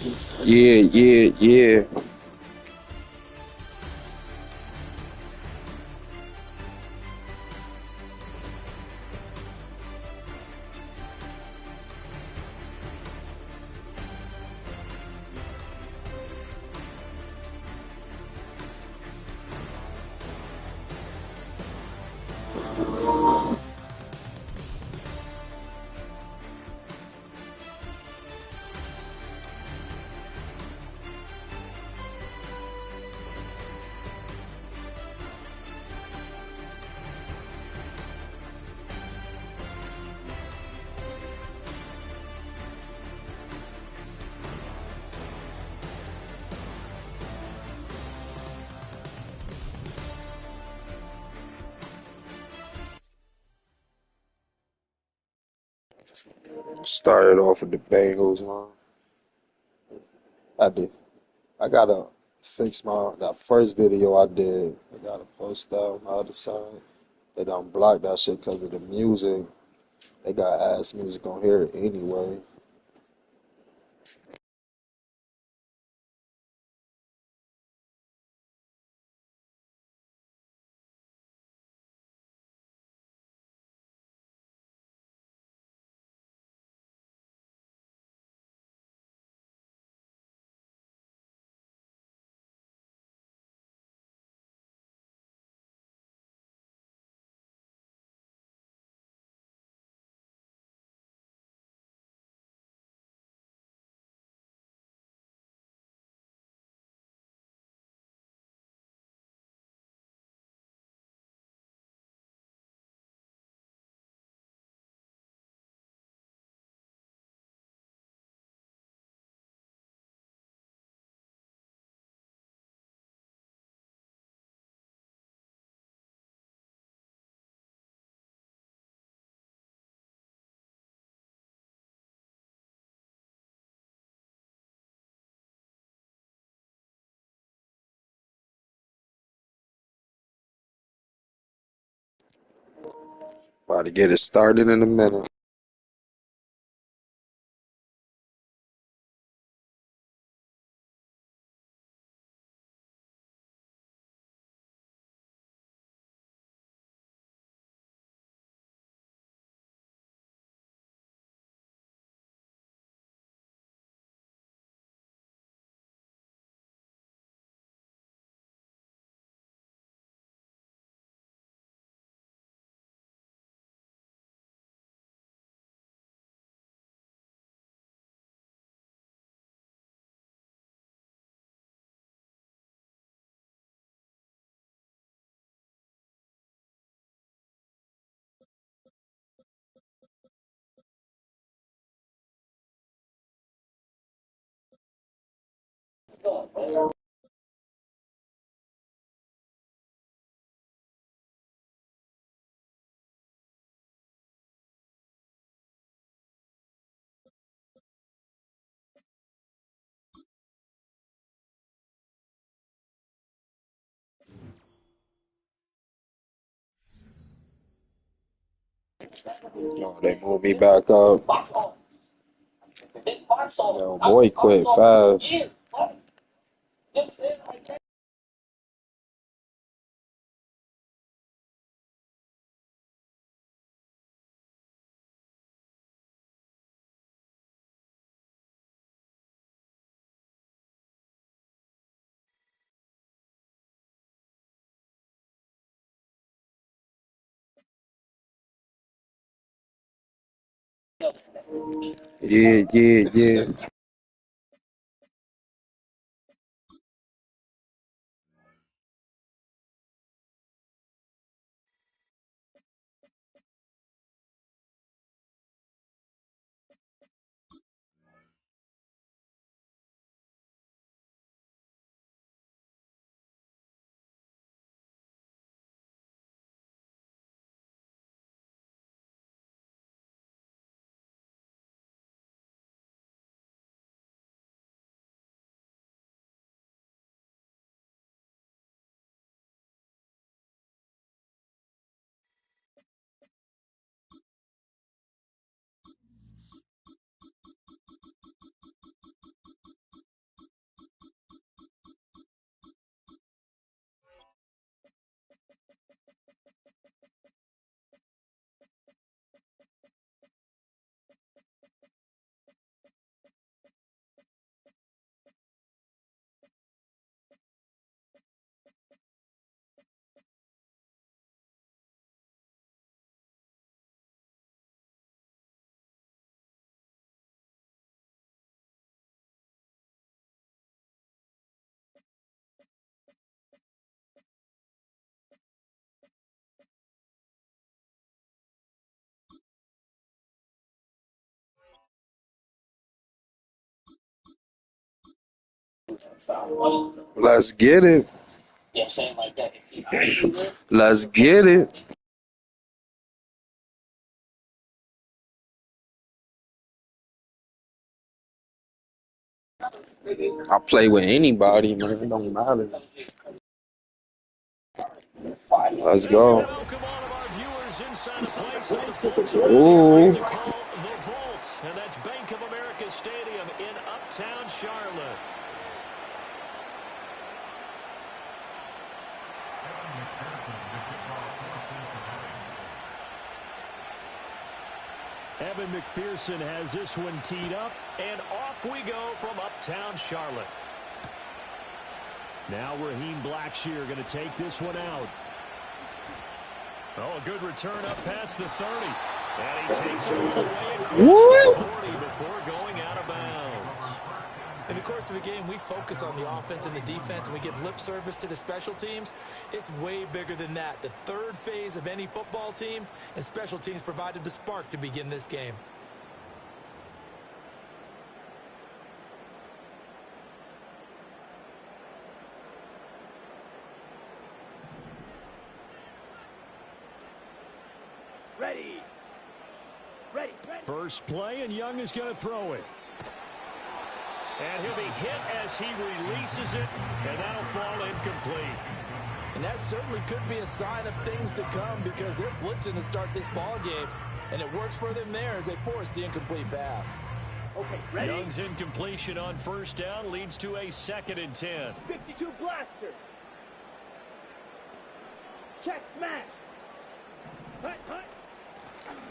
Yeah, yeah, yeah. Started off with the Bengals, man. I did. I gotta fix my that first video I did. I gotta post that on the other side. They don't block that shit because of the music. They got ass music on here anyway. About to get it started in a minute. Yo, they moved me back up. Yo, boy quit fast. Yeah, yeah, yeah. Let's get it. Let's get it. I play with anybody, man. It don't matter. Let's go. Welcome all of our viewers inside a place that the folks around Ooh. here like to call the Vault, and that's Bank of America Stadium in Uptown Charlotte. Evan McPherson has this one teed up, and off we go from Uptown Charlotte. Now Raheem Blackshear going to take this one out. Oh, a good return up past the 30. And he takes it all the way across the 40 before going out of bounds. In the course of the game, we focus on the offense and the defense, and we give lip service to the special teams. It's way bigger than that. The third phase of any football team, and special teams provided the spark to begin this game. Ready. First play, and Young is going to throw it. And he'll be hit as he releases it, and that'll fall incomplete. And that certainly could be a sign of things to come because they're blitzing to start this ball game, and it works for them there as they force the incomplete pass. Okay, ready. Young's incompletion on first down leads to a 2nd and 10. 52 blaster. Check smash. Hut.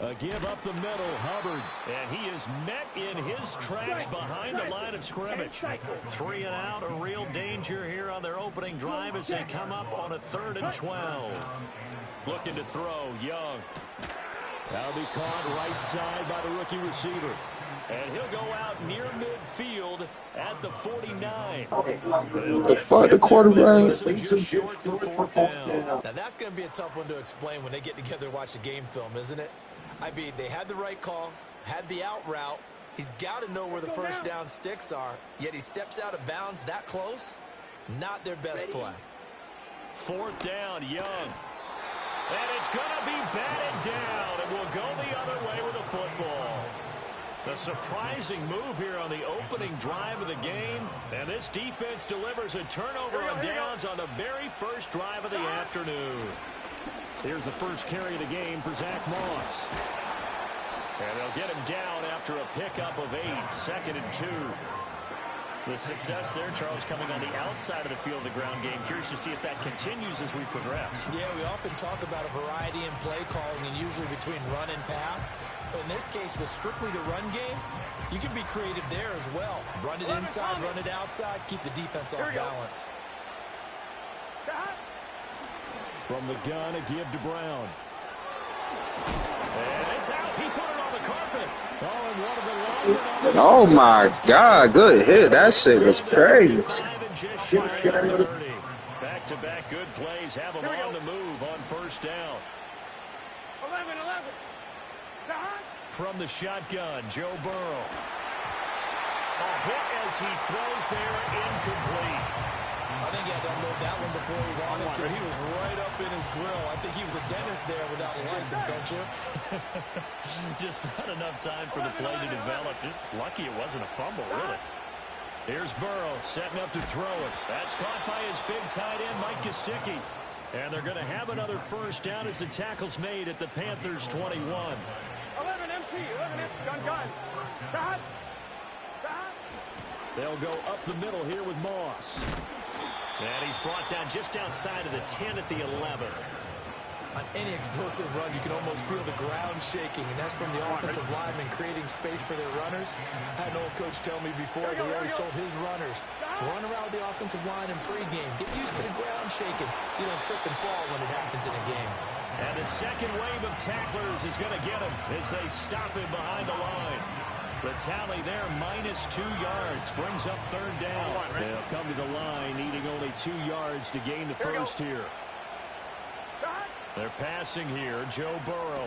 A give up the middle, Hubbard. And he is met in his tracks behind the line of scrimmage. 3 and out, a real danger here on their opening drive as they come up on a 3rd and 12. Looking to throw, Young. That'll be caught right side by the rookie receiver. And he'll go out near midfield at the 49. The fuck, the quarterback. Just short for 4th down. Now, that's going to be a tough one to explain when they get together and watch the game film, isn't it? I mean, they had the right call, had the out route. He's got to know where the first down sticks are, yet he steps out of bounds that close. Not their best play. 4th down, Young. And it's going to be batted down, and we'll go the other way with the football. A surprising move here on the opening drive of the game, and this defense delivers a turnover on downs on the very first drive of the afternoon. Here's the first carry of the game for Zach Moss. And they'll get him down after a pickup of 8, 2nd and 2. The success there, Charles, coming on the outside of the field of the ground game. Curious to see if that continues as we progress. Yeah, we often talk about a variety in play calling and usually between run and pass. But in this case, with strictly the run game, you can be creative there as well. Run it inside, run it outside, keep the defense off balance. From the gun, a give to Brown. And it's out. He put it on the carpet. Oh, and one of the linemen Oh my God, good hit. That shit was crazy. Back-to-back good plays have him on the move on first down. 11. From the shotgun, Joe Burrow. A hit as he throws there, incomplete. I think he had to unload that one before he wanted to. He was right up in his grill. I think he was a dentist there without a license, don't you? Just not enough time for the play to develop. Just lucky it wasn't a fumble, really. Here's Burrow setting up to throw it. That's caught by his big tight end, Mike Gesicki. And they're going to have another first down as the tackle's made at the Panthers' 21. 11 empty. Gun. They'll go up the middle here with Moss. And he's brought down just outside of the 10 at the 11. On any explosive run, you can almost feel the ground shaking, and that's from the offensive linemen creating space for their runners. I had an old coach tell me before that he always told his runners, run around the offensive line in pregame. Get used to the ground shaking so you don't trip and fall when it happens in a game. And the second wave of tacklers is going to get him as they stop him behind the line. The tally there, -2 yards, brings up 3rd down. They'll come to the line, needing only 2 yards to gain the first here. They're passing here, Joe Burrow.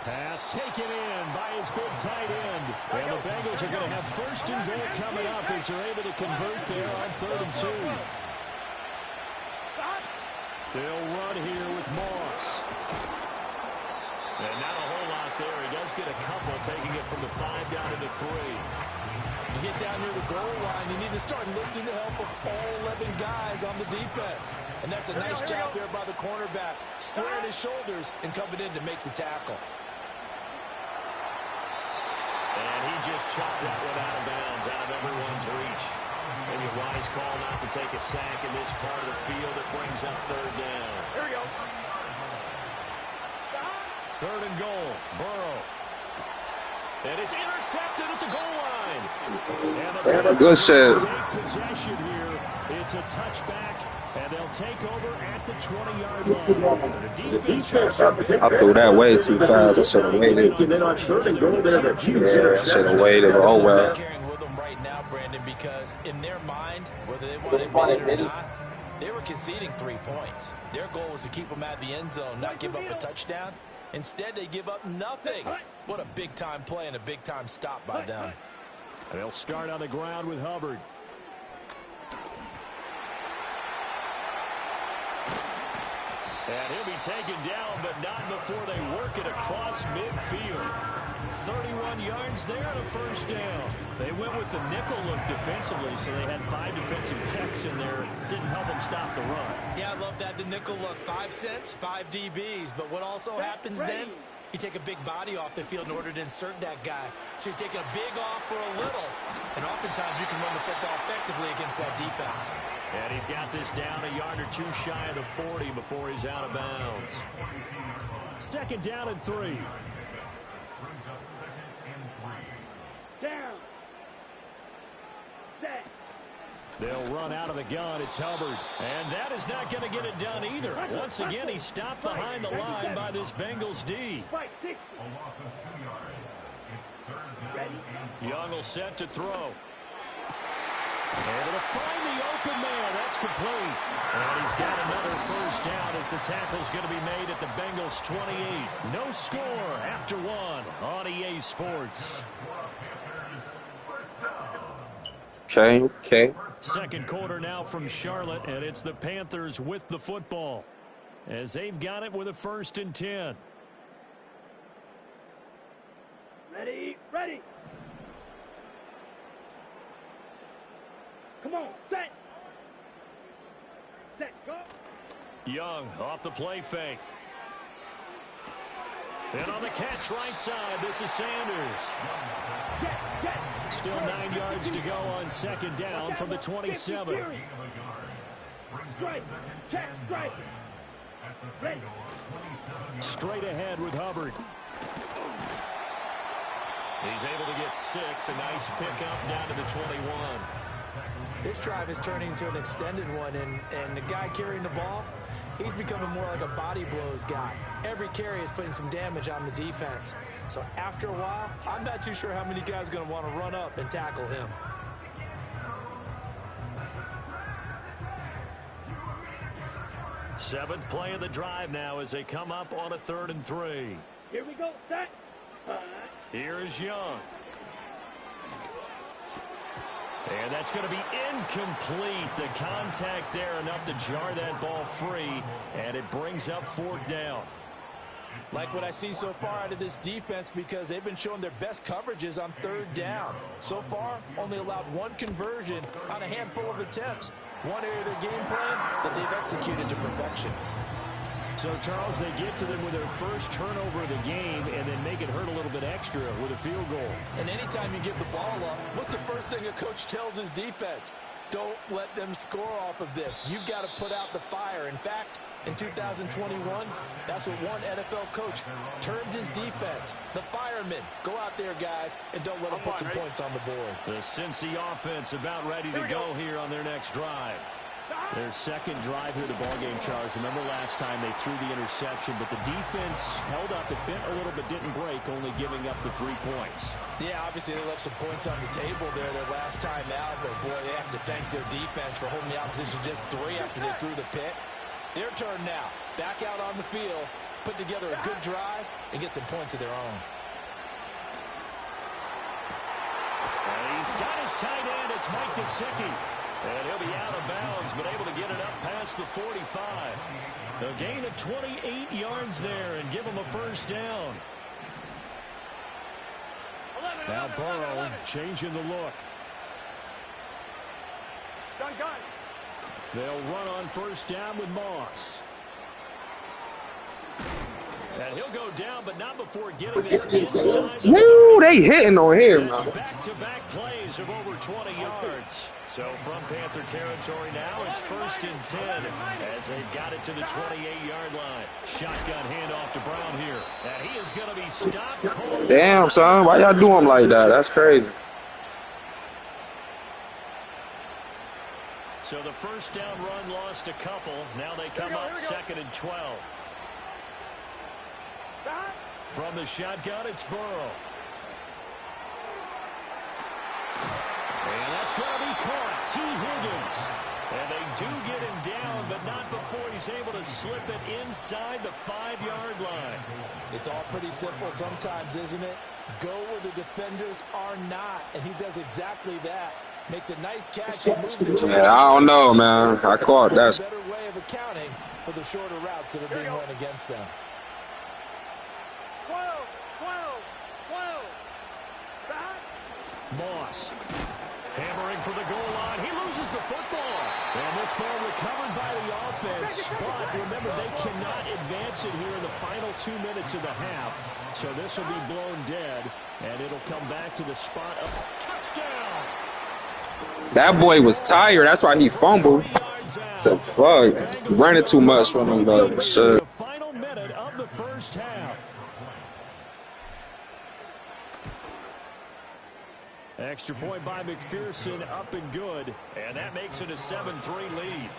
Pass taken in by his big tight end. And the Bengals are going to have first and goal coming up as they're able to convert there on 3rd and 2. They'll run here with Moss. And not a whole lot there. He does get a couple, taking it from the 5 down to the 3. You get down near the goal line, you need to start enlisting the help of all 11 guys on the defense. And that's a nice job there by the cornerback, squaring his shoulders and coming in to make the tackle. And he just chopped that one out of bounds, out of everyone's reach. Maybe a wise call not to take a sack in this part of the field. It brings up 3rd down. Here we go. 3rd and goal. Burrow. And it's intercepted at the goal line. And the Good shit. takes possession here. It's a touchback, and they'll take over at the 20-yard line. The defense I threw that way too fast. I should have waited. Yeah, I should have waited. Oh well. Carrying with them right now, Brandon, because in their mind, whether they want to admit it or not, they were conceding 3 points. Their goal was to keep them at the end zone, not give up a touchdown. Instead, they give up nothing. What a big-time play and a big-time stop by them. They'll start on the ground with Hubbard. And he'll be taken down, but not before they work it across midfield. 31 yards there and a first down. They went with the nickel look defensively, so they had 5 defensive backs in there. Didn't help them stop the run. Yeah, I love that, the nickel look. 5 cents, 5 DBs. But what also happens then? You take a big body off the field in order to insert that guy. So you're taking a big off for a little. And oftentimes you can run the football effectively against that defense. And he's got this down a yard or 2 shy of the 40 before he's out of bounds. 2nd down and 3. Down. Set. They'll run out of the gun. It's Hubbard. And that is not going to get it done either. Once again, he's stopped behind the line by this Bengals D. Fight 60. Young will set to throw. Able to find the open man. That's complete. And he's got another first down as the tackle's going to be made at the Bengals 28. No score after 1 on EA Sports. Okay. 2nd quarter now from Charlotte, and it's the Panthers with the football as they've got it with a 1st and 10. Ready. Ready. Come on. Set. Set. Go. Young off the play fake. And on the catch right side, this is Sanders. Get. Still 9 yards to go on 2nd down from the 27. Strike. Check. Strike. Ready. Straight ahead with Hubbard. He's able to get 6. A nice pickup down to the 21. This drive is turning into an extended one, and the guy carrying the ball, he's becoming more like a body blows guy. Every carry is putting some damage on the defense. So after a while, I'm not too sure how many guys are going to want to run up and tackle him. Seventh play of the drive now as they come up on a 3rd and 3. Here we go. Set. Here is Young. And that's going to be incomplete. The contact there enough to jar that ball free, and it brings up 4th down. Like what I see so far out of this defense, because they've been showing their best coverages on 3rd down. So far, only allowed 1 conversion on a handful of attempts. One area of their game plan that they've executed to perfection. So, Charles, they get to them with their first turnover of the game and then make it hurt a little bit extra with a field goal. And anytime you give the ball up, what's the first thing a coach tells his defense? Don't let them score off of this. You've got to put out the fire. In fact, in 2021, that's what one NFL coach termed his defense. The firemen. Go out there, guys, and don't let them put some points on the board. The Cincy offense about ready to go here on their next drive. Their second drive here, the ballgame, Charles. Remember last time they threw the interception, but the defense held up. It bent a little but didn't break, only giving up the 3 points. Yeah, obviously they left some points on the table there their last time out, but boy, they have to thank their defense for holding the opposition just 3 after they threw the pick. Their turn now. Back out on the field. put together a good drive and get some points of their own. And he's got his tight end. It's Mike Gesicki. And he'll be out of bounds, but able to get it up past the 45. A gain of 28 yards there and give him a first down. Now Burrow changing the look. They'll run on first down with Moss. And he'll go down, but not before getting this inside. Woo, they hitting on here, It's man. back-to-back plays of over 20 yards. So from Panther territory now, it's 1st and 10 as they've got it to the 28-yard line. Shotgun handoff to Brown here. And he is going to be stopped cold. Damn, son, why y'all do him like that? That's crazy. So the first down run lost a couple. Now they come up 2nd and 12. From the shotgun, it's Burrow. And that's going to be caught. T. Higgins. And they do get him down, but not before he's able to slip it inside the 5-yard line. It's all pretty simple sometimes, isn't it? Go where the defenders are not, and he does exactly that. Makes a nice catch. Yeah, I don't know, man. I caught that. Better way of accounting for the shorter routes that are being run against them. 12, 12, 12. Back. Moss hammering for the goal line. He loses the football. And this ball recovered by the offense. But remember, they cannot advance it here in the final 2 minutes of the half. So this will be blown dead. And it'll come back to the spot of touchdown. That boy was tired. That's why he fumbled. So fuck, running too much from him, but shit. The final minute of the first half. Extra point by McPherson, up and good. And that makes it a 7-3 lead.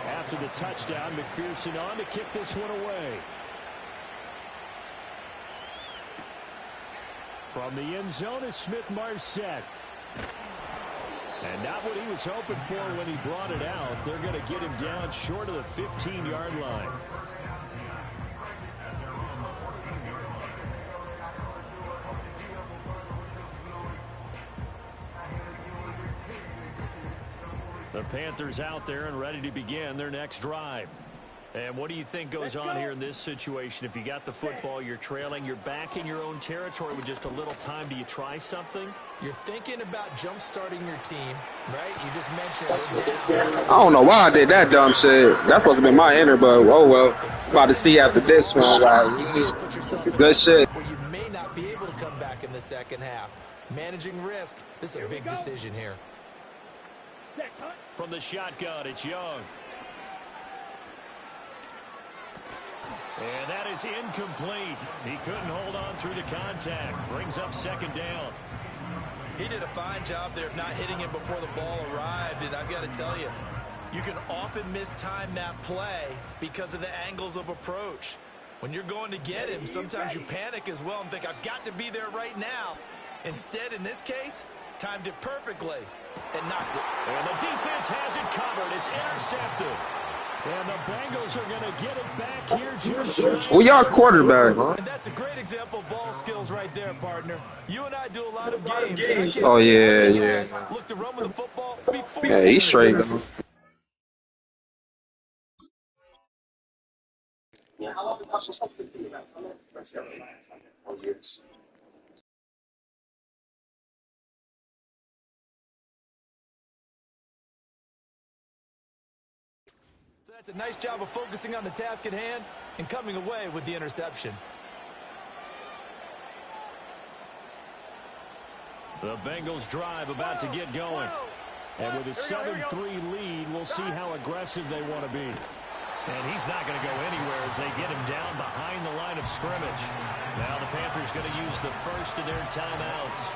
After the touchdown, McPherson on to kick this one away. From the end zone is Smith-Marset. And not what he was hoping for when he brought it out. They're going to get him down short of the 15-yard line. The Panthers out there and ready to begin their next drive. And what do you think goes on here in this situation? If you got the football, you're trailing, you're back in your own territory with just a little time. Do you try something? You're thinking about jump-starting your team, right? You just mentioned it. I don't know why I did that dumb shit. That's supposed to be my enter, but oh well. About to see after this one. Like, good shit. Where you may not be able to come back in the second half. Managing risk, this is a big decision here. From the shotgun, it's Young. And that is incomplete. He couldn't hold on through the contact. Brings up 2nd down. He did a fine job there of not hitting him before the ball arrived. And I've got to tell you, you can often mistime that play because of the angles of approach. When you're going to get him, sometimes you panic as well and think, I've got to be there right now. Instead, in this case, timed it perfectly and knocked it. And the defense has it covered. It's intercepted. And the Bengals are going to get it back here just shy. Well, y'all quarterback, huh? And that's a great example of ball skills right there, partner. You and I do a lot of games. Oh, yeah. Look to run with the football before. Yeah, he's straight, though. So that's a nice job of focusing on the task at hand and coming away with the interception. The Bengals drive about to get going. And with a 7-3 lead, we'll see how aggressive they want to be. And he's not going to go anywhere as they get him down behind the line of scrimmage. Now the Panthers going to use the first of their timeouts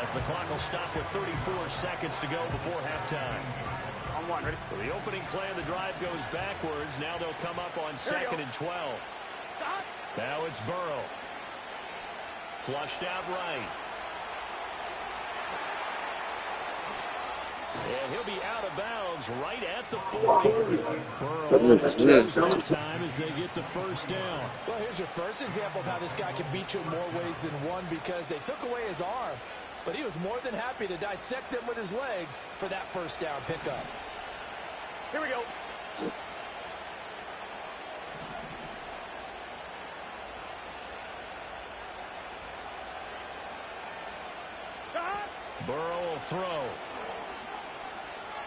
as the clock will stop with 34 seconds to go before halftime. So the opening play of the drive goes backwards. Now they'll come up on 2nd and 12. Now it's Burrow. Flushed out right. And he'll be out of bounds right at the 40. Burrow on his toes that time as they get the first down. Well, here's your first example of how this guy can beat you in more ways than one, because they took away his arm, but he was more than happy to dissect them with his legs for that first down pickup. Here we go. Burrow will throw.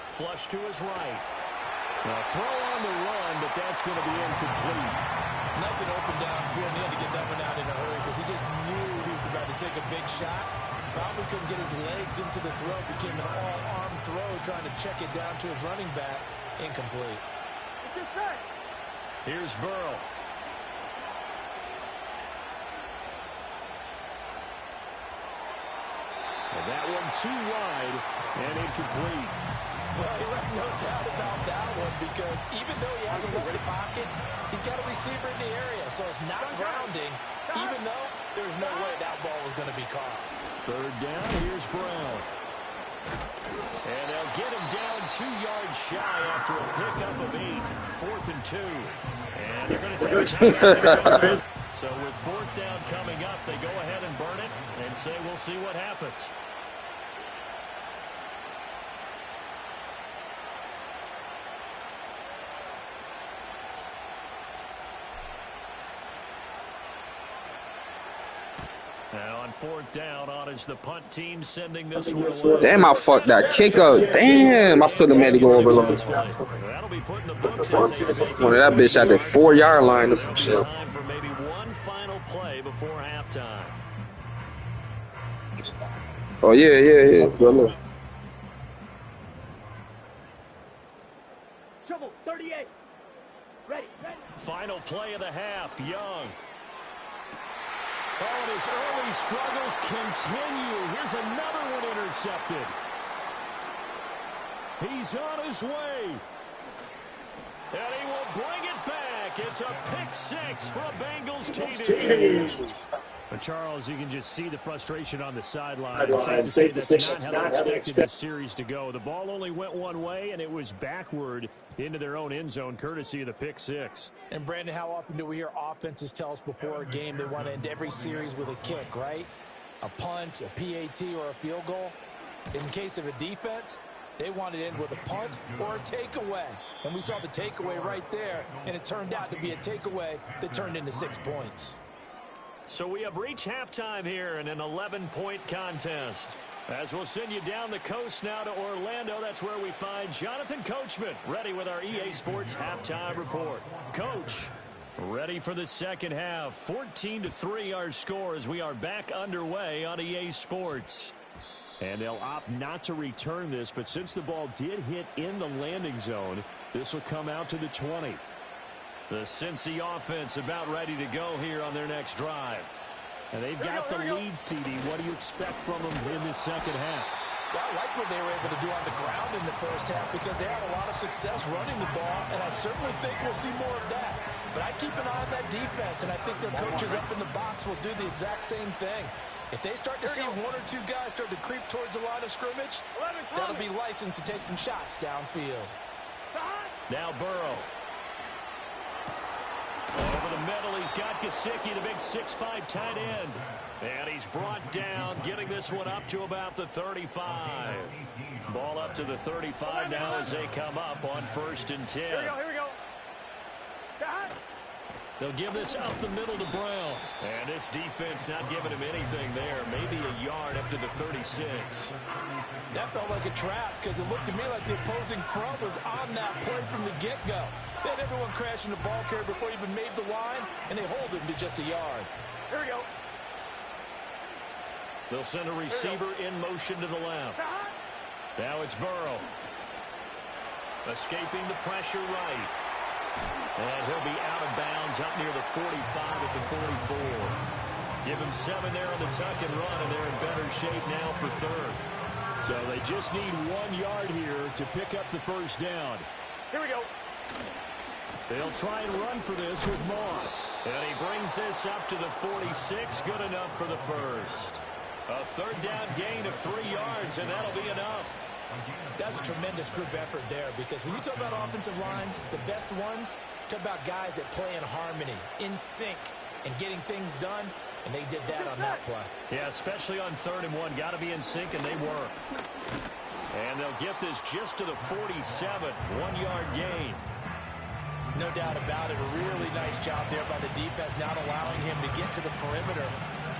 Flush to his right. A throw on the run, but that's going to be incomplete. Nothing open downfield, and he had to get that one out in a hurry because he just knew he was about to take a big shot. Probably couldn't get his legs into the throw. Became an all-arm throw, trying to check it down to his running back. Incomplete. Here's Burrow. And that one too wide and incomplete. Well, he left no doubt about that one, because even though he has a low pocket, he's got a receiver in the area, so it's not grounding, even though there's no way that ball was going to be caught. Third down, here's Brown. And they'll get him down 2 yards shy after a pickup of 8. 4th and 2. And they're going to take a time. So with 4th down coming up, they go ahead and burn it and say we'll see what happens. Now on 4th down, on is the punt team sending this one away. Damn, I fucked that kick up. Damn, I still have made it go over low. That'll be put in the books as One of that bitch at the 4-yard line or some shit. time for maybe one final play before halftime. Oh, yeah. Good look. Trouble, 38. Ready. Final play of the half, Young. Oh, and his early struggles continue. Here's another one intercepted. He's on his way. And he will bring it back. It's a pick 6 for a Bengals TD. But Charles, you can just see the frustration on the sideline. Safe to say that's not how they expected this series to go. The ball only went one way, and it was backward into their own end zone, courtesy of the pick 6. And, Brandon, how often do we hear offenses tell us before a game they want to end every series with a kick, right? A punt, a PAT, or a field goal. In case of a defense, they want to end with a punt or a takeaway. And we saw the takeaway right there, and it turned out to be a takeaway that turned into 6 points. So we have reached halftime here in an 11-point contest. As we'll send you down the coast now to Orlando, that's where we find Jonathan Coachman, ready with our EA Sports halftime report. Coach, ready for the second half. 14-3 our score as we are back underway on EA Sports. And they'll opt not to return this, but since the ball did hit in the landing zone, this will come out to the 20. The Cincy offense about ready to go here on their next drive. And they've got the lead, CD. What do you expect from them in the second half? Well, I like what they were able to do on the ground in the first half, because they had a lot of success running the ball, and I certainly think we'll see more of that. But I keep an eye on that defense, and I think their coaches up in the box will do the exact same thing. If they start to see 1 or 2 guys start to creep towards the line of scrimmage, that'll be licensed to take some shots downfield. Now Burrow. Over the middle, he's got Gesicki, the big 6'5" tight end. And he's brought down, getting this one up to about the 35. Ball up to the 35 now as they come up on 1st and 10. Here we go. They'll give this up the middle to Brown. And this defense not giving him anything there. Maybe a yard up to the 36. That felt like a trap, because it looked to me like the opposing front was on that play from the get-go. They had everyone crashing the ball carrier before he even made the line, and they hold him to just a yard. Here we go. They'll send a receiver in motion to the left. Now it's Burrow. Escaping the pressure right. And he'll be out of bounds up near the 45 at the 44. Give him 7 there on the tuck and run, and they're in better shape now for 3rd. So they just need 1 yard here to pick up the first down. Here we go. They'll try and run for this with Moss. And he brings this up to the 46. Good enough for the first. A 3rd down gain of 3 yards, and that'll be enough. That's a tremendous group effort there, because when you talk about offensive lines, the best ones, talk about guys that play in harmony, in sync, and getting things done, and they did that on that play. Yeah, especially on 3rd and 1. Got to be in sync, and they were. And they'll get this just to the 47. 1-yard gain. No doubt about it. A really nice job there by the defense, not allowing him to get to the perimeter.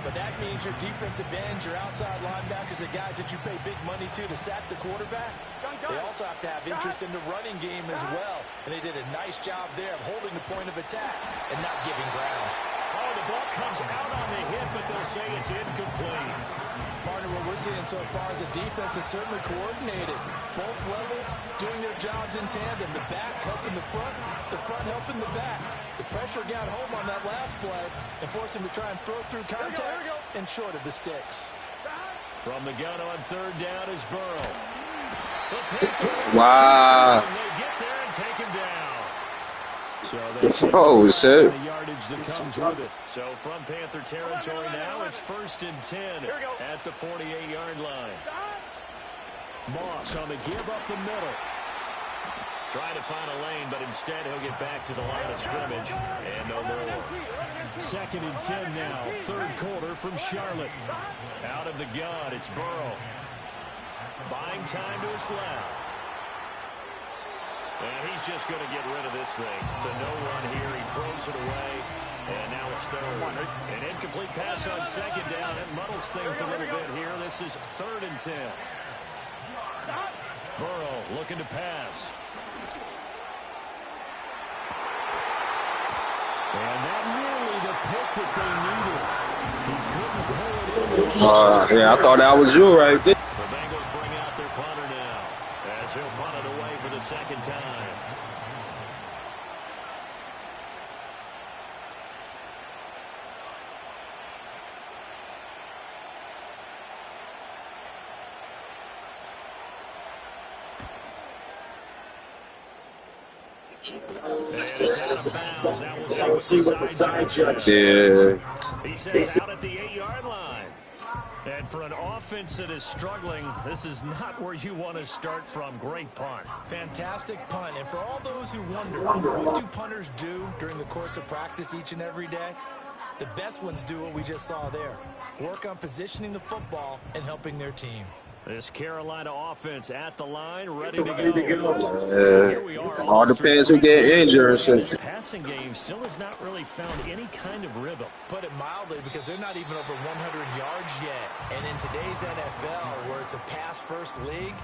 But that means your defensive ends, your outside linebackers, the guys that you pay big money to sack the quarterback, they also have to have interest in the running game as well. And they did a nice job there of holding the point of attack and not giving ground. Oh, the ball comes out on the hit, but they'll say it's incomplete. Partner, what we're seeing so far is a defense is certainly coordinated. Both levels doing their jobs in tandem. The back helping the front helping the back. The pressure got home on that last play and forced him to try and throw through contact and short of the sticks. From the gun on 3rd down is Burrow. The Patriots Wow. they get there and take him down. So they Oh, shit. the yardage that comes with it. So from Panther territory now, it's 1st and 10 at the 48-yard line. Moss on the give up the middle. Trying to find a lane, but instead he'll get back to the line of scrimmage and no more. 2nd and 10 now, 3rd quarter from Charlotte. Out of the gun, it's Burrow. Buying time to his left. And he's just going to get rid of this thing. To no run here, he throws it away, and now it's 3rd. An incomplete pass on 2nd down. It muddles things a little bit here. This is 3rd and 10. Burrow looking to pass. And that really the pick that they needed. He couldn't pull it in. Yeah, I thought that was you right there. The Bengals bring out their punter now as he'll punt it away for the 2nd time. And it's out of bounds. Now we'll see what the side judge says. Yeah. He says out at the 8-yard line. And for an offense that is struggling, this is not where you want to start from. Great punt. Fantastic punt. And for all those who wonder, what do punters do during the course of practice each and every day? The best ones do what we just saw there. Work on positioning the football and helping their team. This Carolina offense at the line, ready to go. Here we are. All depends who get injured. This passing game still has not really found any kind of rhythm. Put it mildly, because they're not even over 100 yards yet. And in today's NFL, where it's a pass-first league,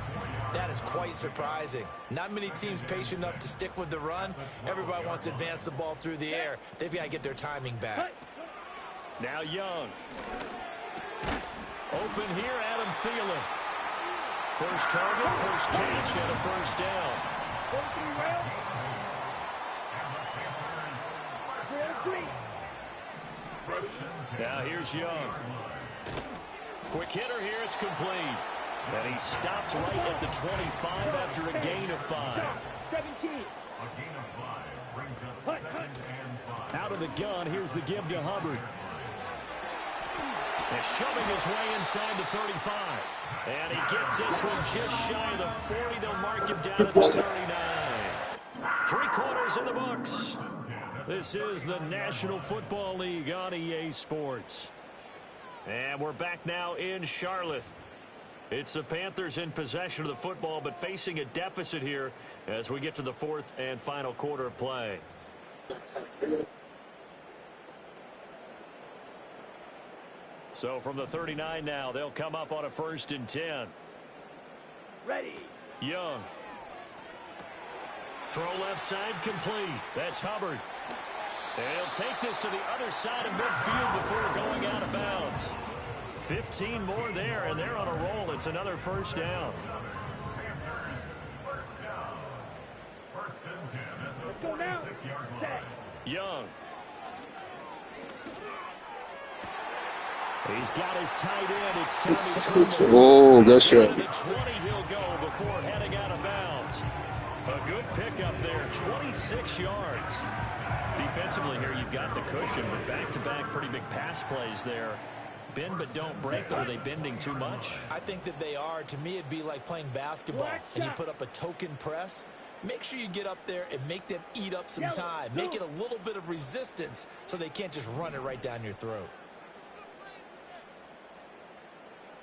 that is quite surprising. Not many teams patient enough to stick with the run. Everybody wants to advance the ball through the air. They've got to get their timing back. Now Young. Open here, Adam Thielen. First target, first catch, and a first down. Now here's Young. Quick hitter here, it's complete. And he stopped right at the 25 after a gain of 5. Out of the gun, here's the give to Hubbard. And shoving his way inside the 35. And he gets this one just shy of the 40. They'll mark him down at the 39. 3 quarters in the books. This is the National Football League on EA Sports. And we're back now in Charlotte. It's the Panthers in possession of the football, but facing a deficit here as we get to the 4th and final quarter of play. So from the 39 now, they'll come up on a 1st and 10. Ready. Young. Throw left side complete. That's Hubbard. And he'll take this to the other side of midfield before going out of bounds. 15 more there, and they're on a roll. It's another first down. Let's go now. Set. Young. He's got his tight end. It's Tommy Tremble. Oh, good shot. The 20 he'll go before heading out of bounds. A good pickup there, 26 yards. Defensively here, you've got the cushion, but back-to-back pretty big pass plays there. Bend but don't break, but are they bending too much? I think that they are. To me, it'd be like playing basketball, and you put up a token press. Make sure you get up there and make them eat up some time. Make it a little bit of resistance so they can't just run it right down your throat.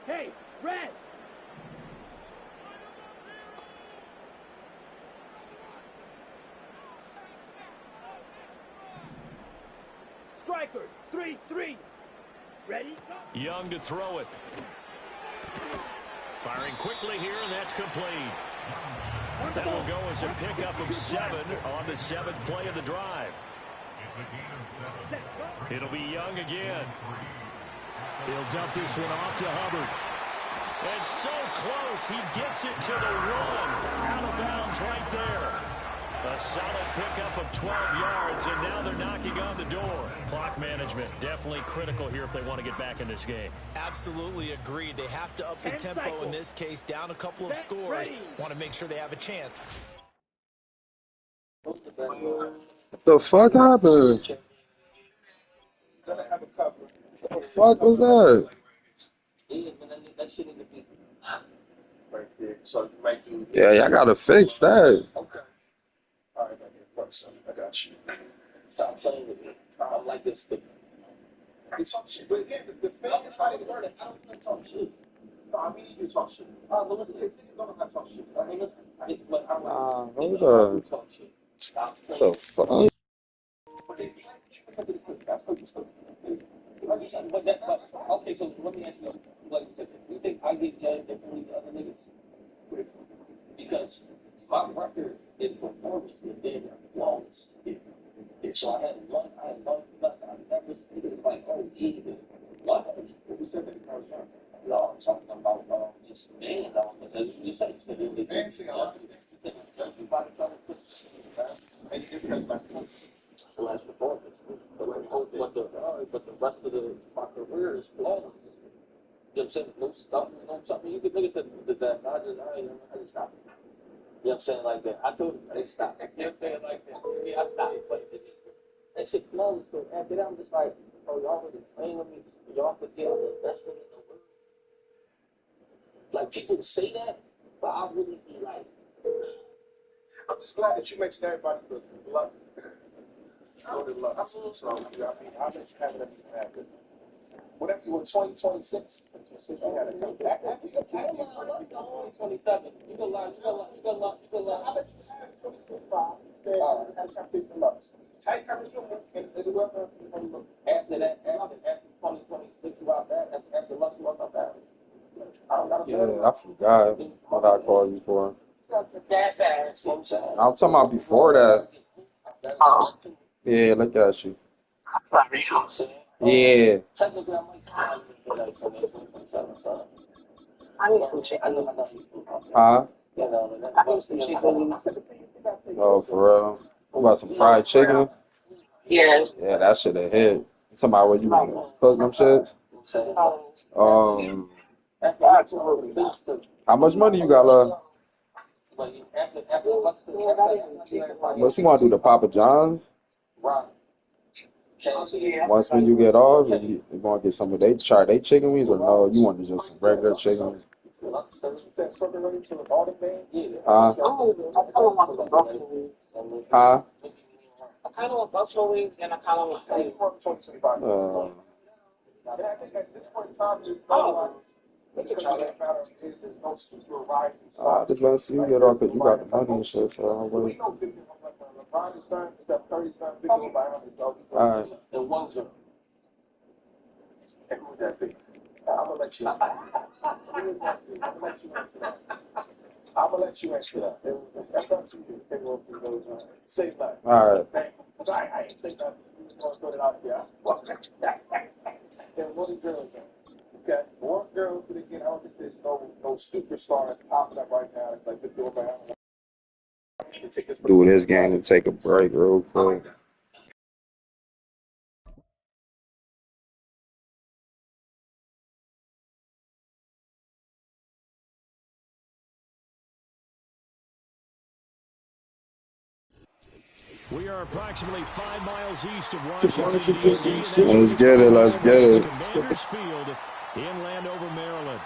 Hey, red. Strikers, 3-3. Ready? Young to throw it. Firing quickly here, and that's complete. That will go as a pickup of 7 on the 7th play of the drive. It'll be Young again. He'll dump this one off to Hubbard. And so close, he gets it to the 1. Out of bounds right there. A solid pickup of 12 yards, and now they're knocking on the door. Clock management, definitely critical here if they want to get back in this game. Absolutely agreed. They have to up the tempo in this case, down a couple of scores. Want to make sure they have a chance. What the fuck happened? What the fuck was that? Yeah, y'all gotta fix that. I got you. Stop playing with me. I'm like this. It's talk shit. But again, the fan is fighting word. I don't want to talk shit. No, I mean you to talk shit. But listen, niggas don't know how to talk shit. I mean, listen. It's what I like. Hold up. Talk shit. Stop playing. The fuck? But they play with you because of the clip. That's what you said. Okay, so let me ask you, like you said, do you think I get judged differently than other niggas? Because my record in performance is damn near flawless. So I had one plus I never seen it like, oh, even what? Who said that? No, I'm talking about just man, because you said it was dancing. Everybody trying to put and it depends on the last performance. But the rest of my career is flawless. You know what I'm saying? No stuff, no something. You could look at that. I just stopped. You know what I'm saying? Like that. I told you, I just stopped. You know what I'm saying? Like that. Yeah, I stopped. But that shit flawless. So after that, I'm just like, oh, y'all really playing with me. Y'all could get the investment in the world. Like, people say that, but I really be like, I'm just glad that you mentioned everybody with luck. I would have loved to see this wrong. I mean, I'll let you have it if you have it. Whatever you want, 2026, you had to come back. You can lie, 2027. You can lie. I bet you had 2025. Said, I had a conversation with Lux. Tight conversation, and there's a weapon for you. After that, after 2026, you out there. After Lux, you out there. Yeah, I forgot what I called you for. I'm talking about before that. Yeah, look at you. Yeah. Huh? Oh, for real? You want some fried chicken? Yes. Yeah, that should have hit. You talking about what you want to cook them shits? Um, how much money you got left? What you want to do, the Papa John's? Once when you get off, you want to get some of they chicken wings, or no, you want to just some regular chicken wings? Huh? Huh? I kind of want buffalo wings and I kind of want I think at this point in time, just I just want to see you get off because you got the money and shit, so I'm waiting. Alright. I'm gonna let you. I'm gonna let you answer that. That's up to you. Say that. All right. I ain't say nothing. You just want to throw it out there. And one girl again. Okay, one girl, but again, I don't think there's no superstars popping up right now. It's like the door man. Do this game and take a break real quick. We are approximately 5 miles east of Washington, D.C. Let's get it. Let's get it. Commanders Field in Landover, Maryland.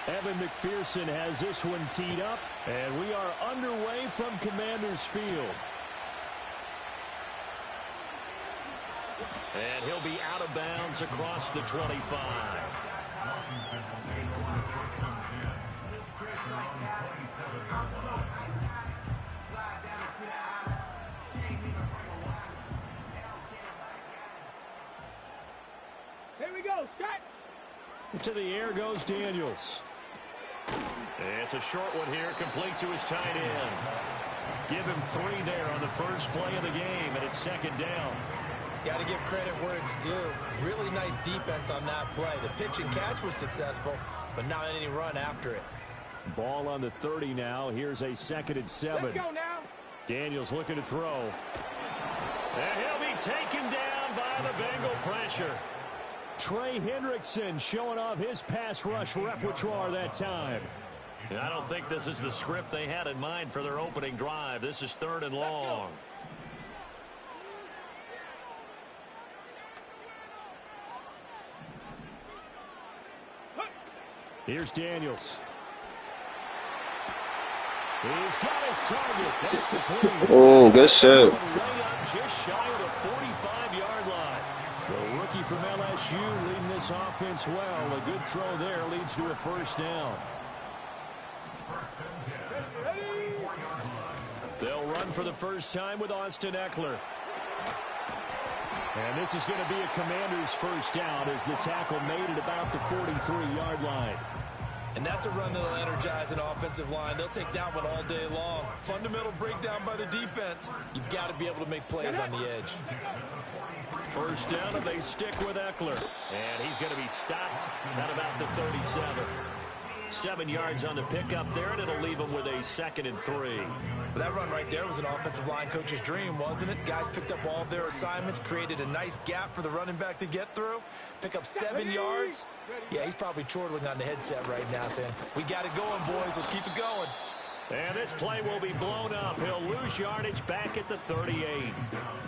Evan McPherson has this one teed up, and we are underway from Commanders Field. And he'll be out of bounds across the 25. Here we go, shot. To the air goes Daniels. It's a short one here, complete to his tight end. Give him 3 there on the first play of the game, and it's second down. Got to give credit where it's due. Really nice defense on that play. The pitch and catch was successful, but not any run after it. Ball on the 30 now. Here's a 2nd and 7. Let's go now. Daniels looking to throw. And he'll be taken down by the Bengal pressure. Trey Hendrickson showing off his pass rush repertoire that time. And I don't think this is the script they had in mind for their opening drive. This is 3rd and long. Here's Daniels. He's got his target. That's complete. Oh, good shot. Just shy of the 45-yard line. The rookie from LSU leading this offense well. A good throw there leads to a first down. They'll run for the first time with Austin Eckler. And this is going to be a Commander's first down as the tackle made at about the 43-yard line. And that's a run that'll energize an offensive line. They'll take that one all day long. Fundamental breakdown by the defense. You've got to be able to make plays on the edge. First down, and they stick with Eckler. And he's going to be stopped at about the 37. 7 yards on the pickup there, and it'll leave him with a 2nd and 3. But that run right there was an offensive line coach's dream, wasn't it? Guys picked up all of their assignments, created a nice gap for the running back to get through. Pick up 7 yards. Yeah, he's probably chortling on the headset right now saying, we got it going, boys. Let's keep it going. And this play will be blown up. He'll lose yardage back at the 38.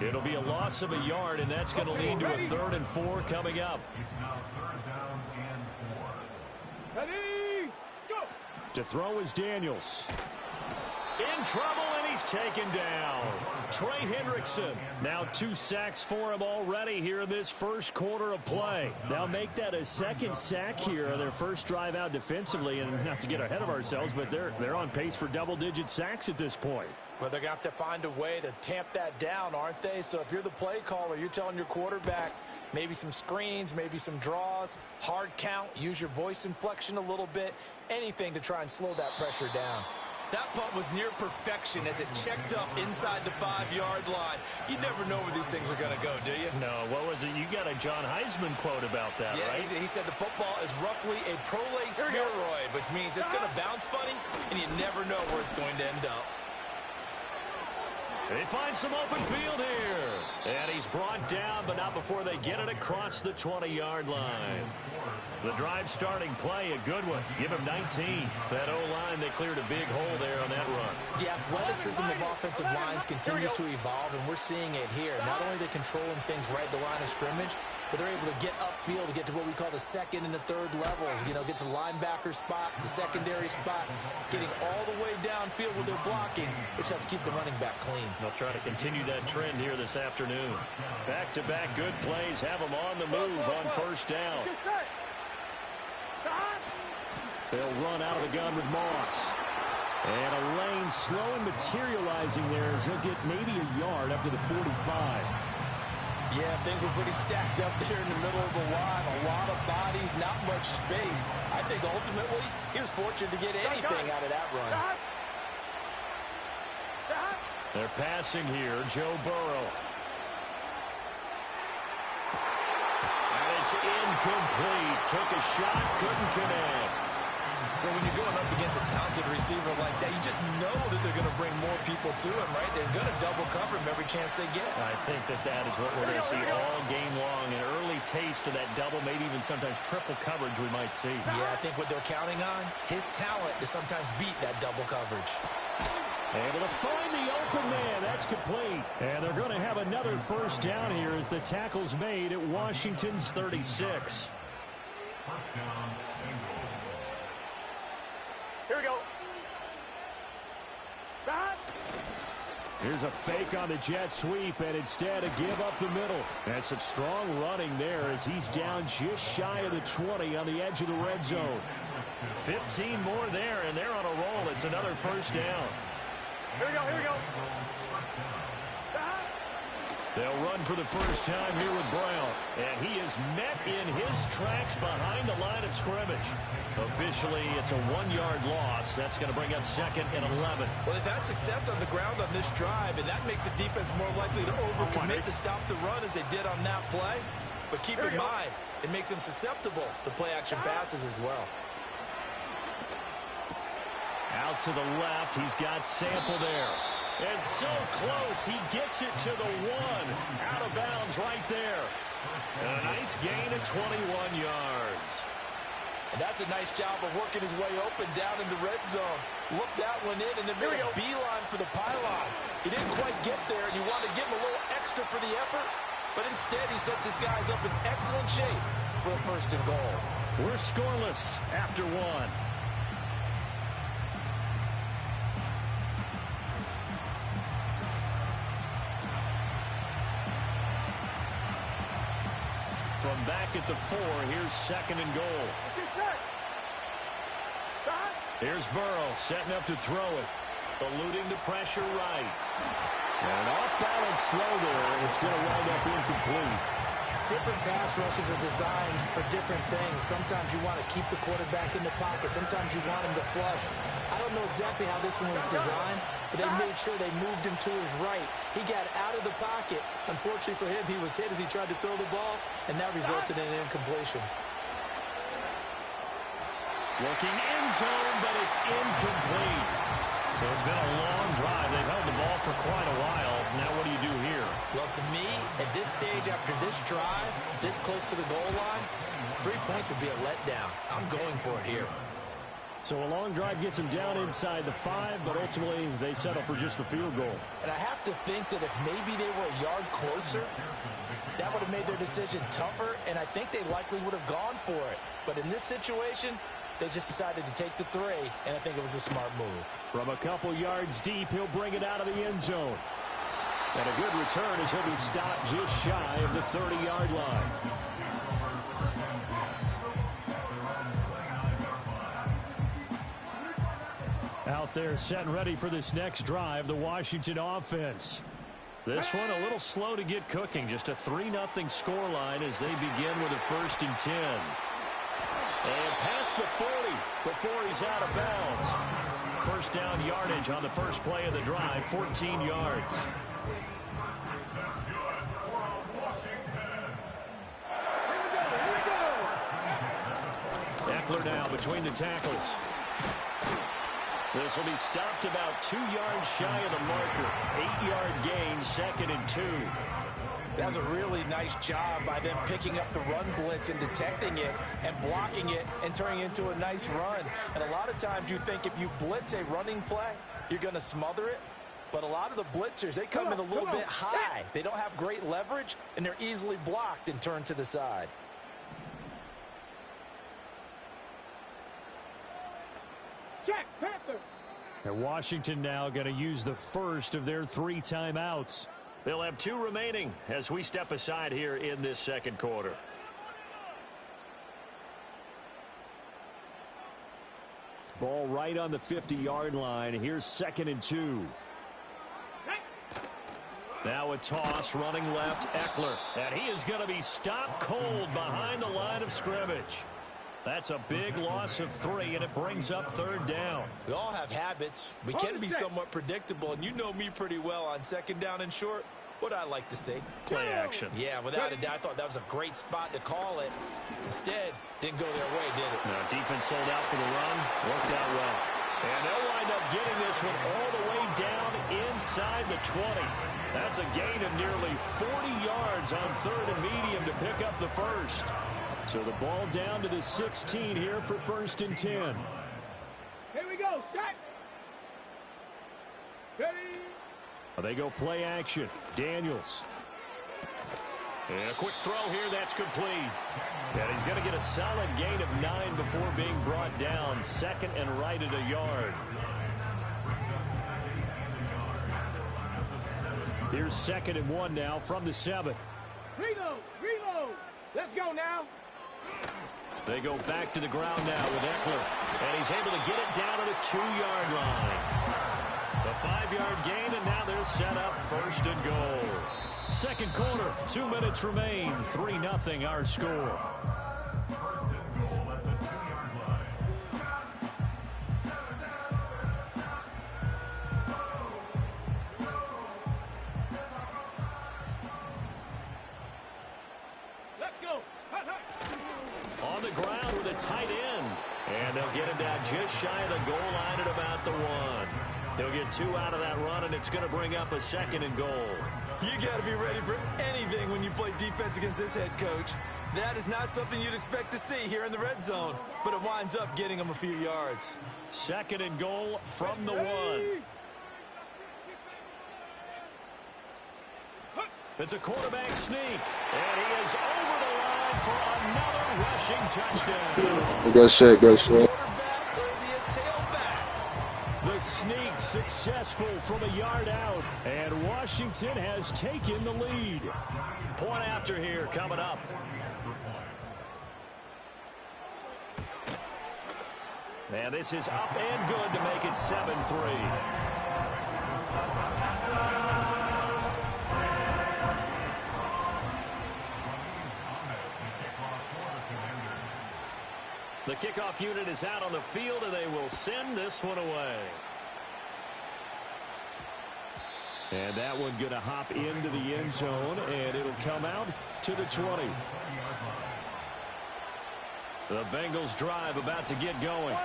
It'll be a loss of a yard, and that's going to lead to a 3rd and 4 coming up. Ready, go. To throw is Daniels. In trouble, and he's taken down. Trey Hendrickson. Now 2 sacks for him already here in this first quarter of play. They'll make that a 2nd sack here on their first drive out defensively. And not to get ahead of ourselves, but they're on pace for double-digit sacks at this point. Well, they're going to have to find a way to tamp that down, aren't they? So if you're the play caller, you're telling your quarterback, maybe some screens, maybe some draws, hard count, use your voice inflection a little bit, anything to try and slow that pressure down. That punt was near perfection as it checked up inside the 5-yard line. You never know where these things are going to go, do you? No, what was it? You got a John Heisman quote about that, yeah, right? He said the football is roughly a prolate spheroid, which means it's going to bounce funny, and you never know where it's going to end up. They find some open field here. And he's brought down, but not before they get it across the 20-yard line. The drive starting play, a good one. Give him 19. That O-line, they cleared a big hole there on that run. The athleticism of offensive lines continues to evolve, and we're seeing it here. Not only are they controlling things right at the line of scrimmage, but they're able to get upfield to get to what we call the 2nd and the 3rd levels. You know, get to linebacker spot, the secondary spot, getting all the way downfield with their blocking, which helps keep the running back clean. They'll try to continue that trend here this afternoon. Back-to-back good plays have them on the move on first down. They'll run out of the gun with Moss. And a lane slowly materializing there as he'll get maybe a yard up to the 45. Yeah, things were pretty stacked up there in the middle of the line. A lot of bodies, not much space. I think ultimately he was fortunate to get anything out of that run. They're passing here, Joe Burrow. And it's incomplete. Took a shot, couldn't connect. But when you're going up against a talented receiver like that, you just know that they're going to bring more people to him, right? They're going to double cover him every chance they get. I think that is what we're going to see all game long. An early taste of that double, maybe even sometimes triple coverage we might see. Yeah, I think what they're counting on, his talent to sometimes beat that double coverage. Able to find the open man. That's complete. And they're going to have another first down here as the tackle's made at Washington's 36. Here we go. Stop. Here's a fake on the jet sweep, and instead a give up the middle. And some strong running there as he's down just shy of the 20 on the edge of the red zone. 15 more there, and they're on a roll. It's another first down. Here we go. Here we go. They'll run for the first time here with Brown. And he is met in his tracks behind the line of scrimmage. Officially, it's a 1-yard loss. That's going to bring up 2nd and 11. Well, they've had success on the ground on this drive, and that makes the defense more likely to overcommit to stop the run as they did on that play. But keep in mind, it makes them susceptible to play-action passes as well. Out to the left, he's got Sample there. And so close, he gets it to the 1. Out of bounds right there. And a nice gain of 21 yards. And that's a nice job of working his way open down in the red zone. Looked that one in and then made a beeline for the pylon. He didn't quite get there, and you want to give him a little extra for the effort. But instead, he sets his guys up in excellent shape for a 1st and goal. We're scoreless after 1. From back at the 4, here's 2nd and goal. Here's Burrow setting up to throw it. Eluding the pressure right. And an off-balance throw there, and it's going to wind up incomplete. Different pass rushes are designed for different things. Sometimes you want to keep the quarterback in the pocket. Sometimes you want him to flush. I don't know exactly how this one was designed, but they made sure they moved him to his right. He got out of the pocket. Unfortunately for him, he was hit as he tried to throw the ball, and that resulted in an incompletion. Looking in zone, but it's incomplete. So it's been a long drive. They've held the ball for quite a while. Now what do you do here? Well, to me, at this stage, after this drive, this close to the goal line, 3 points would be a letdown. I'm going for it here. So a long drive gets them down inside the 5, but ultimately they settle for just the field goal. And I have to think that if maybe they were a yard closer, that would have made their decision tougher, and I think they likely would have gone for it. But in this situation, they just decided to take the 3, and I think it was a smart move. From a couple yards deep, he'll bring it out of the end zone. And a good return as he'll be stopped just shy of the 30-yard line. Out there set and ready for this next drive, the Washington offense. This one a little slow to get cooking. Just a 3-0 scoreline as they begin with a 1st and 10. And past the 40 before he's out of bounds. First down yardage on the first play of the drive, 14 yards. Eckler now between the tackles. This will be stopped about 2 yards shy of the marker. 8-yard gain, 2nd and 2. That's a really nice job by them picking up the run blitz and detecting it and blocking it and turning it into a nice run. And a lot of times you think if you blitz a running play, you're going to smother it. But a lot of the blitzers, they come in a little bit high. They don't have great leverage, and they're easily blocked and turned to the side. Check, Panther. And Washington now going to use the first of their 3 timeouts. They'll have 2 remaining as we step aside here in this 2nd quarter. Ball right on the 50-yard line. Here's 2nd and 2. Now a toss running left, Eckler. And he is going to be stopped cold behind the line of scrimmage. That's a big loss of 3, and it brings up 3rd down. We all have habits. We can be somewhat predictable, and you know me pretty well on 2nd down and short. What I like to see. Play action. Yeah, without a doubt, I thought that was a great spot to call it. Instead, didn't go their way, did it? Now, defense sold out for the run. Worked out well. And they'll wind up getting this one all the way down inside the 20. That's a gain of nearly 40 yards on 3rd and medium to pick up the first. So the ball down to the 16 here for 1st and 10. Here we go. Set. Ready. They go play action. Daniels. And a quick throw here. That's complete. And he's going to get a solid gain of 9 before being brought down. 2nd and right at a yard. Here's 2nd and 1 now from the 7. Reload. Reload. Let's go now. They go back to the ground now with Eckler. And he's able to get it down to the 2-yard line. The 5-yard gain, and now they're set up 1st and goal. 2nd quarter, 2 minutes remain. 3-0 our score. Let's go. Hut, hut. On the ground with a tight end. And they'll get him down just shy of the goal line at about the 1. He'll get 2 out of that run, and it's going to bring up a 2nd and goal. You got to be ready for anything when you play defense against this head coach. That is not something you'd expect to see here in the red zone, but it winds up getting him a few yards. 2nd and goal from the 1. It's a quarterback sneak, and he is over the line for another rushing touchdown. Good shit, good shit. Quarterback, or is he a tailback? The sneak successful from a yard out, and Washington has taken the lead. Point after here coming up. And this is up and good to make it 7-3. The kickoff unit is out on the field, and they will send this one away. And that one going to hop into the end zone, and it'll come out to the 20. The Bengals drive about to get going.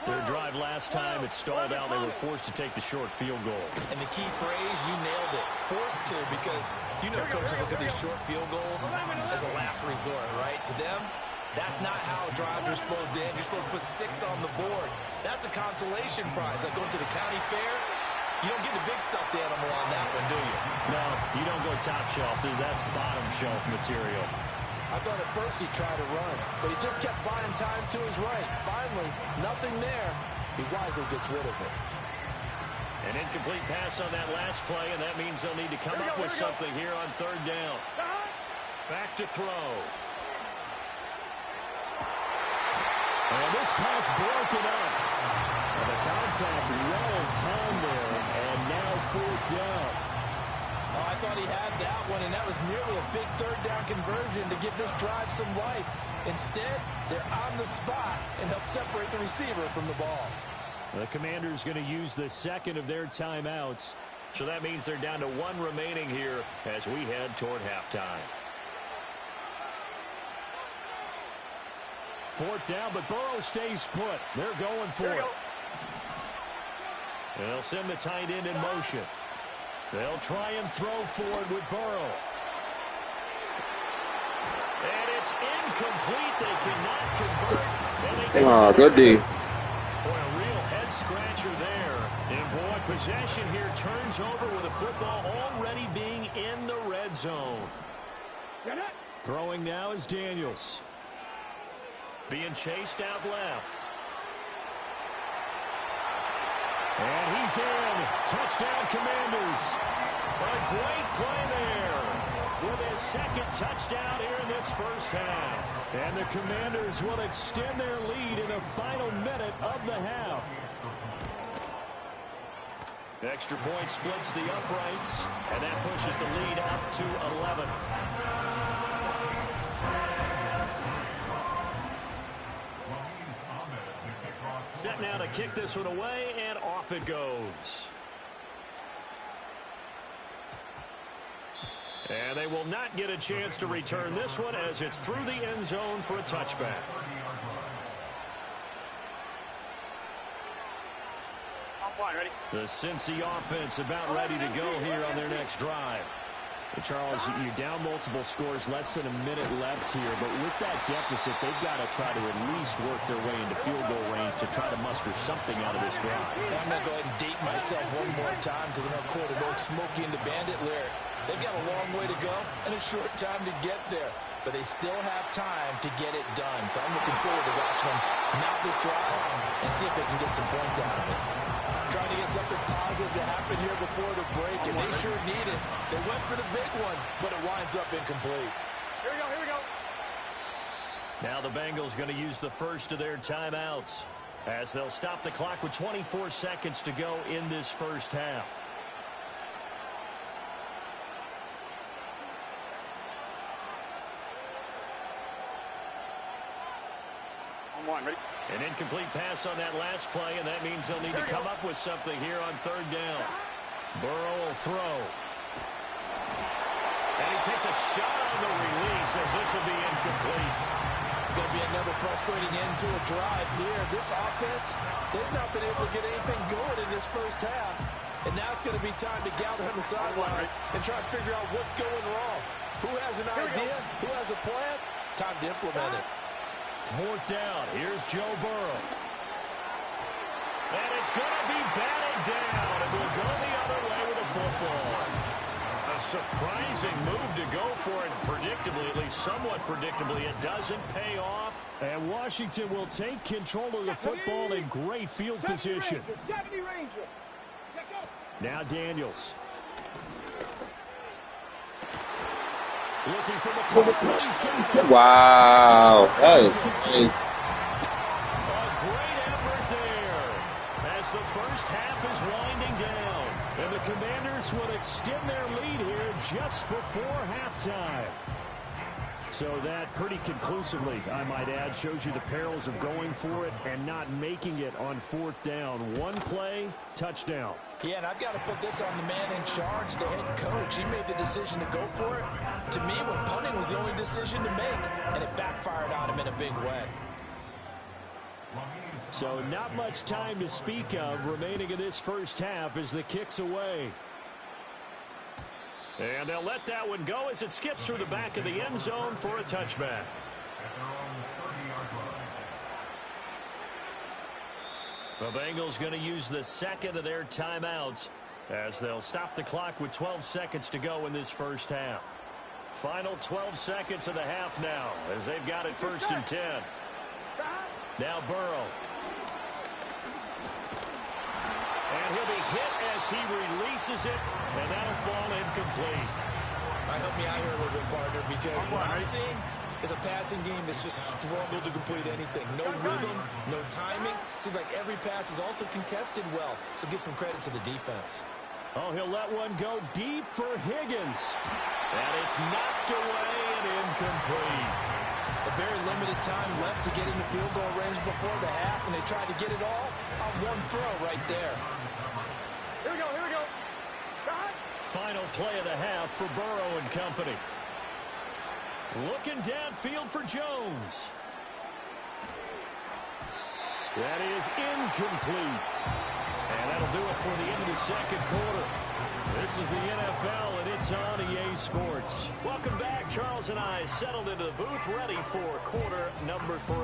Their drive last time, it stalled out. They were forced to take the short field goal. And the key phrase, you nailed it. Forced to, because you know coaches look at these short field goals as a last resort, right? To them, that's not how drives are supposed to end. You're supposed to put 6 on the board. That's a consolation prize. Like going to the county fair, you don't get the big stuffed animal on that one, do you? No, you don't go top shelf. That's bottom shelf material. I thought at first he'd try to run, but he just kept buying time to his right. Finally, nothing there. He wisely gets rid of it. An incomplete pass on that last play, and that means they'll need to come up with something here on 3rd down. Back to throw. And this pass broken up. And the contact well timed there, and now 4th down. Oh, I thought he had that one, and that was nearly a big 3rd down conversion to give this drive some life. Instead, they're on the spot and help separate the receiver from the ball. The Commanders going to use the 2nd of their timeouts. So that means they're down to 1 remaining here as we head toward halftime. 4th down, but Burrow stays put. They're going for it. And they'll send the tight end in motion. They'll try and throw forward with Burrow. And it's incomplete. They cannot convert. Good D. Boy, a real head-scratcher there. And, boy, possession here turns over with the football already being in the red zone. Throwing now is Daniels. Being chased out left. And he's in. Touchdown, Commanders. A great play there with his 2nd touchdown here in this first half. And the Commanders will extend their lead in the final minute of the half. The extra point splits the uprights, and that pushes the lead up to 11. Set now to kick this one away, and off it goes. And they will not get a chance to return this one as it's through the end zone for a touchback. Ready? The Cincy offense about ready to go here on their next drive. Charles, you're down multiple scores, less than a minute left here, but with that deficit, they've got to try to at least work their way into field goal range to try to muster something out of this drive. I'm going to go ahead and date myself one more time because I'm going to quote an old Smokey and the Bandit lyric. They've got a long way to go and a short time to get there, but they still have time to get it done. So I'm looking forward to watching them mount this drive and see if they can get some points out of it. Trying to get something positive to happen here before the break, and they sure need it. They went for the big one, but it winds up incomplete. Here we go, here we go. Now the Bengals going to use the first of their timeouts as they'll stop the clock with 24 seconds to go in this first half. Ready? An incomplete pass on that last play, and that means they'll need to come up with something here on third down. Burrow will throw. And he takes a shot on the release as this will be incomplete. It's going to be another frustrating end to a drive here. This offense, they've not been able to get anything going in this first half. And now it's going to be time to gather on the sidelines and try to figure out what's going wrong. Who has an idea? Who has a plan? Time to implement it. Fourth down. Here's Joe Burrow. And it's going to be batted down. And we'll go the other way with the football. A surprising move to go for it. Predictably, at least somewhat predictably, it doesn't pay off. And Washington will take control of the football in great field position. Now Daniels. Looking for the Wow. That is crazy. A great effort there as the first half is winding down. And the Commanders will extend their lead here just before halftime. So that pretty conclusively, I might add, shows you the perils of going for it and not making it on fourth down. One play, touchdown. Yeah, and I've got to put this on the man in charge, the head coach. He made the decision to go for it. To me, when punting was the only decision to make, and it backfired on him in a big way. So not much time to speak of remaining in this first half as the kick's away. And they'll let that one go as it skips through the back of the end zone for a touchback. The Bengals going to use the second of their timeouts as they'll stop the clock with 12 seconds to go in this first half. Final 12 seconds of the half now as they've got it first and 10. Now Burrow. And he'll be hit as he releases it, and that'll fall incomplete. Help me out here a little bit, partner, because what I'm seeing is a passing game that's just struggled to complete anything. No rhythm, no timing. Seems like every pass is also contested well, so give some credit to the defense. Oh, he'll let one go deep for Higgins. And it's knocked away and incomplete. A very limited time left to get into field goal range before the half, and they tried to get it all on one throw right there. Here we go, here we go. Final play of the half for Burrow and company. Looking downfield for Jones. That is incomplete. And that'll do it for the end of the second quarter. This is the NFL, and it's on EA Sports. Welcome back. Charles and I settled into the booth, ready for quarter number 3.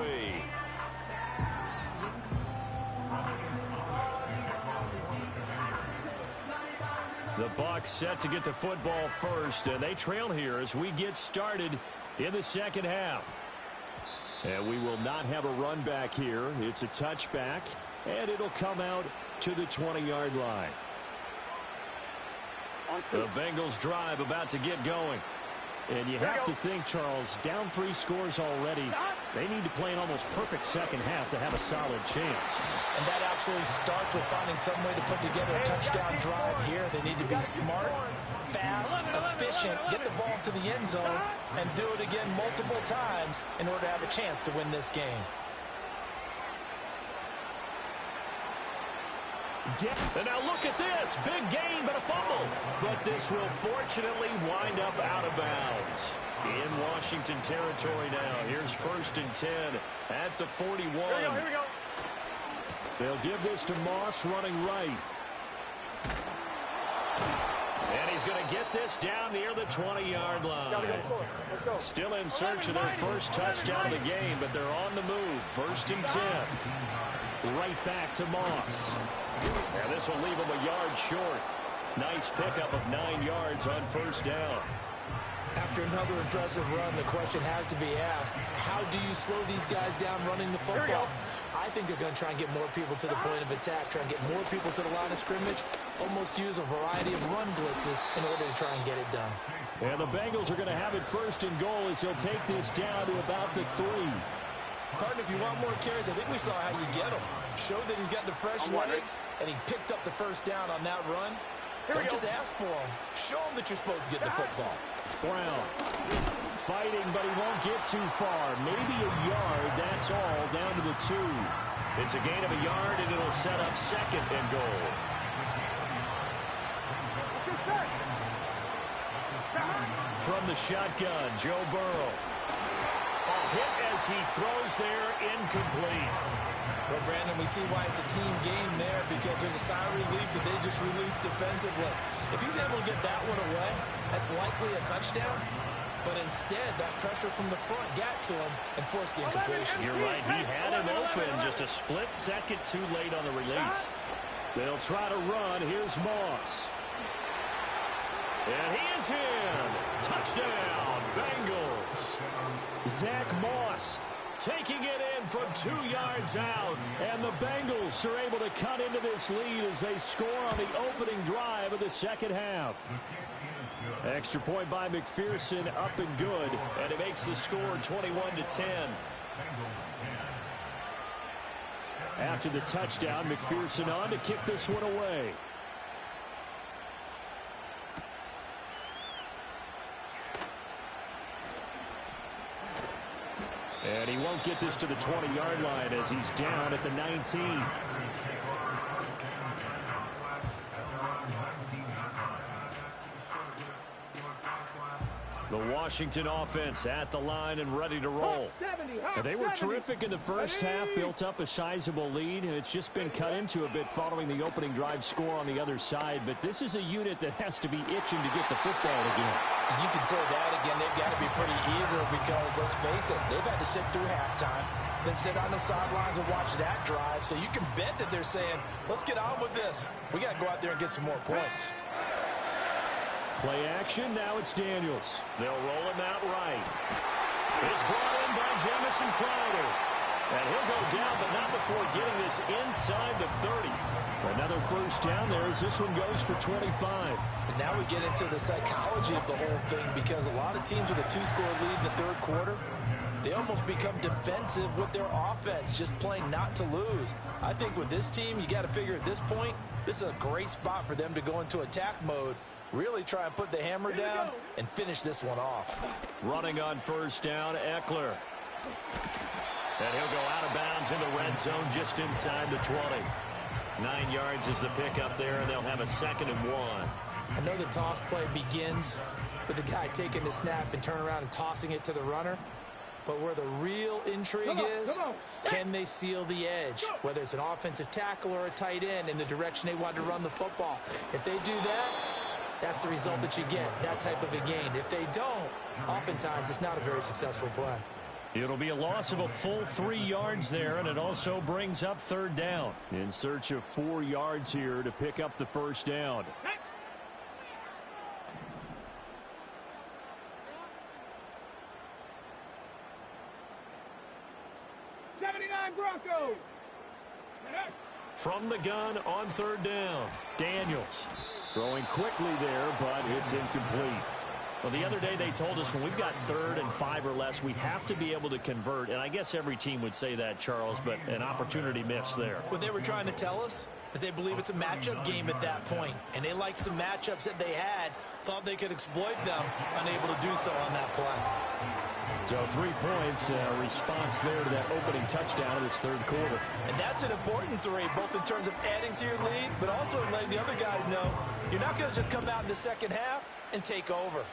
The Bucs set to get the football first, and they trail here as we get started in the second half. And we will not have a run back here. It's a touchback, and it'll come out to the 20-yard line. The Bengals drive about to get going. And you have to think, Charles, down 3 scores already. They need to play an almost perfect second half to have a solid chance. And that absolutely starts with finding some way to put together a touchdown drive here. They need to be smart, fast, efficient, get the ball to the end zone, and do it again multiple times in order to have a chance to win this game. And now look at this. Big gain, but a fumble. But this will fortunately wind up out of bounds. In Washington territory now. Here's 1st and 10 at the 41. Here we go. They'll give this to Moss running right. And he's going to get this down near the 20-yard line. Let's go. Still in search of their first touchdown of the game, but they're on the move. 1st and 10. Right back to Moss. And this will leave him a yard short. Nice pickup of 9 yards on 1st down. After another impressive run, the question has to be asked, how do you slow these guys down running the football? I think they're going to try and get more people to the point of attack, try and get more people to the line of scrimmage, almost use a variety of run blitzes in order to try and get it done. And the Bengals are going to have it 1st and goal as he'll take this down to about the 3. Partner, if you want more carries, I think we saw how you get him. Showed that he's got the fresh legs, and he picked up the 1st down on that run. Don't just ask for him. Show him that you're supposed to get the football. Brown fighting, but he won't get too far. Maybe a yard, that's all, down to the 2. It's a gain of a yard, and it'll set up 2nd and goal. From the shotgun, Joe Burrow. A hit as he throws there, incomplete. Well, Brandon, we see why it's a team game there, because there's a sign of relief that they just released defensively. If he's able to get that one away, that's likely a touchdown. But instead, that pressure from the front got to him and forced the incompletion. You're right. He had him open, just a split second too late on the release. They'll try to run. Here's Moss. And he is in. Touchdown, Bengals. Zach Moss taking it in from 2 yards out. And the Bengals are able to cut into this lead as they score on the opening drive of the 2nd half. Extra point by McPherson, up and good. And it makes the score 21-10. After the touchdown, McPherson on to kick this one away. And he won't get this to the 20-yard line as he's down at the 19. The Washington offense at the line and ready to roll. And they were terrific in the first half, built up a sizable lead, and it's just been cut into a bit following the opening drive score on the other side. But this is a unit that has to be itching to get the football again. And you can say that again. They've got to be pretty eager because, let's face it, they've had to sit through halftime, then sit on the sidelines and watch that drive. So you can bet that they're saying, let's get on with this. We got to go out there and get some more points. Play action, now it's Daniels. They'll roll him out right. It's brought in by Jamison Crowder. And he'll go down, but not before getting this inside the 30. Another 1st down there as this one goes for 25. And now we get into the psychology of the whole thing, because a lot of teams with a 2-score lead in the 3rd quarter, they almost become defensive with their offense, just playing not to lose. I think with this team, you got to figure at this point, this is a great spot for them to go into attack mode, really try and put the hammer down and finish this one off. Running on 1st down, Eckler. And he'll go out of bounds in the red zone just inside the 20. 9 yards is the pickup there, and they'll have a 2nd and 1. I know the toss play begins with the guy taking the snap and turn around and tossing it to the runner. But where the real intrigue is, can they seal the edge? Whether it's an offensive tackle or a tight end in the direction they want to run the football. If they do that, that's the result that you get, that type of a gain. If they don't, oftentimes it's not a very successful play. It'll be a loss of a full 3 yards there, and it also brings up 3rd down. In search of 4 yards here to pick up the 1st down. Broncos. From the gun on 3rd down, Daniels throwing quickly there, but it's incomplete. Well, the other day they told us when we've got 3rd and 5 or less, we have to be able to convert. And I guess every team would say that, Charles, but an opportunity missed there. What they were trying to tell us is they believe it's a matchup game at that point. And they liked some matchups that they had, thought they could exploit them, unable to do so on that play. So 3 points, response there to that opening touchdown in this third quarter. And that's an important 3, both in terms of adding to your lead, but also letting the other guys know you're not going to just come out in the second half and take over.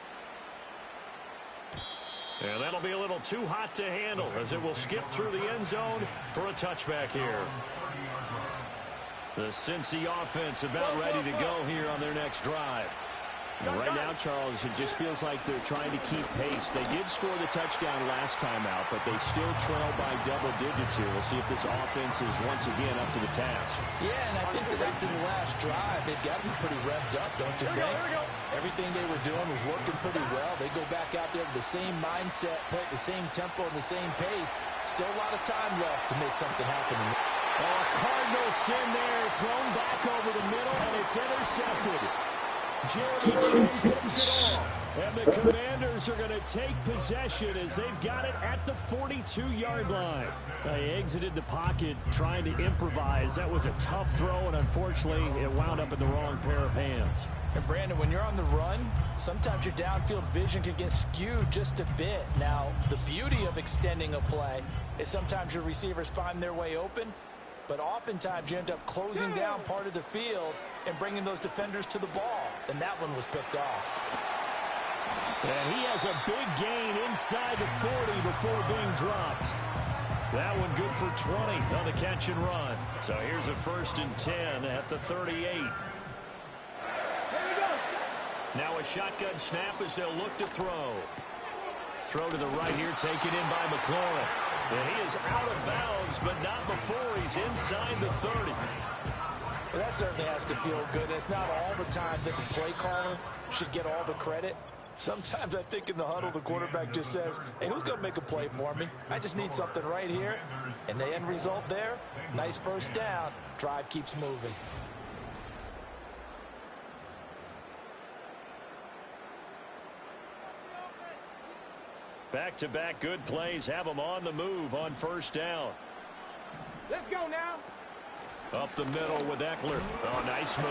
And that'll be a little too hot to handle as it will skip through the end zone for a touchback here. The Cincy offense about ready to go here on their next drive. And right now, Charles, it just feels like they're trying to keep pace. They did score the touchdown last time out, but they still trail by double digits here. We'll see if this offense is once again up to the task. Yeah, and I think that after the last drive, they've got to be pretty revved up, don't you think? Everything they were doing was working pretty well. They go back out there with the same mindset, play at the same tempo and the same pace. Still a lot of time left to make something happen. Oh, Cardinal sin there, thrown back over the middle, and it's intercepted. Jerry Chase picks it off. And the Commanders are going to take possession as they've got it at the 42-yard line. They exited the pocket trying to improvise. That was a tough throw, and unfortunately, it wound up in the wrong pair of hands. And, Brandon, when you're on the run, sometimes your downfield vision can get skewed just a bit. Now, the beauty of extending a play is sometimes your receivers find their way open, but oftentimes you end up closing down part of the field and bringing those defenders to the ball. And that one was picked off. And he has a big gain inside the 40 before being dropped. That one good for 20 on the catch and run. So here's a 1st and 10 at the 38. Now a shotgun snap as they'll look to throw. Throw to the right here, taken in by McLaurin. And he is out of bounds, but not before he's inside the 30. Well, that certainly has to feel good. It's not all the time that the play caller should get all the credit. Sometimes I think in the huddle, the quarterback just says, hey, who's going to make a play for me? I just need something right here. And the end result there, nice first down. Drive keeps moving. Back-to-back good plays have them on the move on 1st down. Let's go now. Up the middle with Eckler. Oh, nice move.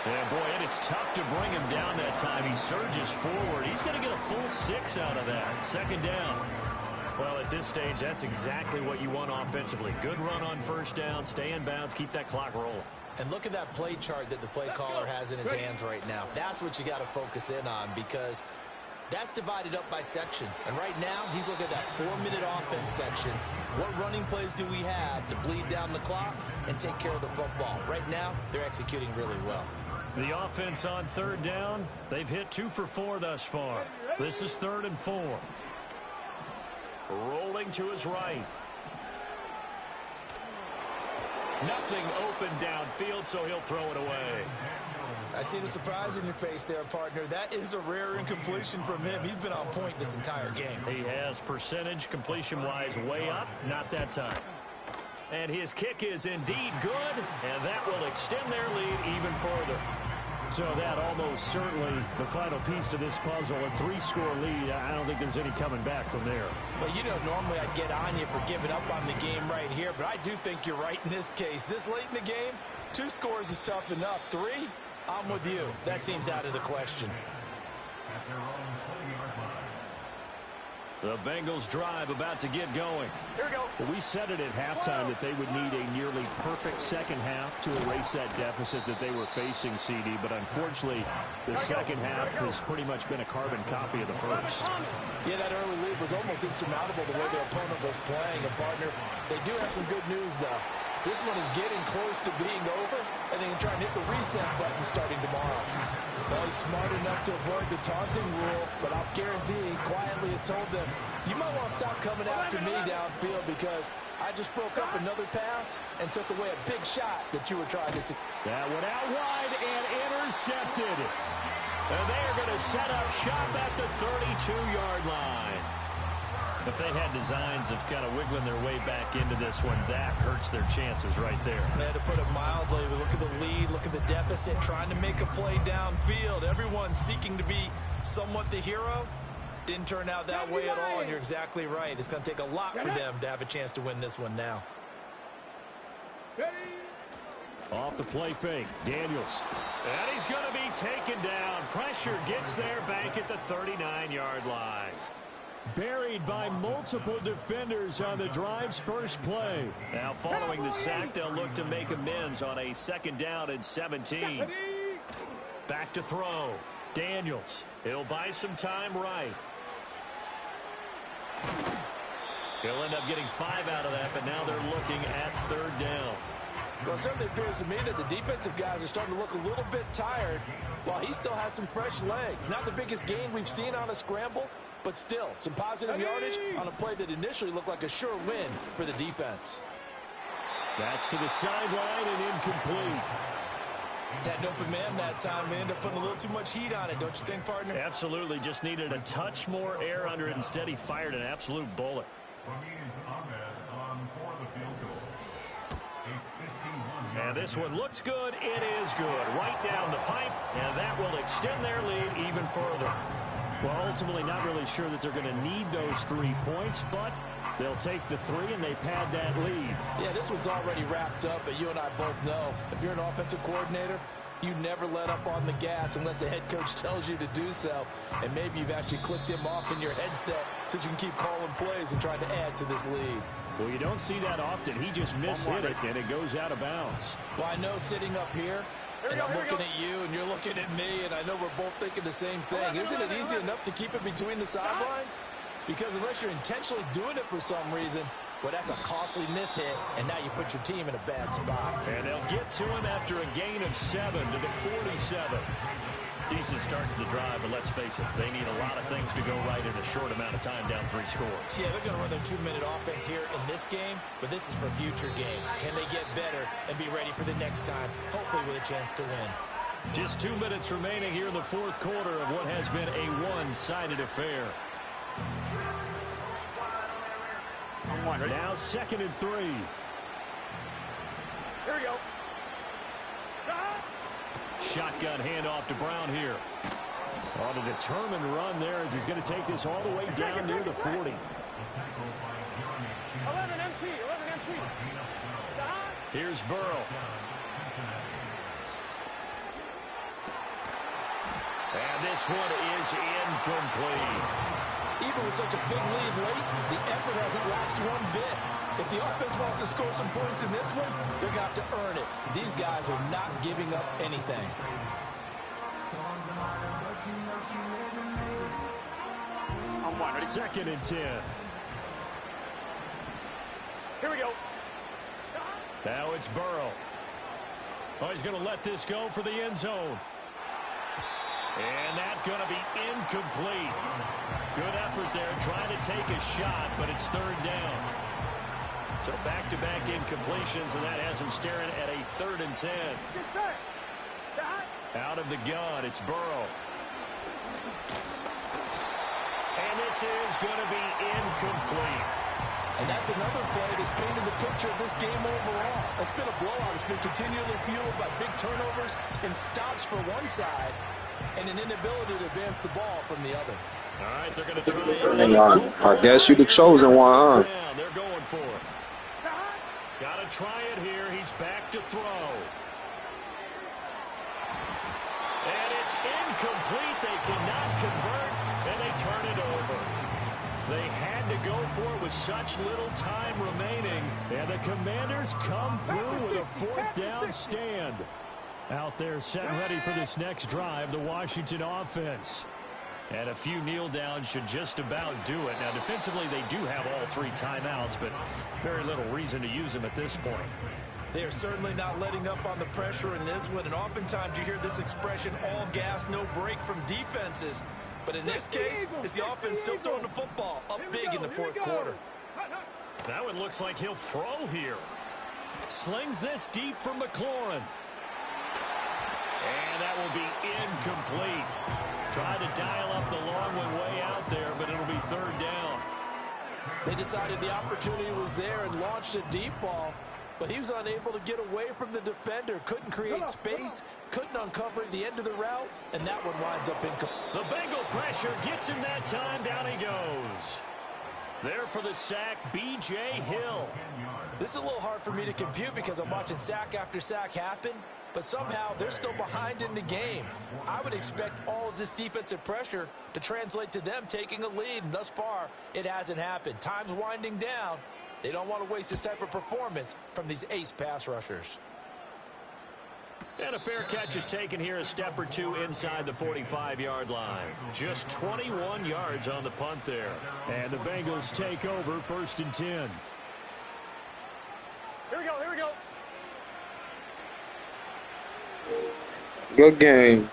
And, boy, and it's tough to bring him down that time. He surges forward. He's going to get a full 6 out of that. 2nd down. Well, at this stage, that's exactly what you want offensively. Good run on 1st down. Stay in bounds. Keep that clock rolling. And look at that play chart that the play caller has in his hands right now. That's what you got to focus in on because that's divided up by sections. And right now, he's looking at that 4-minute offense section. What running plays do we have to bleed down the clock and take care of the football? Right now, they're executing really well. The offense on 3rd down, they've hit 2 for 4 thus far. This is 3rd and 4. Rolling to his right. Nothing open downfield, so he'll throw it away. I see the surprise in your face there, partner. That is a rare incompletion from him. He's been on point this entire game. He has percentage completion-wise way up, not that time. And his kick is indeed good, and that will extend their lead even further. So that almost certainly the final piece to this puzzle, a 3-score lead. I don't think there's any coming back from there. Well, you know, normally I'd get on you for giving up on the game right here, but I do think you're right in this case. This late in the game, 2 scores is tough enough. 3, I'm with you. That seems out of the question. The Bengals drive about to get going. Here we go. Well, we said it at halftime that they would need a nearly perfect second half to erase that deficit that they were facing, CD. But unfortunately, the second half has pretty much been a carbon copy of the first. Yeah, that early lead was almost insurmountable the way their opponent was playing. And, partner, they do have some good news, though. This one is getting close to being over, and they can try and hit the reset button starting tomorrow. Well, he's smart enough to avoid the taunting rule, but I'll guarantee he quietly has told them, you might want to stop coming after me downfield because I just broke up another pass and took away a big shot that you were trying to see. That went out wide and intercepted. And they are going to set up shop at the 32-yard line. If they had designs of kind of wiggling their way back into this one, that hurts their chances right there. Man, to put it mildly, look at the lead, look at the deficit, trying to make a play downfield. Everyone seeking to be somewhat the hero. Didn't turn out that way at all, and you're exactly right. It's going to take a lot for them to have a chance to win this one now. Off the play fake, Daniels. And he's going to be taken down. Pressure gets there back at the 39-yard line. Buried by multiple defenders on the drive's first play. Now following the sack, they'll look to make amends on a 2nd down and 17. Back to throw. Daniels. He'll buy some time right. He'll end up getting 5 out of that, but now they're looking at 3rd down. Well, it certainly appears to me that the defensive guys are starting to look a little bit tired while he still has some fresh legs. Not the biggest gain we've seen on a scramble, but still some positive yardage on a play that initially looked like a sure win for the defense. That's to the sideline and incomplete. That open man that time, they end up putting a little too much heat on it, don't you think, partner? Absolutely. Just needed a touch more air under it. Instead, he fired an absolute bullet. And this one looks good. It is good. Right down the pipe, and that will extend their lead even further. Well, ultimately not really sure that they're going to need those 3 points, but they'll take the 3 and they pad that lead. Yeah, this one's already wrapped up, but you and I both know if you're an offensive coordinator, you never let up on the gas unless the head coach tells you to do so. And maybe you've actually clicked him off in your headset so you can keep calling plays and trying to add to this lead. Well, you don't see that often. He just mishit it, and it goes out of bounds. Well, I know sitting up here, and I'm looking at you, and you're looking at me, and I know we're both thinking the same thing. Isn't it easy enough to keep it between the sidelines? Because unless you're intentionally doing it for some reason, well, that's a costly mishit, and now you put your team in a bad spot. And they'll get to him after a gain of 7 to the 47. Decent start to the drive, but let's face it, they need a lot of things to go right in a short amount of time, down 3 scores. Yeah, they're going to run their 2-minute offense here in this game, but this is for future games. Can they get better and be ready for the next time, hopefully with a chance to win? Just 2 minutes remaining here in the 4th quarter of what has been a one-sided affair. Now 2nd and 3. Here we go. Shotgun handoff to Brown here. On a determined run there as he's going to take this all the way down near the 40. 11 MT, 11 MT. Here's Burrow. And this one is incomplete. Even with such a big lead late, the effort hasn't lapsed one bit. If the offense wants to score some points in this one, they're going to have to earn it. These guys are not giving up anything. I'm one. Ready? 2nd and 10. Here we go. Now it's Burrow. Oh, he's going to let this go for the end zone. And that's going to be incomplete. Good effort there trying to take a shot, but it's 3rd down. So back-to-back incompletions, and that has him staring at a 3rd and 10. Out of the gun, it's Burrow. And this is going to be incomplete. And that's another play that's painted the picture of this game overall. It's been a blowout. It's been continually fueled by big turnovers and stops for one side and an inability to advance the ball from the other. All right, they're going to try. I guess you're the chosen one, huh? They're going for it. Got to try it here. He's back to throw. And it's incomplete. They cannot convert, and they turn it over. They had to go for it with such little time remaining, and the Commanders come through with a 4th down stand. Out there set and ready for this next drive, the Washington offense. And a few kneel downs should just about do it. Now, defensively, they do have all 3 timeouts, but very little reason to use them at this point. They are certainly not letting up on the pressure in this one, and oftentimes you hear this expression, all gas, no break from defenses. But in this case, it's the offense still throwing the football up big in the 4th quarter. That one looks like he'll throw here. Slings this deep for McLaurin. And that will be incomplete. Tried to dial up the long one way out there, but it'll be 3rd down. They decided the opportunity was there and launched a deep ball, but he was unable to get away from the defender. Couldn't create space, couldn't uncover at the end of the route, and that one winds up incomplete. The Bengal pressure gets him that time. Down he goes. There for the sack, B.J. Hill. This is a little hard for me to compute because I'm watching sack after sack happen, but somehow they're still behind in the game. I would expect all of this defensive pressure to translate to them taking a lead, and thus far, it hasn't happened. Time's winding down. They don't want to waste this type of performance from these ace pass rushers. And a fair catch is taken here a step or two inside the 45-yard line. Just 21 yards on the punt there. And the Bengals take over 1st and 10. Here we go, here we go. Good game.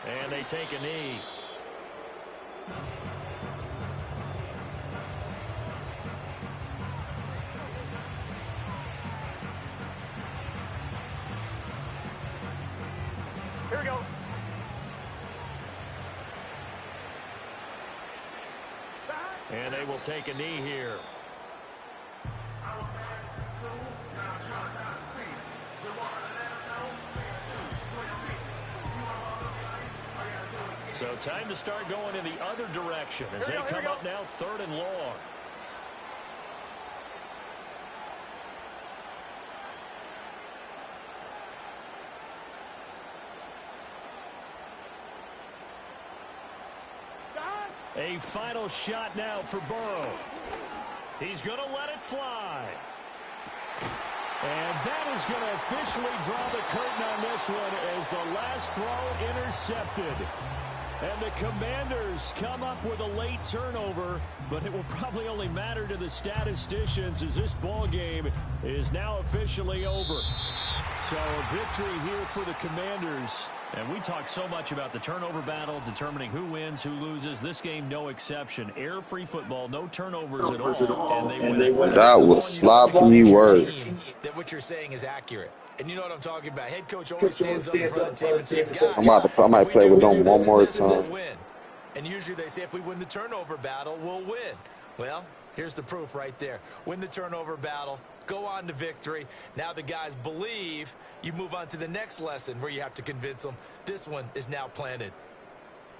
And they take a knee. Here we go. And they will take a knee here. So time to start going in the other direction as they come up now 3rd and long. A final shot now for Burrow. He's going to let it fly. And that is going to officially draw the curtain on this one as the last throw intercepted. And the Commanders come up with a late turnover, but it will probably only matter to the statisticians as this ball game is now officially over. So a victory here for the Commanders. And we talk so much about the turnover battle, determining who wins, who loses. This game, no exception. Error-free football, no turnovers at all. And they win. That was sloppy work. That what you're saying is accurate. And you know what I'm talking about. Head coach always stands up in front of the team and says, guys, I might play with them one more time. we'll win. And usually they say if we win the turnover battle, we'll win. Well, here's the proof right there. Win the turnover battle, go on to victory. Now the guys believe. You move on to the next lesson where you have to convince them. This one is now planted.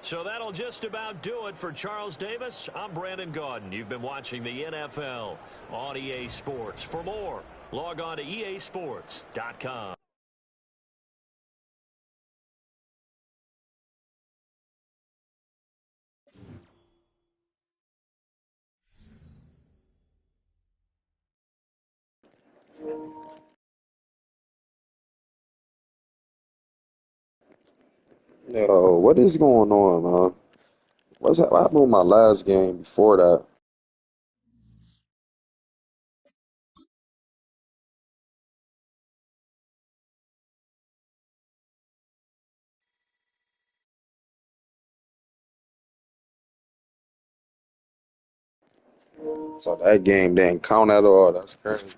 So that'll just about do it for Charles Davis. I'm Brandon Gaudin. You've been watching the NFL on EA Sports. For more, log on to easports.com. Yo, what is going on, man? What happened with my last game before that? So that game didn't count at all. That's crazy.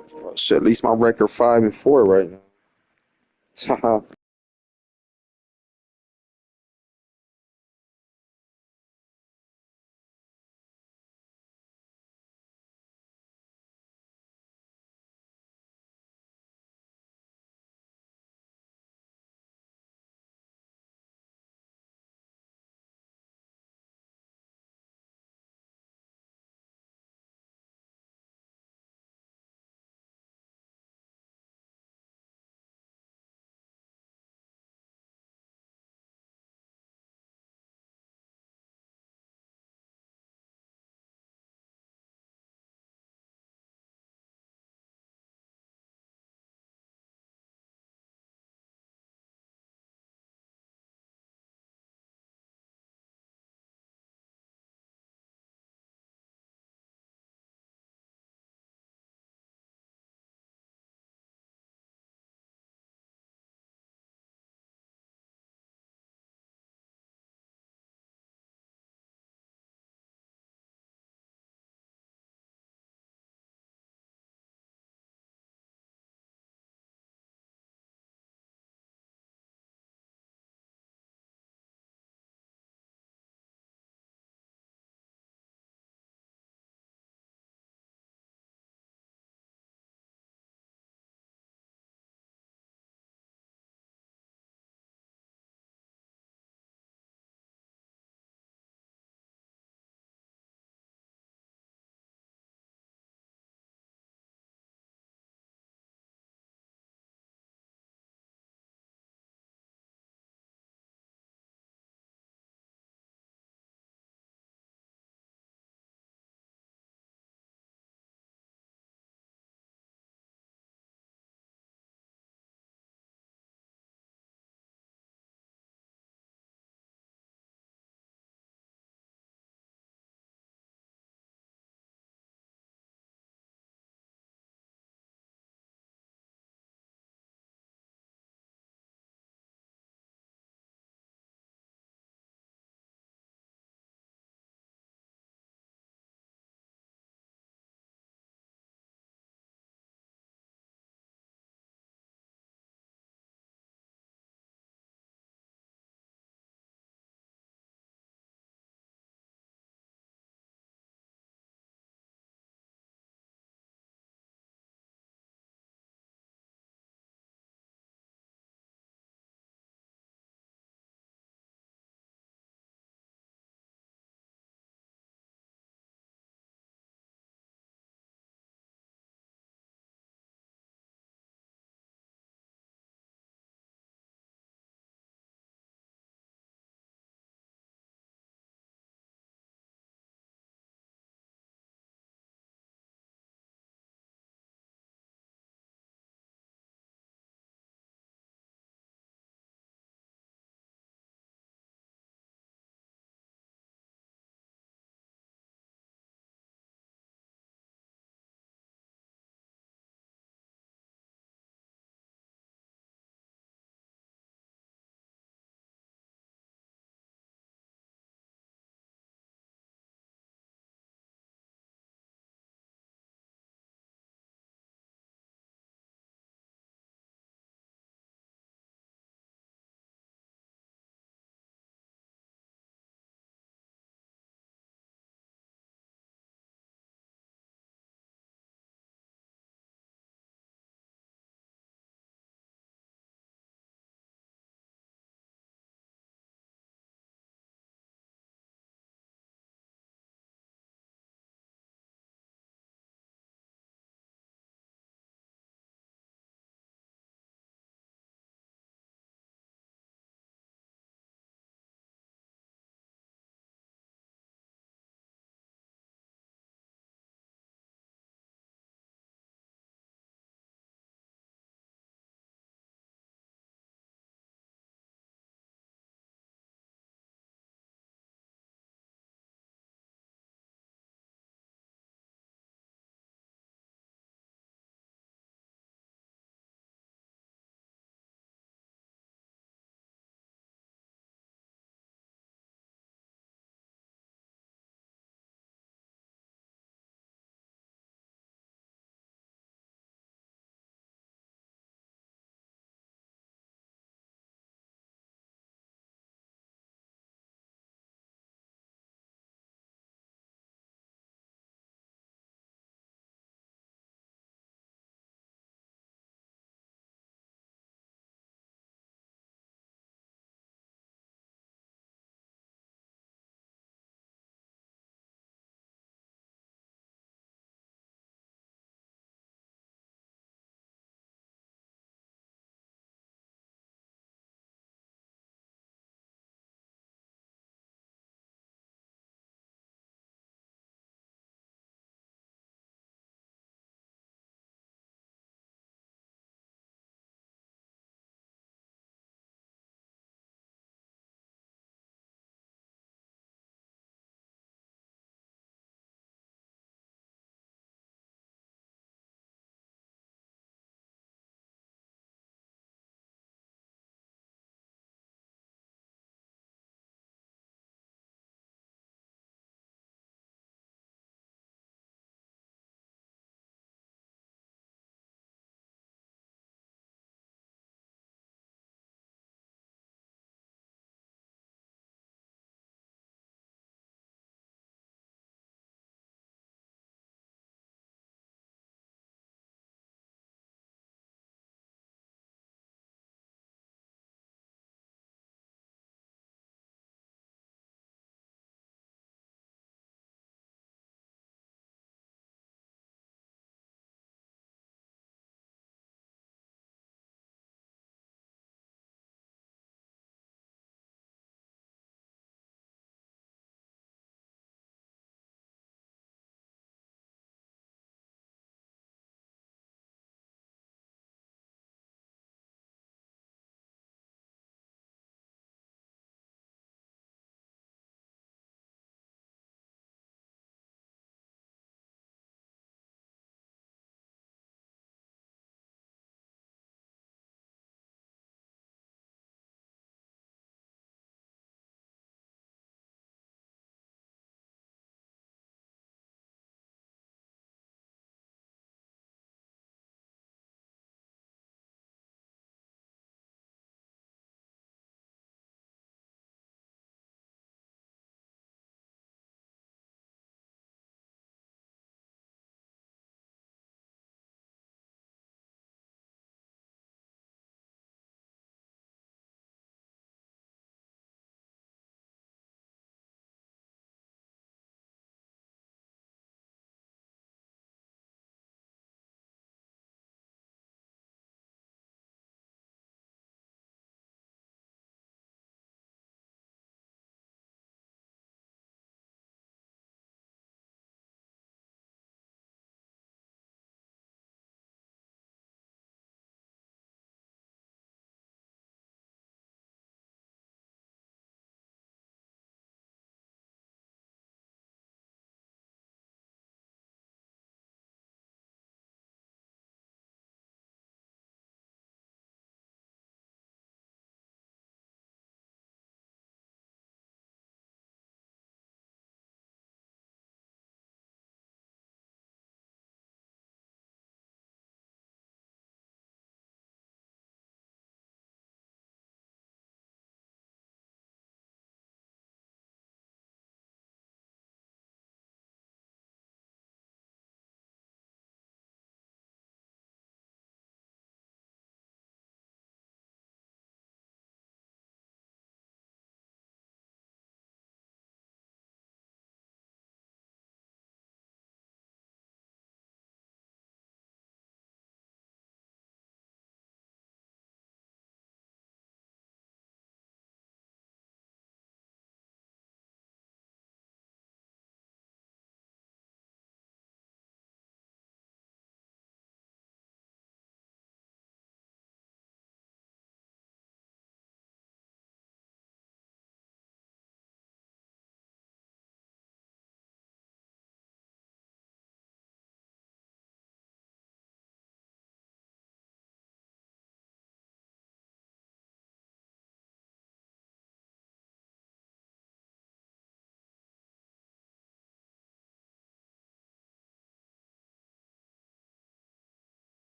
Oh, shit, at least my record 5-4 right now.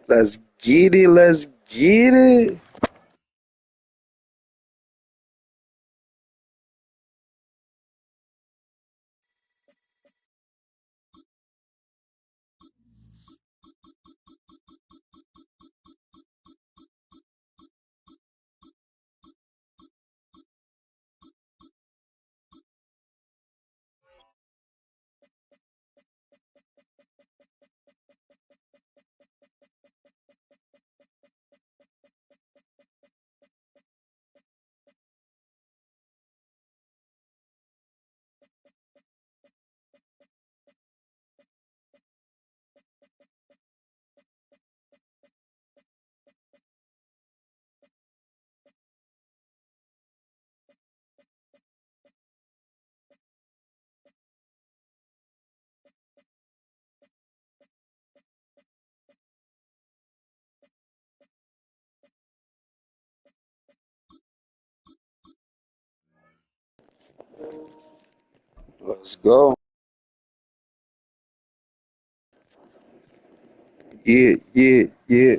Let's get it. Let's get it. Let's go. Yeah, yeah, yeah.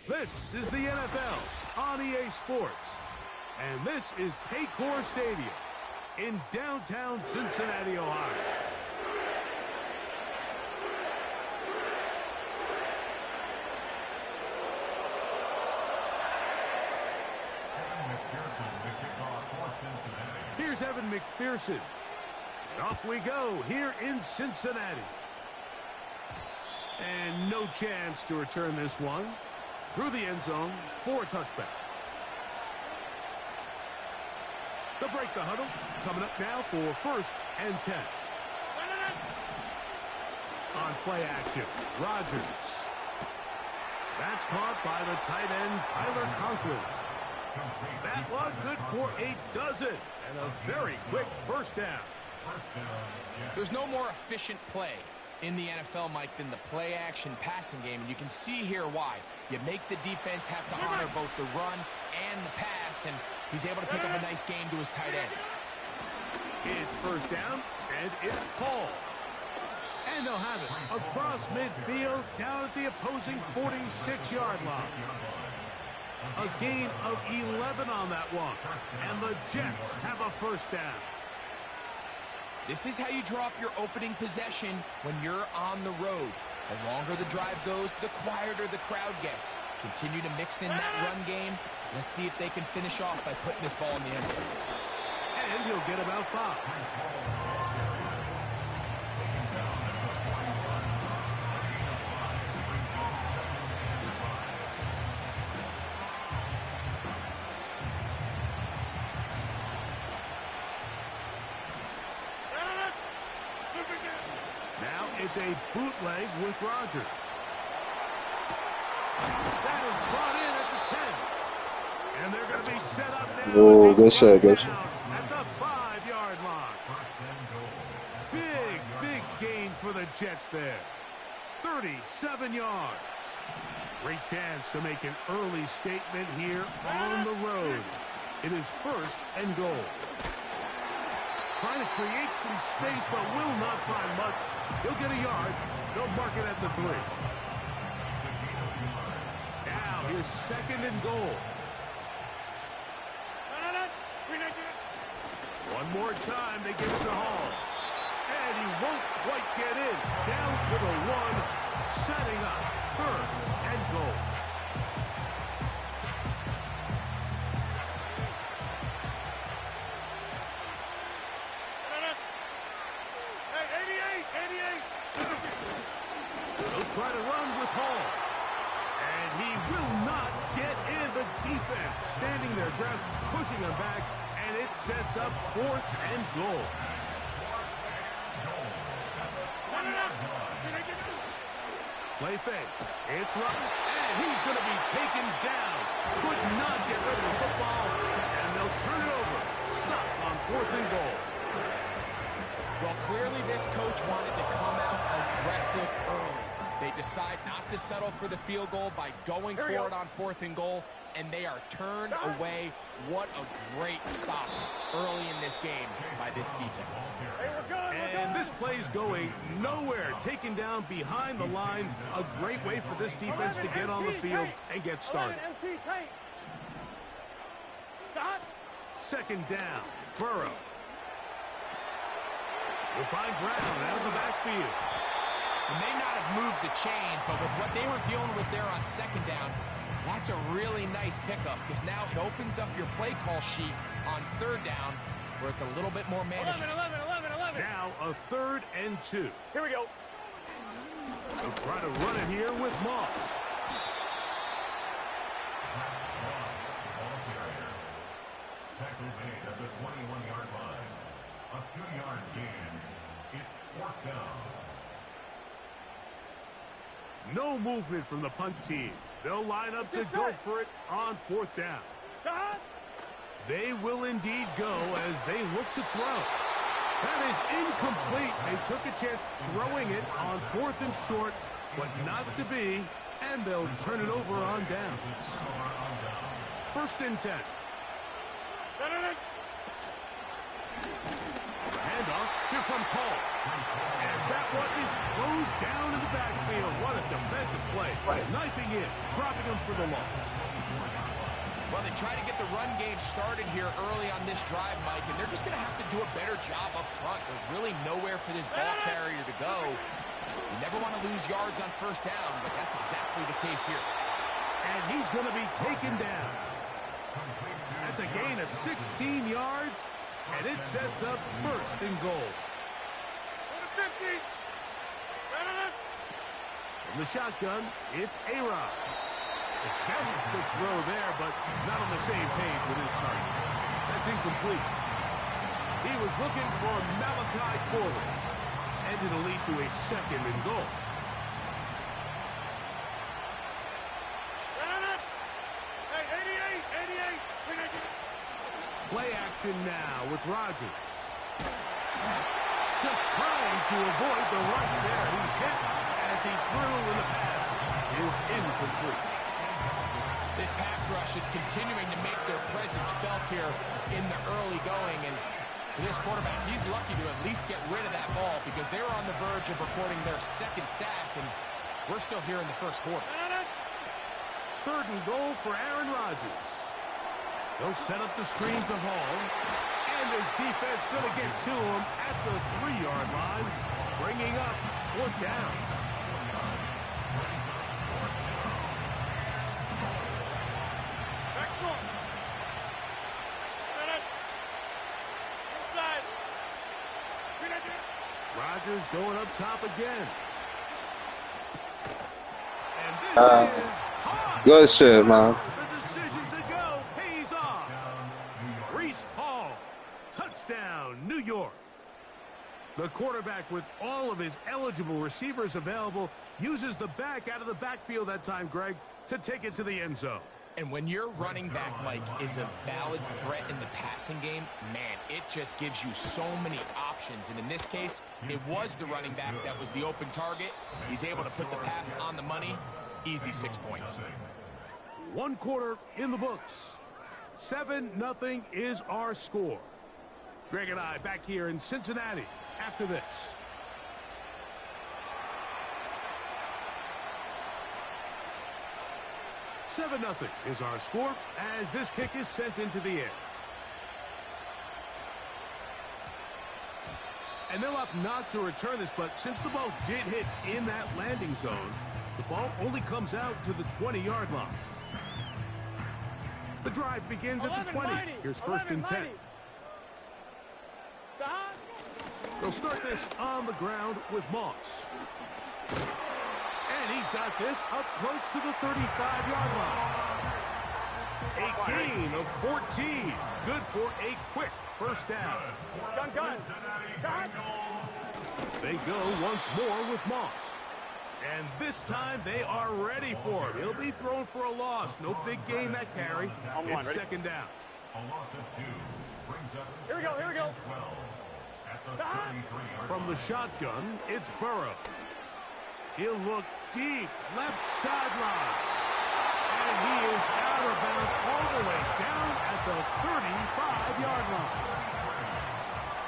This is the NFL on EA Sports. And this is Paycor Stadium in downtown Cincinnati, Ohio. Here's Evan McPherson. And off we go here in Cincinnati. And no chance to return this one. Through the end zone for a touchback. They'll break the huddle. Coming up now for 1st and 10. On play action, Rodgers. That's caught by the tight end, Tyler Conklin. That one good for a dozen. And a very quick first down. There's no more efficient play in the NFL, Mike, than the play-action passing game, and you can see here why. You make the defense have to honor both the run and the pass, and he's able to pick up a nice game to his tight end. It's first down, and it's Paul. And they'll have it across midfield, down at the opposing 46-yard line. A gain of 11 on that one, and the Jets have a first down. This is how you draw up your opening possession when you're on the road. The longer the drive goes, the quieter the crowd gets. Continue to mix in that run game. Let's see if they can finish off by putting this ball in the end zone. And he'll get about 5. It's a bootleg with Rodgers. That is brought in at the 10. And they're going to be set up now. Oh, good shot, good shot. At the 5-yard line. Big gain for the Jets there. 37 yards. Great chance to make an early statement here on the road. It is 1st and goal. Trying to create some space, but will not find much. He'll get a yard. They'll mark it at the 3. Now here's 2nd and goal. One more time, they give it to Hall. And he won't quite get in. Down to the 1, setting up 3rd and goal. Try to run with Hall. And he will not get in. The defense standing their ground, pushing him back, and it sets up 4th and goal. Play fake. It's right, and he's going to be taken down. Could not get rid of the football, and they'll turn it over. Stop on 4th and goal. Well, clearly this coach wanted to come out aggressive early. They decide not to settle for the field goal by going for it on 4th and goal, and they are turned away. What a great stop early in this game by this defense. And this play's going nowhere. Taken down behind the line. A great way for this defense to get on the field and get started. Second down, Burrow. Will find Brown out of the backfield. They may not have moved the chains, but with what they were dealing with there on 2nd down, that's a really nice pickup because now it opens up your play call sheet on 3rd down where it's a little bit more manageable. 11. Now a 3rd and 2. Here we go. They'll try to run it here with Moss. Tackle made at the 21-yard line. A 2-yard gain. It's 4th down. No movement from the punt team. They'll line up to go for it on 4th down. They will indeed go as they look to throw. That is incomplete. They took a chance throwing it on 4th and short, but not to be, and they'll turn it over on downs. 1st and 10. Handoff. Here comes Hall. And that one is closed down in the backfield. What a defensive play. Knifing in, dropping him for the loss. Well, they try to get the run game started here early on this drive, Mike, and they're just going to have to do a better job up front. There's really nowhere for this ball carrier to go. You never want to lose yards on 1st down, but that's exactly the case here. And he's going to be taken down. That's a gain of 16 yards, and it sets up 1st and goal. From the shotgun, it's A-Rod. Effective throw there, but not on the same page with his target. That's incomplete. He was looking for Malachi Corley, and it'll lead to a 2nd and goal. Play action now with Rodgers. Just trying to avoid the rush there. He's hit as he threw, and the pass is incomplete. This pass rush is continuing to make their presence felt here in the early going, and for this quarterback, he's lucky to at least get rid of that ball because they were on the verge of recording their 2nd sack, and we're still here in the 1st quarter. 3rd and goal for Aaron Rodgers. They'll set up the screen to Hall. And his defense going to get to him at the 3-yard line, bringing up 4th down. Rodgers going up top again. And this is hot. Good shit, man. The decision to go pays off. Breece Hall, touchdown, New York. The quarterback, with all of his eligible receivers available, uses the back out of the backfield that time, Greg, to take it to the end zone. And when your running back, Mike, is a valid threat in the passing game, man, it just gives you so many options. And in this case, it was the running back that was the open target. He's able to put the pass on the money. Easy 6 points. 1 quarter in the books. 7-0 is our score. Greg and I back here in Cincinnati after this. Seven 0 is our score as this kick is sent into the air. And they'll opt not to return this, but since the ball did hit in that landing zone, the ball only comes out to the 20-yard line. The drive begins at the 20. Here's 1st and 10. They'll start this on the ground with Moss. And he's got this up close to the 35-yard line. A gain of 14. Good for a quick 1st down. Gun. They go once more with Moss. And this time they are ready for him. He'll be thrown for a loss. No big gain that carry. It's 2nd down. A loss of 2 brings up Here we go. 12 at the 33-yard From the shotgun, it's Burrow. He'll look deep, left sideline. And he is out of bounds all the way down at the 35-yard line.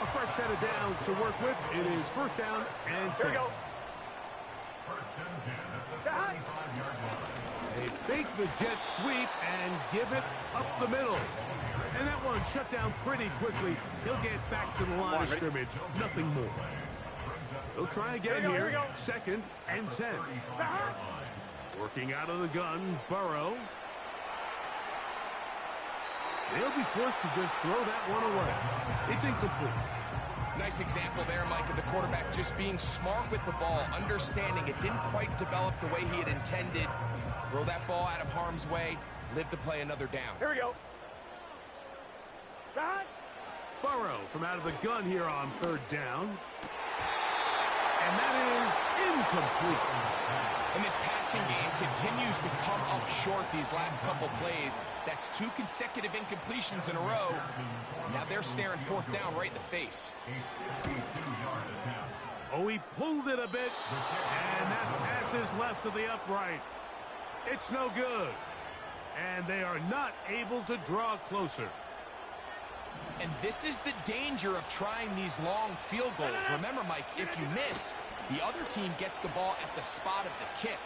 A fresh set of downs to work with. It is first down and 10. First and 10 at the 35-yard line. They fake the jet sweep and give it up the middle. And that one shut down pretty quickly. He'll get back to the line of scrimmage. Nothing more. He'll try again here. Second and 10. Working out of the gun, Burrow. They'll be forced to just throw that one away. It's incomplete. Nice example there, Mike, of the quarterback just being smart with the ball, understanding it didn't quite develop the way he had intended. Throw that ball out of harm's way, live to play another down. Here we go. Burrow from out of the gun here on third down. And that is incomplete. And this passing game continues to come up short these last couple plays. That's 2 consecutive incompletions in a row. Now they're staring fourth down right in the face. Oh, he pulled it a bit, and that pass is left to the upright. It's no good. And they are not able to draw closer. And this is the danger of trying these long field goals. Remember, Mike, if you miss, the other team gets the ball at the spot of the kick.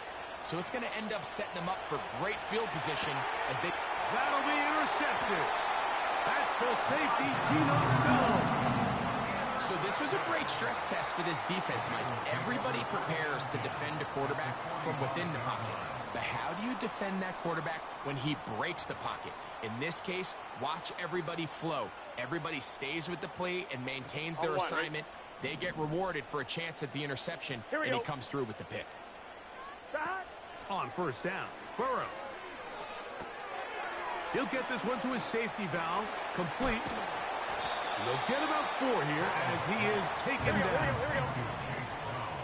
So it's going to end up setting them up for great field position as they... That'll be intercepted. That's the safety, Geno Stone. So this was a great stress test for this defense, Mike. Everybody prepares to defend a quarterback from within the pocket. But how do you defend that quarterback when he breaks the pocket? In this case, watch everybody flow. Everybody stays with the play and maintains their assignment. They get rewarded for a chance at the interception, and he comes through with the pick. On first down, Burrow. He'll get this one to his safety valve, complete. And they'll get about 4 here as he is taken down.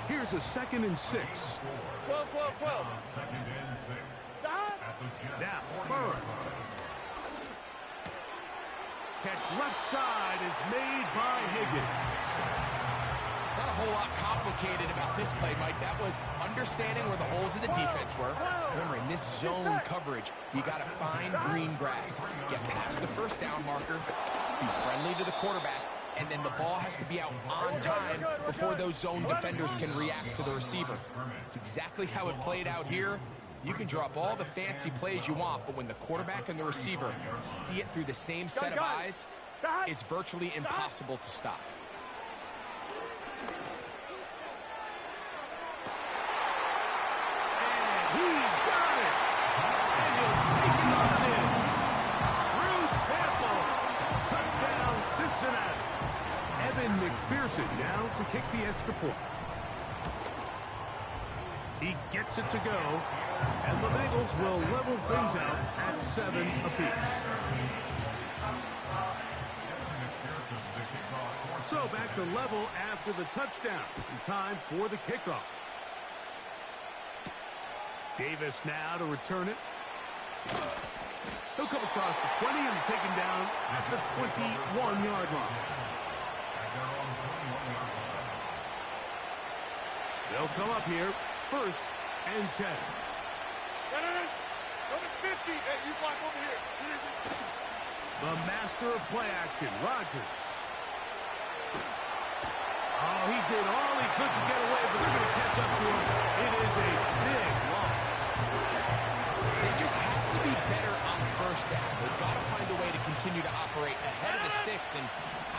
Here's a 2nd and 6. 12. Second and 6. Now, Burrow. Catch left side is made by Higgins. Not a whole lot complicated about this play, Mike. That was understanding where the holes of the defense were. Remember, in this zone coverage, you got to find green grass. Get past the first down marker, be friendly to the quarterback, and then the ball has to be out on time before those zone defenders can react to the receiver. It's exactly how it played out here. You can drop all the fancy plays you want, but when the quarterback and the receiver see it through the same set of eyes, it's virtually impossible to stop. And he's got it. And he'll take it on in. Bruce Sample. Touchdown, Cincinnati. Evan McPherson now to kick the extra point. He gets it to go, and the Bengals will level things out at 7 apiece. So back to level after the touchdown. Time for the kickoff. Davis now to return it. He'll come across the 20 and taken down at the 21-yard line. They'll come up here. First and 10. Go to 50. Hey, you block over here. The master of play action, Rodgers. Oh, he did all he could to get away, but they're going to catch up to him. It is a big loss. They just have to be better on first down. They've got to find a way to continue to operate ahead of the sticks, and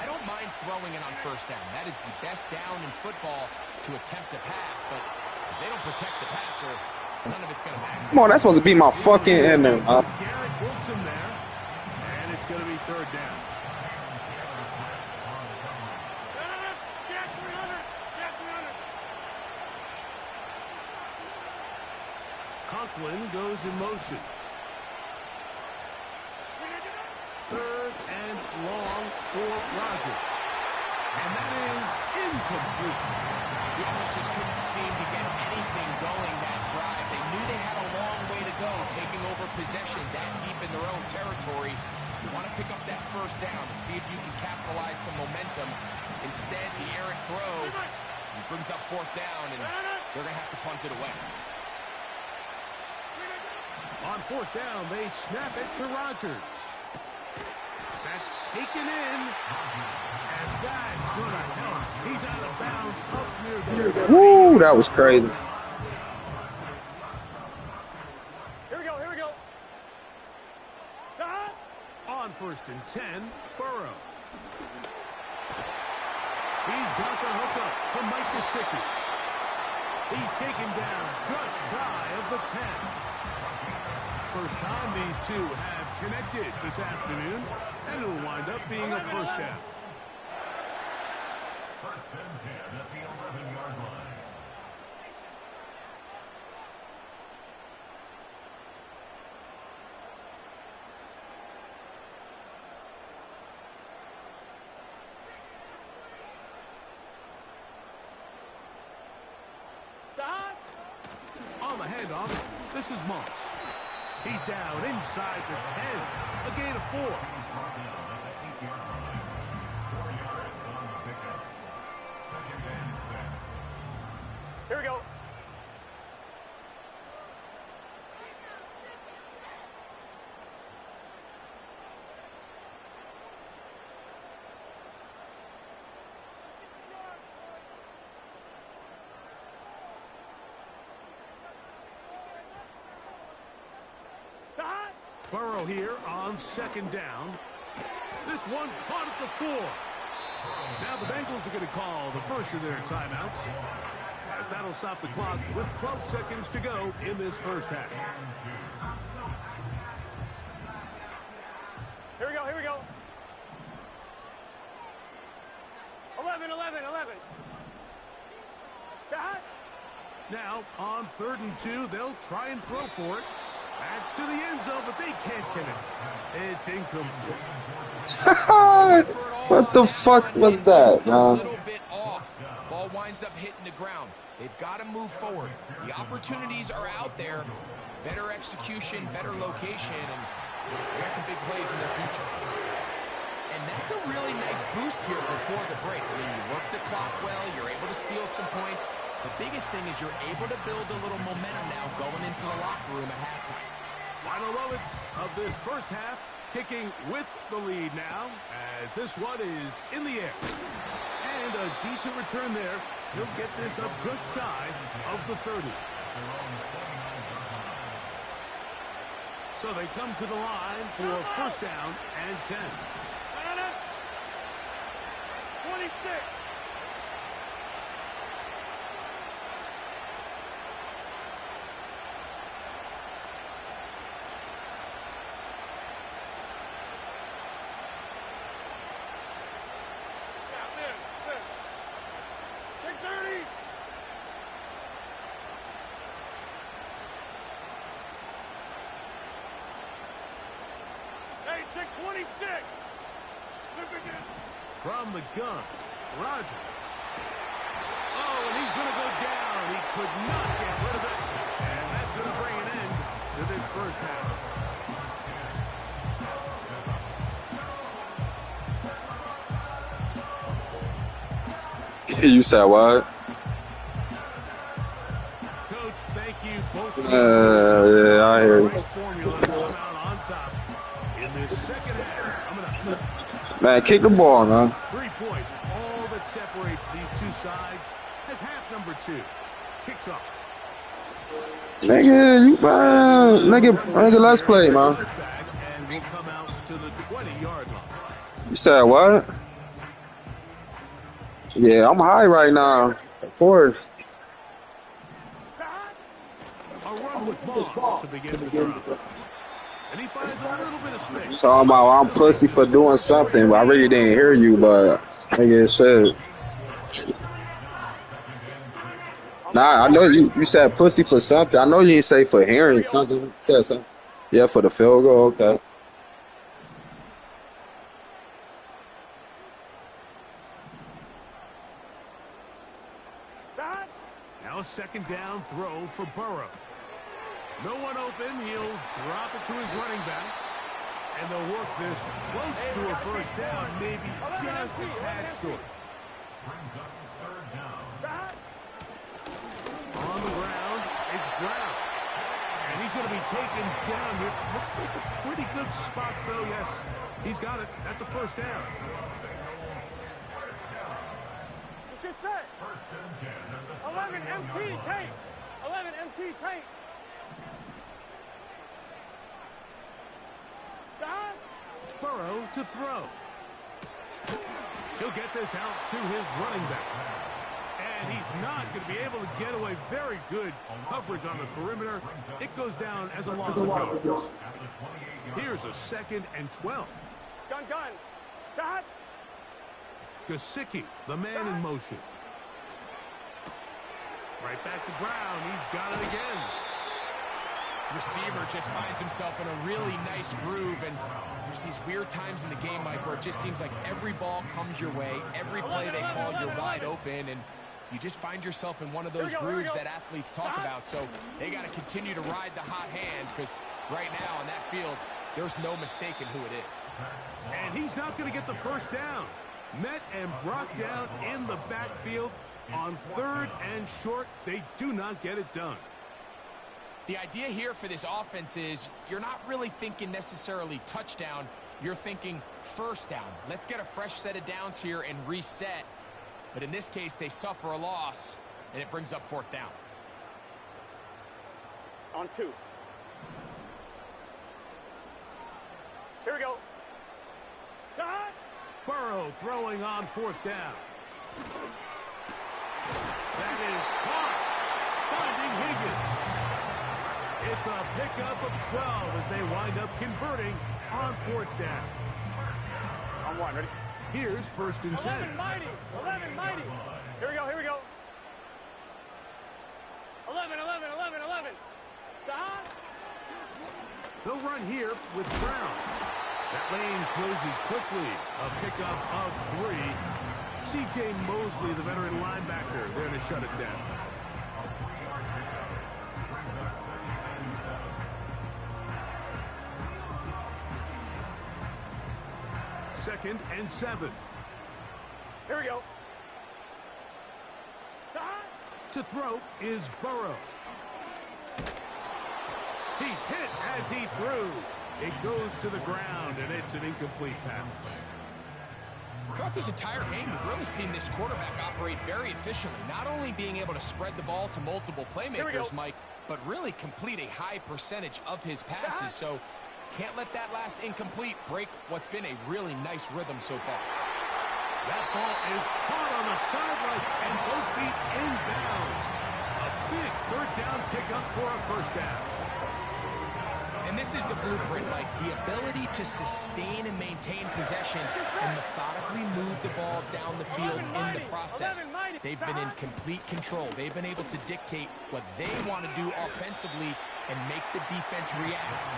I don't mind throwing it on first down. That is the best down in football to attempt to pass, but if they don't protect the passer, none of it's going to matter. Come on, that's supposed to be my fucking ending. Garrett Wilson there, and it's going to be third down. Conklin goes in motion. Third and long for Rodgers. And that is incomplete. The offense just couldn't seem to get anything going that drive. They knew they had a long way to go, taking over possession that deep in their own territory. You want to pick up that first down and see if you can capitalize some momentum. Instead, the errant throw brings up fourth down, and they're going to have to punt it away. On fourth down, they snap it to Rodgers. That's taken in, and that's going to help. He's out of bounds up near the... Woo, that was crazy. Here we go, here we go. Stop. On 1st and 10, Burrow. He's got the hook up to Mike Gesicki. He's taken down just shy of the 10. First time these two have connected this afternoon, and it'll wind up being a first down. First and 10 at the 11-yard line. Stop. On the handoff, this is Moss. He's down inside the 10. A gain of 4. Brought down at the 8-yard line. 4 yards on the pickup. Second and 6. Here we go. Burrow here on 2nd down. This one caught at the 4. Now the Bengals are going to call the first of their timeouts, as that'll stop the clock with 12 seconds to go in this first half. Here we go, here we go. 11, 11, 11. Stop. Now on 3rd and 2, they'll try and throw for it. That's to the end zone, but they can't connect. It's incomplete. What the fuck was that, A man? little bit off. Ball winds up hitting the ground. They've got to move forward. The opportunities are out there. Better execution, better location, and they got some big plays in their future. And that's a really nice boost here before the break. I mean, you work the clock well, you're able to steal some points. The biggest thing is you're able to build a little momentum now going into the locker room at halftime. Final moments of this first half, kicking with the lead now, as this one is in the air. And a decent return there. He'll get this up just shy of the 30. So they come to the line for first down and 10. 26. Hey, take 26. From the gun, Rodgers. Oh, and he's going to go down. He could not get rid of it. And that's going to bring an end to this first half. You said what? Coach, thank you both. Yeah, I hear you. Formula to come out on top in this second half. Coming up. Man, kick the ball, man. 3 points, all that separates these two sides, as half number 2 kicks off. Nigga, you man. Nigga, let's play, man. And will come out to the 20-yard line. You said what? Yeah, I'm high right now. Of course. A run with Moss to begin the drive. And he finds a little bit of space. Talking about I'm pussy for doing something, but I really didn't hear you, but nigga said. Nah, I know you said pussy for something. I know you didn't say for hearing something. You said something. Yeah, for the field goal, okay. Now a second down throw for Burrow. No one open. He'll drop it to his running back. And they'll work this close to a first down, maybe just a tad short. Brings up third down. On ground. And he's going to be taken down here. Looks like a pretty good spot, though. Yes, he's got it. That's a first down. Let's get set. 11 MT tape. 11 MT tape. Don. Burrow to throw. He'll get this out to his running back. And he's not going to be able to get away. Very good coverage on the perimeter. It goes down as a loss of yards. Here's a 2nd and 12. Gun. Stop. Gesicki, the man in motion. Right back to Brown. He's got it again. Receiver just finds himself in a really nice groove, and there's these weird times in the game, Mike, where it just seems like every ball comes your way, every play they call, you're wide open, and you just find yourself in one of those grooves that athletes talk about. So they got to continue to ride the hot hand, because right now on that field, there's no mistaking who it is. And he's not going to get the first down. Met and brought down in the backfield on 3rd and short. They do not get it done. The idea here for this offense is you're not really thinking necessarily touchdown. You're thinking first down. Let's get a fresh set of downs here and reset. But in this case, they suffer a loss, and it brings up 4th down. On 2. Here we go. Don. Burrow throwing on 4th down. That is caught. Finding Higgins. It's a pickup of 12 as they wind up converting on 4th down. On 1, ready? Here's 1st and 10. 11 mighty. 11 mighty. Here we go. 11. Don. They'll run here with Brown. That lane closes quickly. A pickup of 3. C.J. Mosley, the veteran linebacker, there to shut it down. Second and 7. Here we go. Don. To throw is Burrow. He's hit as he threw. It goes to the ground, and it's an incomplete pass. Throughout this entire game, we've really seen this quarterback operate very efficiently, not only being able to spread the ball to multiple playmakers, Mike, but really complete a high percentage of his passes. So can't let that last incomplete break what's been a really nice rhythm so far. That ball is caught on the sideline and both feet inbounds. A big 3rd down pickup for a first down. And this is the blueprint, Mike. The ability to sustain and maintain possession and methodically move the ball down the field in the process. They've been in complete control. They've been able to dictate what they want to do offensively and make the defense react.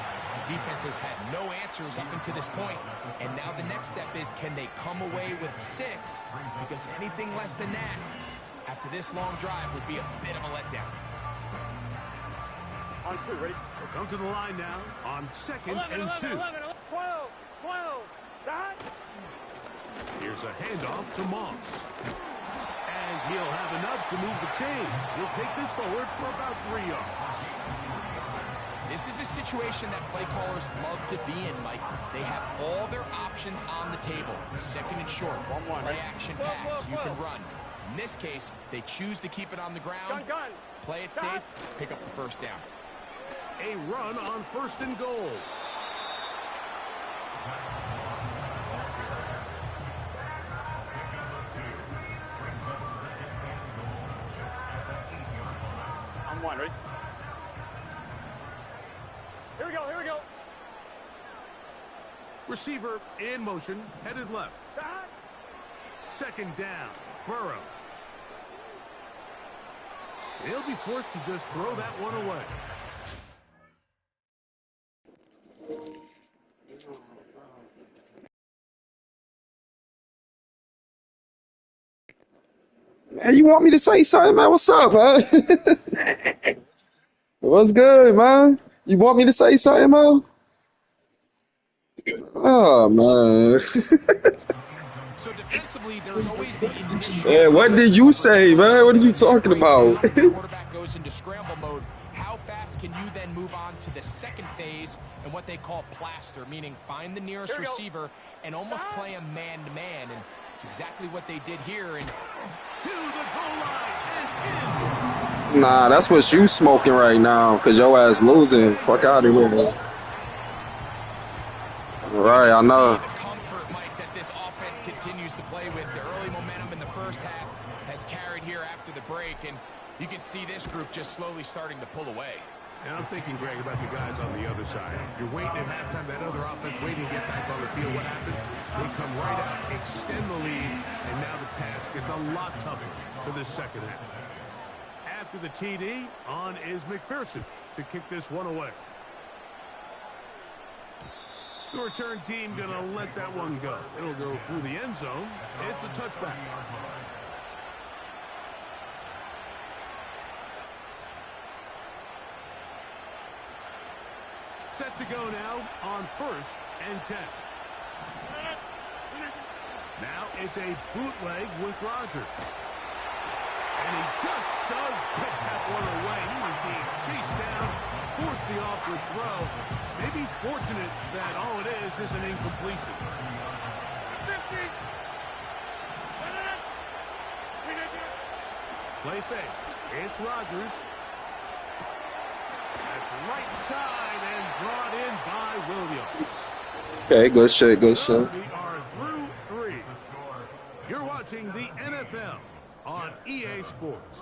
The defense has had no answers up until this point, and now the next step is, can they come away with 6? Because anything less than that, after this long drive, would be a bit of a letdown. On 2, ready? We'll come to the line now on 2nd 11, and 2. 12. Don. Here's a handoff to Moss. And he'll have enough to move the chains. He'll take this forward for about 3 yards. This is a situation that play callers love to be in, Mike. They have all their options on the table. 2nd and short, play action pass, you can run. In this case, they choose to keep it on the ground, play it safe, pick up the first down. A run on 1st and goal. On 1, ready? Here we go. Receiver in motion, headed left. Don. 2nd down, Burrow. He'll be forced to just throw that one away. Man, you want me to say something, man? What's up, man? What's good, man? You want me to say something, man? Oh, man. So defensively, there's always the initial. Man, what did you say, man? What are you talking about? The quarterback goes into scramble mode. How can you then move on to the second phase and what they call plaster, meaning find the nearest receiver and almost play a man-to-man. And it's exactly what they did here. And to the goal line and in. Nah, that's what you smoking right now, because your ass losing. Fuck out of here. Right, I know. The comfort, Mike, that this offense continues to play with. The early momentum in the first half has carried here after the break, and you can see this group just slowly starting to pull away. And I'm thinking, Greg, about the guys on the other side. You're waiting at halftime, that other offense waiting to get back on the field. What happens? They come right out, extend the lead, and now the task gets a lot tougher for this second half. After the TD, on is McPherson to kick this one away. The return team going to let that one go. It'll go through the end zone. It's a touchback. Set to go now on 1st and 10. Now it's a bootleg with Rodgers. And he just does get that one away. He was being chased down, forced the awkward throw. Maybe he's fortunate that all it is an incompletion. 50. Play fake. It's Rodgers. That's right side and brought in by Williams. Okay, good shit, good shit. We are through 3. You're watching the NFL on EA Sports.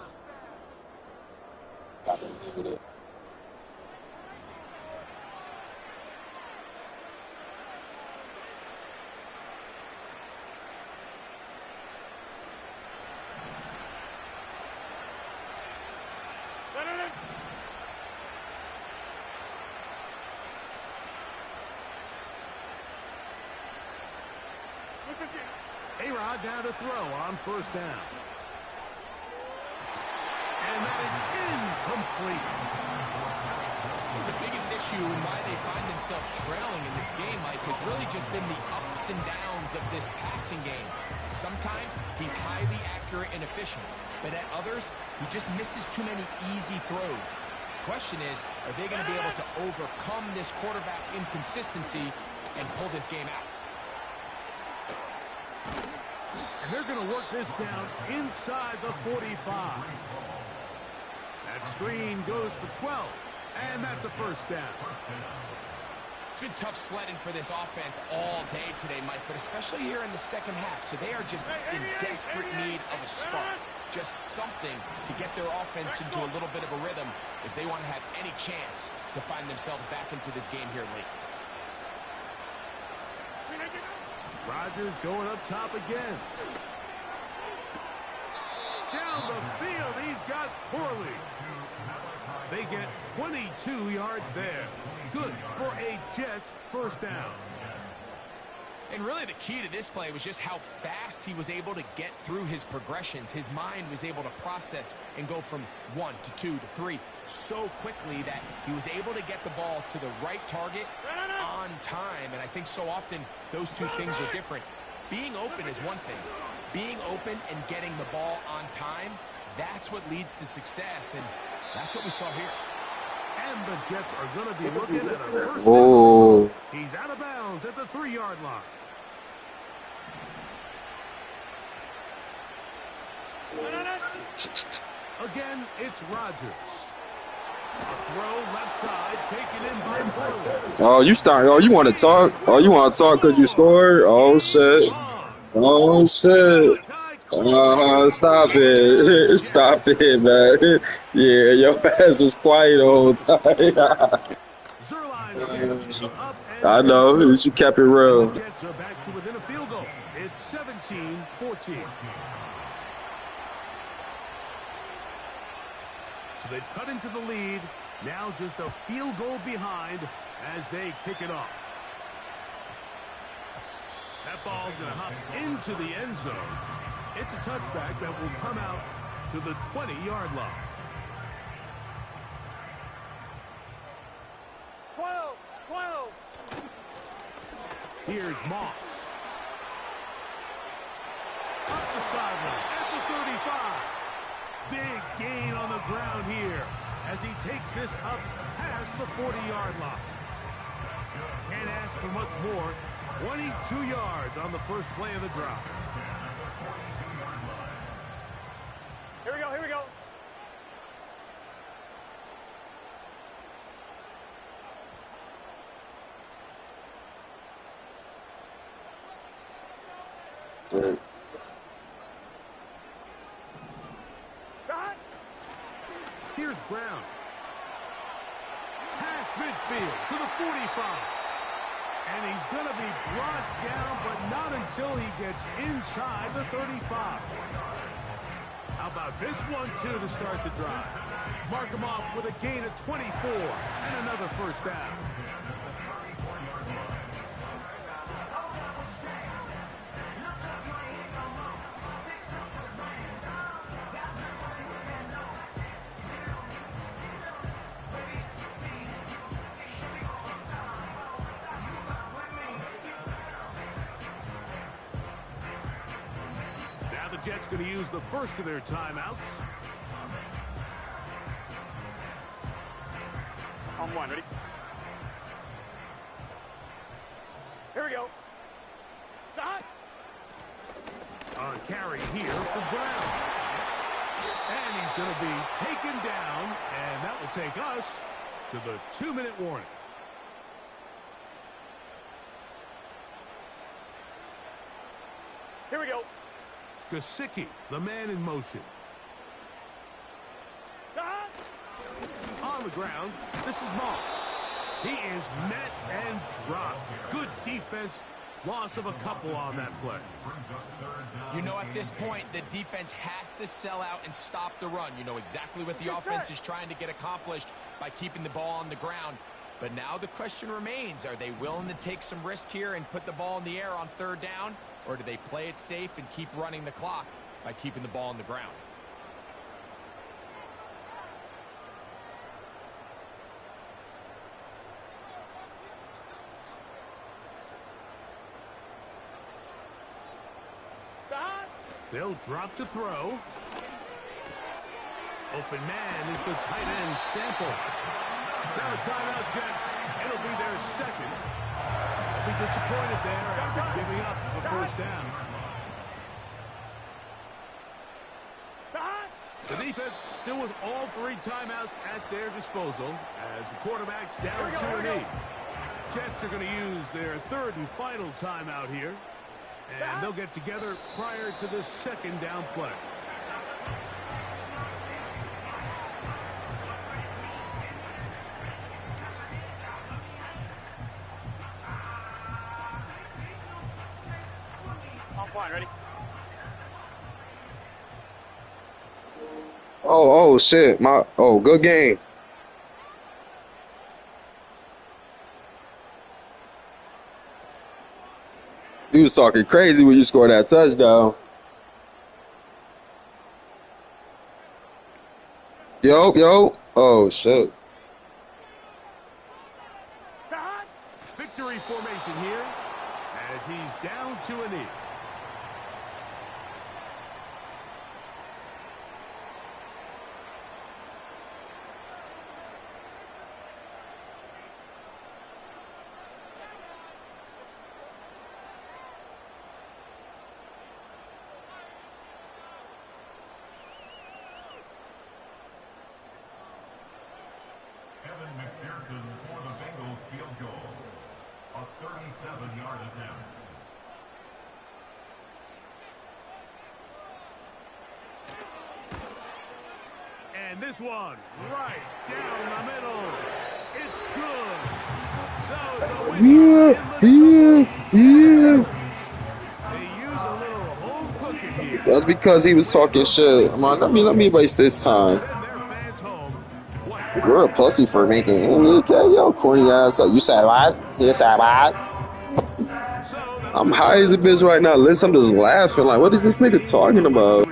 A-Rod down to throw on 1st down. And that is incomplete. The biggest issue and why they find themselves trailing in this game, Mike, has really just been the ups and downs of this passing game. Sometimes he's highly accurate and efficient, but at others, he just misses too many easy throws. The question is, are they going to be able to overcome this quarterback inconsistency and pull this game out? And they're going to work this down inside the 45. That screen goes for 12, and that's a 1st down. It's been tough sledding for this offense all day today, Mike, but especially here in the second half. So they are just in desperate need of a spark, just something to get their offense into a little bit of a rhythm if they want to have any chance to find themselves back into this game here late. Rodgers going up top again. Down the field, he's got Corley. They get 22 yards there. Good for a Jets 1st down. And really the key to this play was just how fast he was able to get through his progressions. His mind was able to process and go from 1 to 2 to 3 so quickly that he was able to get the ball to the right target on time. And I think so often those two things are different. Being open is one thing. Being open and getting the ball on time, that's what leads to success. And that's what we saw here. And the Jets are going to be looking at a 1st Oh. down. He's out of bounds at the 3-yard line. Again, it's Rodgers. A throw left side, taken in by Corley. Oh, you start. Oh, you want to talk? Oh, you want to talk because you scored? Oh, shit. Oh, shit. Stop it. Stop it, man. Yeah, your ass was quiet the whole time. I know. At least you kept it real. The Jets are back to within a field goal. It's 17-14. So they've cut into the lead. Now just a field goal behind as they kick it off. That ball's going to hop into the end zone. It's a touchback that will come out to the 20-yard line. 12. Here's Moss. Up the sideline at the 35. Big gain on the ground here. as he takes this up past the 40-yard line. Can't ask for much more. 22 yards on the first play of the drive. Here we go, here we go. Right. Here's Brown. Past midfield to the 45. And he's going to be brought down, but not until he gets inside the 35. How about this one, too, to start the drive? Mark him off with a gain of 24 and another first down. Now the Jets going to use the first of their timeouts. On one, ready? Here we go. Stop. On carry here for Brown. And he's going to be taken down, and that will take us to the 2-minute warning. Here we go. Gesicki, the man in motion. Stop. On the ground, this is Moss. He is met and dropped. Good defense. Loss of a couple on that play. You know, at this point, the defense has to sell out and stop the run. You know exactly what the offense is trying to get accomplished by keeping the ball on the ground. But now the question remains, are they willing to take some risk here and put the ball in the air on third down? Or do they play it safe and keep running the clock by keeping the ball on the ground? They'll drop to throw. Open man is the tight end, Sample. Now a timeout, Jets. It'll be their second. They'll be disappointed there after giving up a first down. The defense still with all three timeouts at their disposal as the quarterback's down 2-8. Jets are going to use their third and final timeout here. And they'll get together prior to the second down play. On point, ready? Oh, shit. Good game. You was talking crazy when you scored that touchdown. Yo. Oh, shit. Victory formation here as he's down 2-8. McPherson for the Bengals field goal. A 37-yard attempt. And this one right down the middle. It's good. So it's a win. Yeah. They use a little home cooking here. That's because he was talking shit. I'm like, let me waste this time. Send their fans home. You're a pussy for making yo corny ass up. You said what? You said what? I'm high as a bitch right now. Listen, I'm just laughing. Like, what is this nigga talking about?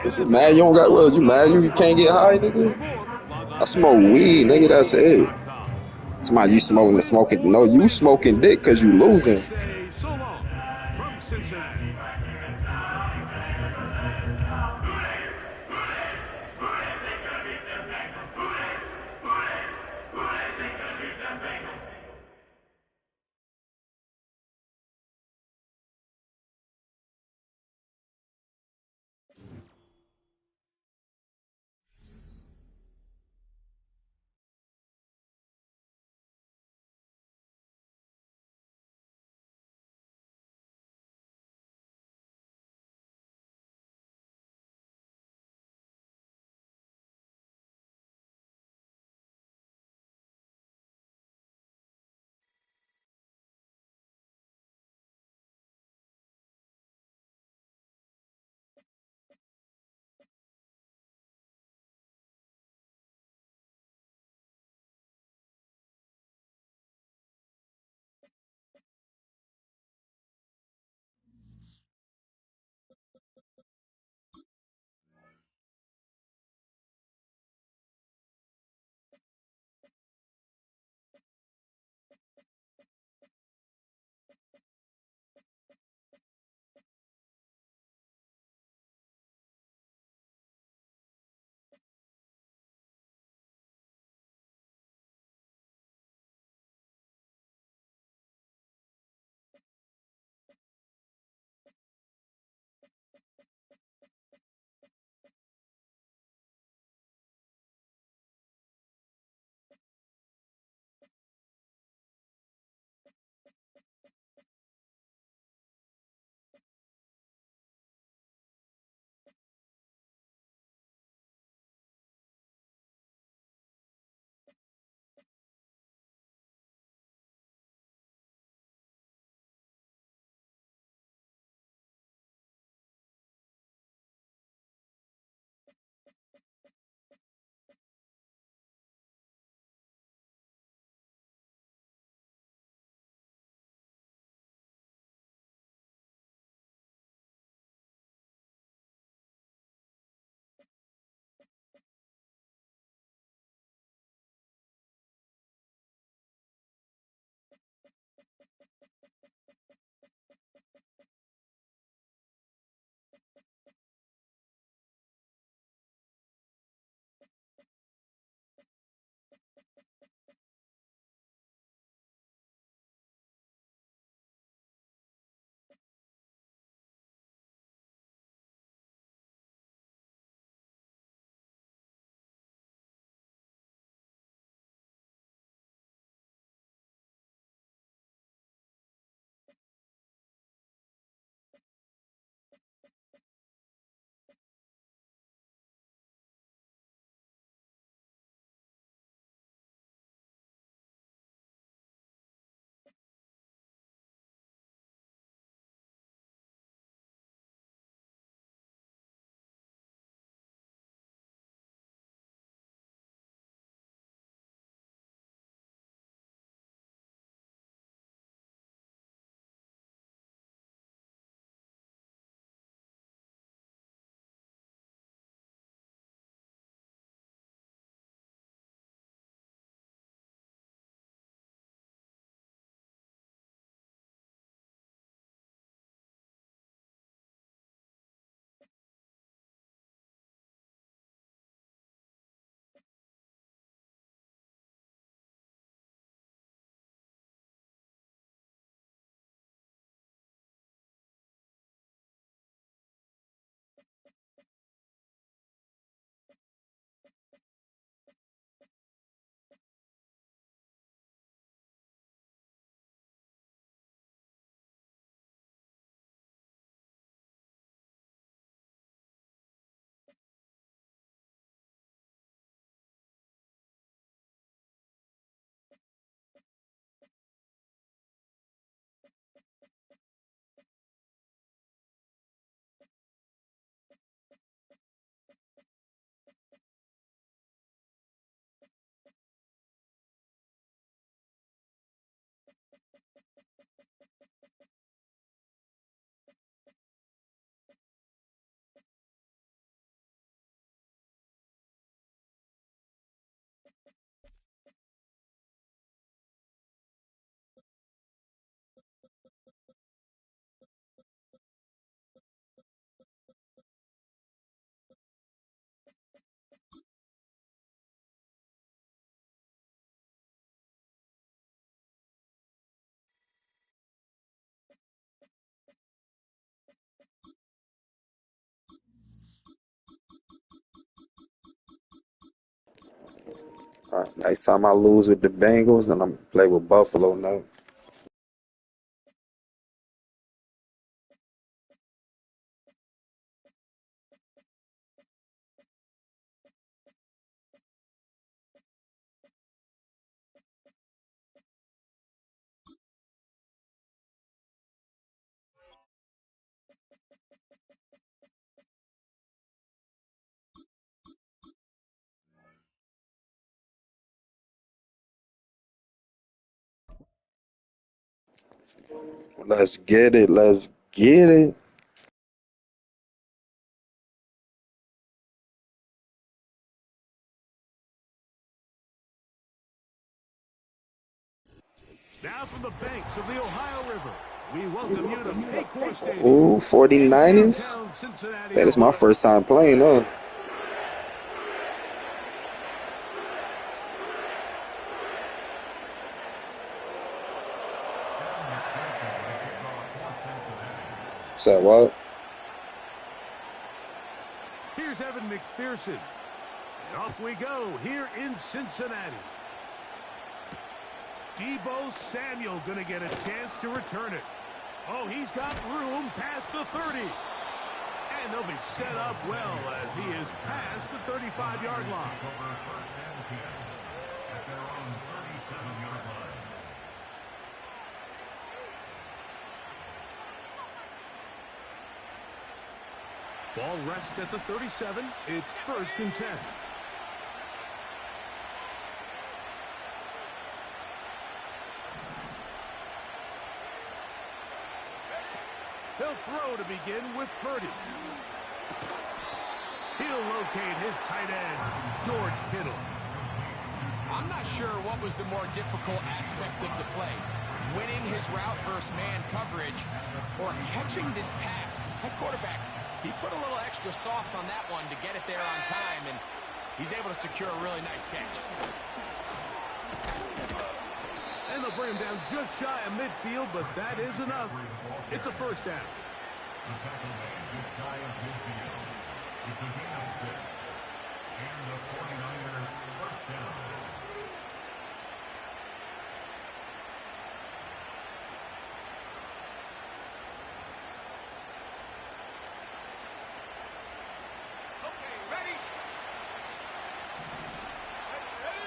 Is it mad you don't got well? You mad you can't get high, nigga? I smoke weed, nigga. That's it. Somebody you smoking. No, you smoking dick because you losing. So long from Cincinnati. Next time I lose with the Bengals, then I'm gonna play with Buffalo now. Let's get it. Let's get it. Now from the banks of the Ohio River, we welcome you to Paycor Stadium. Ooh, 49ers. Downtown Cincinnati, That is my Ohio. first time playing, huh? So what? Here's Evan McPherson. And off we go here in Cincinnati. Deebo Samuel going to get a chance to return it. Oh, he's got room past the 30. And they'll be set up well as he is past the 35-yard line. At their own 37-yard line. Ball rests at the 37. It's 1st and 10. He'll throw to begin with Purdy. He'll locate his tight end, George Kittle. I'm not sure what was the more difficult aspect of the play. Winning his route versus man coverage or catching this pass. Because that quarterback, he put a little extra sauce on that one to get it there on time, and he's able to secure a really nice catch. And they'll bring him down just shy of midfield, but that is enough. It's a 1st down. The tackle made just shy of midfield. It's a gain of 6. And the 49ers first down. Okay, ready? Ready?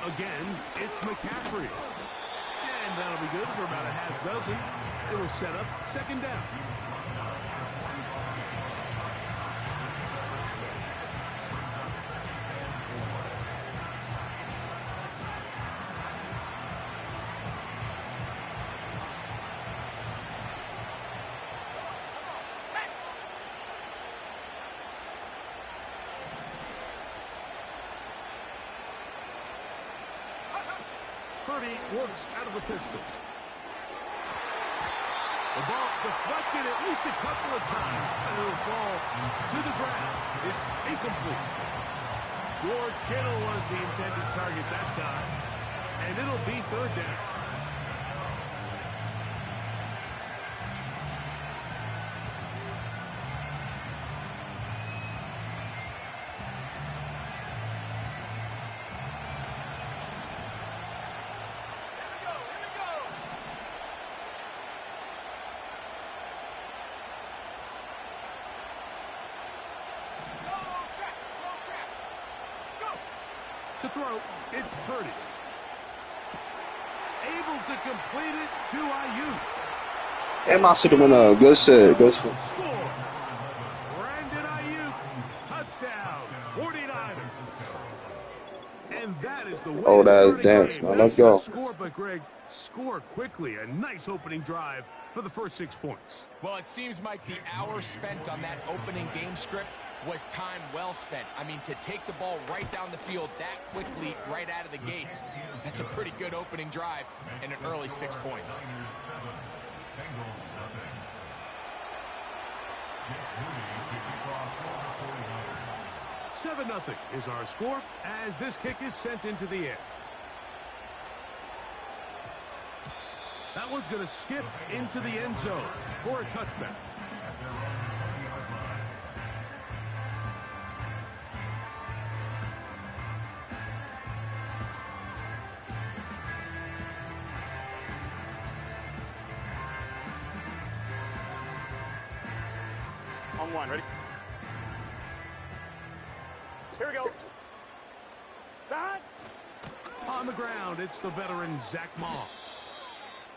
Again, it's McCaffrey. And that'll be good for about a half dozen. It will set up 2nd down. Purdy works out of the pistol. The ball deflected at least a couple of times, and it will fall to the ground. It's incomplete. George Kittle was the intended target that time, and it'll be 3rd down. To throw, it's Purdy. Able to complete it to Ayuk. Damn, I should have won a good shit. Good shit. Score. Brandon Ayuk. Touchdown. 49ers. And that is the way Oh, to that is start a dance, game. man. Not Let's go. just score, but Greg, score quickly. A nice opening drive for the first 6 points. Well, it seems like the hour spent on that opening game script was time well spent. I mean, to take the ball right down the field that quickly, right out of the gates, that's a pretty good opening drive and an early 6 points. 7-0 is our score as this kick is sent into the air. That one's going to skip into the end zone for a touchback. On one, ready? Here we go. Start. On the ground, it's the veteran Zach Moss.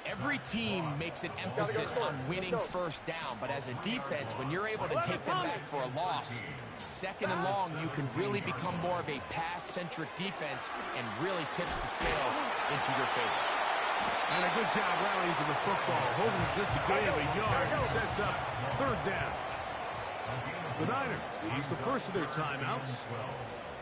Every team makes an emphasis on winning first down, but as a defense, when you're able to take them back for a loss, second and long, you can really become more of a pass-centric defense and really tips the scales into your favor. And a good job rallying to the football, holding just a gain of a yard and sets up third down. The Niners, they use the first of their timeouts.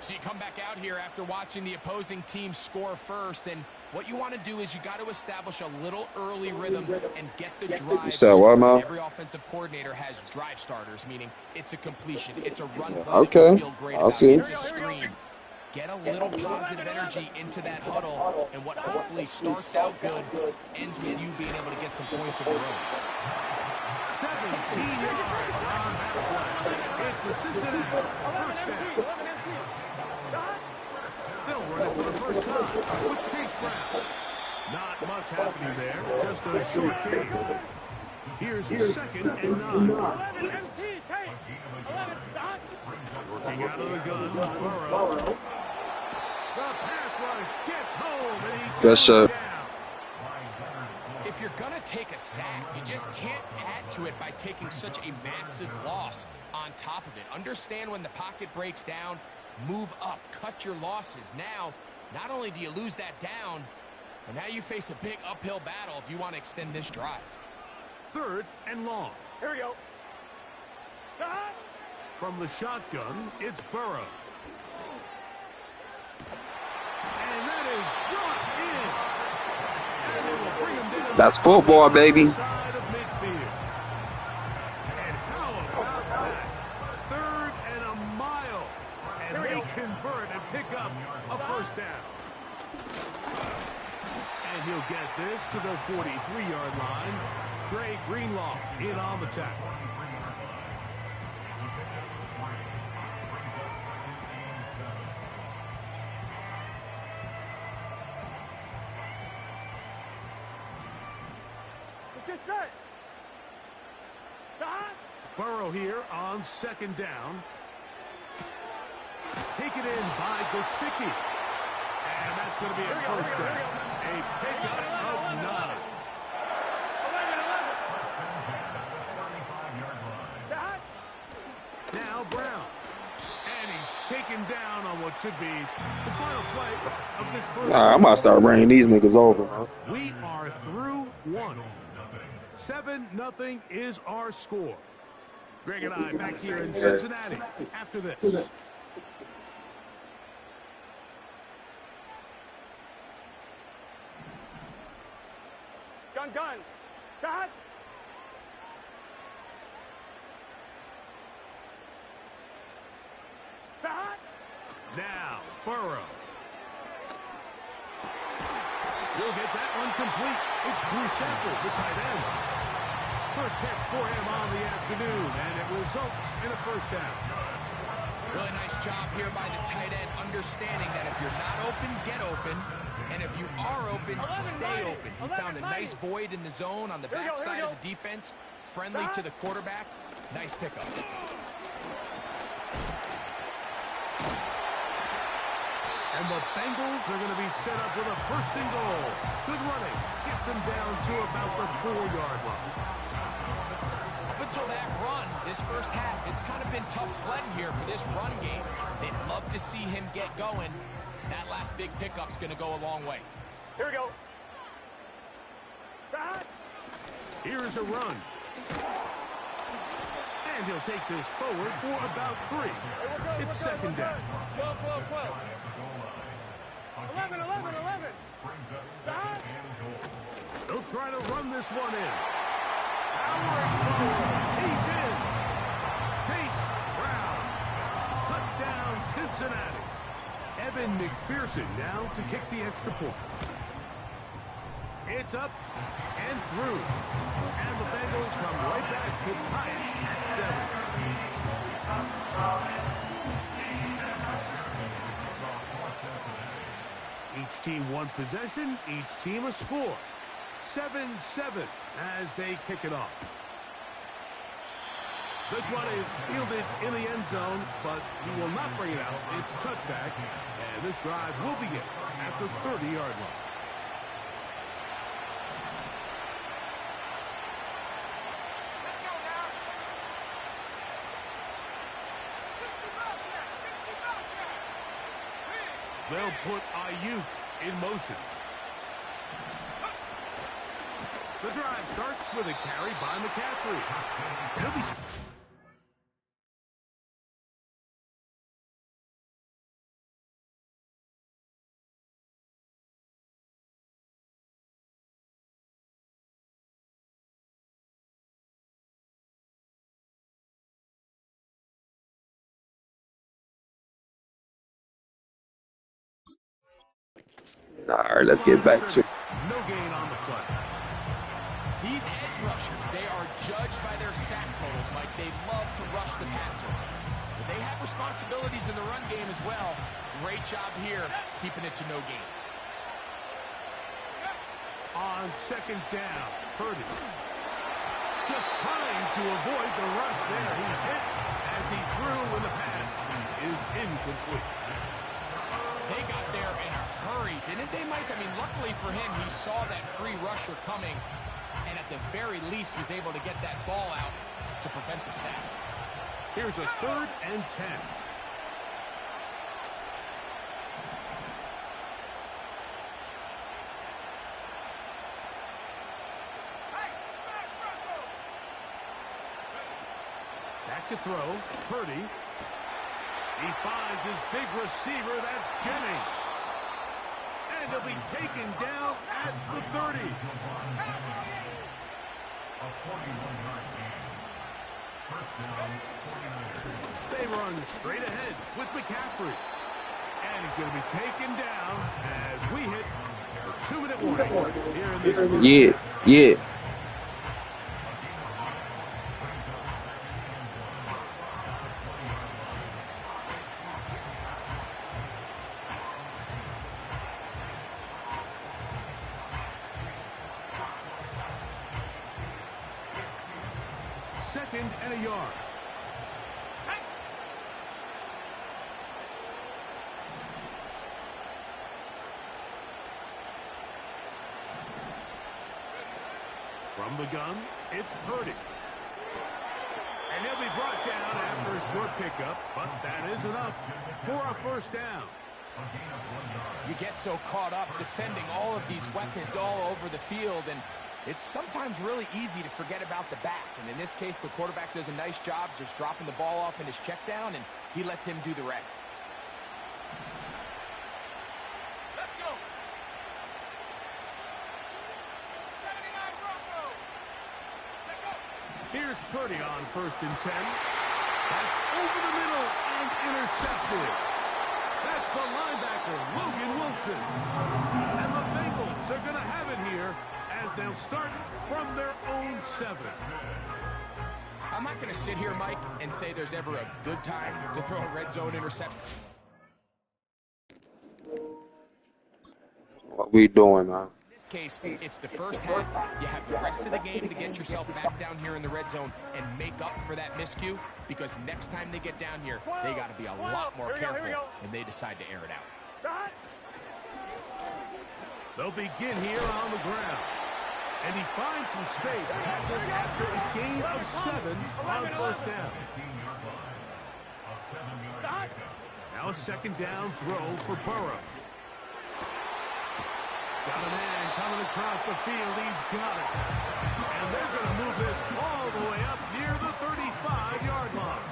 So you come back out here after watching the opposing team score first, and what you want to do is you got to establish a little early rhythm and get the drive started. Every offensive coordinator has drive starters, meaning it's a completion, it's a run play. Okay, I'll see. It's a screen. Get a little positive energy into that huddle, and what hopefully starts out good ends with you being able to get some points of your own. 17 yards on that play. It's a Cincinnati first down. They'll run it for the first time with Chase Brown. Not much happening there, just a short gain. Here's second and 9. 11 MT, take. 11, stop. Working out of the gun, Burrow. The pass rush gets home, and he goes down. If you're going to take a sack, you just can't add to it by taking such a massive loss on top of it. Understand when the pocket breaks down, move up, cut your losses. Now, not only do you lose that down, but now you face a big uphill battle if you want to extend this drive. Third and long. Here we go. Stop. From the shotgun, it's Burrow. And that is brought in. And they will bring him down. That's football, baby. Side of midfield. And how about that? Third and a mile. And they convert and pick up a first down. And he'll get this to the 43-yard line. Dre Greenlaw in on the tackle. Let's get set. Stop. Burrow here on second down. Taken in by Gesicki. And that's going to be a first down. A pickup of 9. 11. Stop. Now Brown. And he's taken down on what should be the final play of this first. I'm about to start running these niggas over, man. We are through one. 7-0 is our score. Greg and I back here in Cincinnati after this. Gun. Stop. Stop. Now, Burrow. We'll get that one complete. It's Drew Sample, the tight end. First catch for him on the afternoon, and it results in a first down. Really nice job here by the tight end, understanding that if you're not open, get open. And if you are open, stay open. He found a nice void in the zone on the backside of the defense, friendly to the quarterback. Nice pickup. And the Bengals are going to be set up with a first and goal. Good running. Gets them down to about the 4-yard line. Up until that run, this first half, it's kind of been tough sledding here for this run game. They'd love to see him get going. That last big pickup's going to go a long way. Here we go. Stop. Here's a run. And he'll take this forward for about 3. It's second down. 12. 11. Stop. They'll try to run this one in. Powering forward. He's in. Chase Brown. Touchdown, Cincinnati. Evan McPherson now to kick the extra point. It's up and through. And the Bengals come right back to tie it at 7. Each team one possession, each team a score. 7-7 as they kick it off. This one is fielded in the end zone, but he will not bring it out. It's touchback, and this drive will begin at the 30-yard line. They'll put Ayuk in motion. The drive starts with a carry by McCaffrey. He'll be... All right, let's get back to. No gain on the play. These edge rushers, they are judged by their sack totals, Mike. They love to rush the passer. But they have responsibilities in the run game as well. Great job here, keeping it to no gain. On second down, Purdy. Just trying to avoid the rush there. He's hit as he threw when the pass is incomplete. They got there in a hurry, didn't they, Mike? I mean, luckily for him, he saw that free rusher coming, and at the very least was able to get that ball out to prevent the sack. Here's a 3rd and 10. Back to throw, Purdy. He finds his big receiver, that's Jennings. And he'll be taken down at the 30. A 41-yard gain. First down, 49ers. They run straight ahead with McCaffrey. And he's going to be taken down as we hit the 2-minute warning here in this first. Yeah. Second and a yard. From the gun, it's Purdy. And he'll be brought down after a short pickup, but that is enough for a first down. You get so caught up defending all of these weapons all over the field, and it's sometimes really easy to forget about the back. And in this case, the quarterback does a nice job just dropping the ball off in his check down, and he lets him do the rest. Let's go. 79 Broncos. Check up. Here's Purdy on 1st and 10. That's over the middle and intercepted. That's the linebacker, Logan Wilson. And the Bengals are going to have it here as they'll start from their own 7. I'm not going to sit here, Mike, and say there's ever a good time to throw a red zone interception. What we doing, man? In this case, it's the first half. You have the rest of the game to get yourself back down here in the red zone and make up for that miscue, because next time they get down here, they got to be a lot more careful when they decide to air it out. They'll begin here on the ground. And he finds some space after a gain of 7 on 1st down. Now a 2nd down throw for Burrow. Got a man coming across the field. He's got it. And they're going to move this all the way up near the 35-yard line.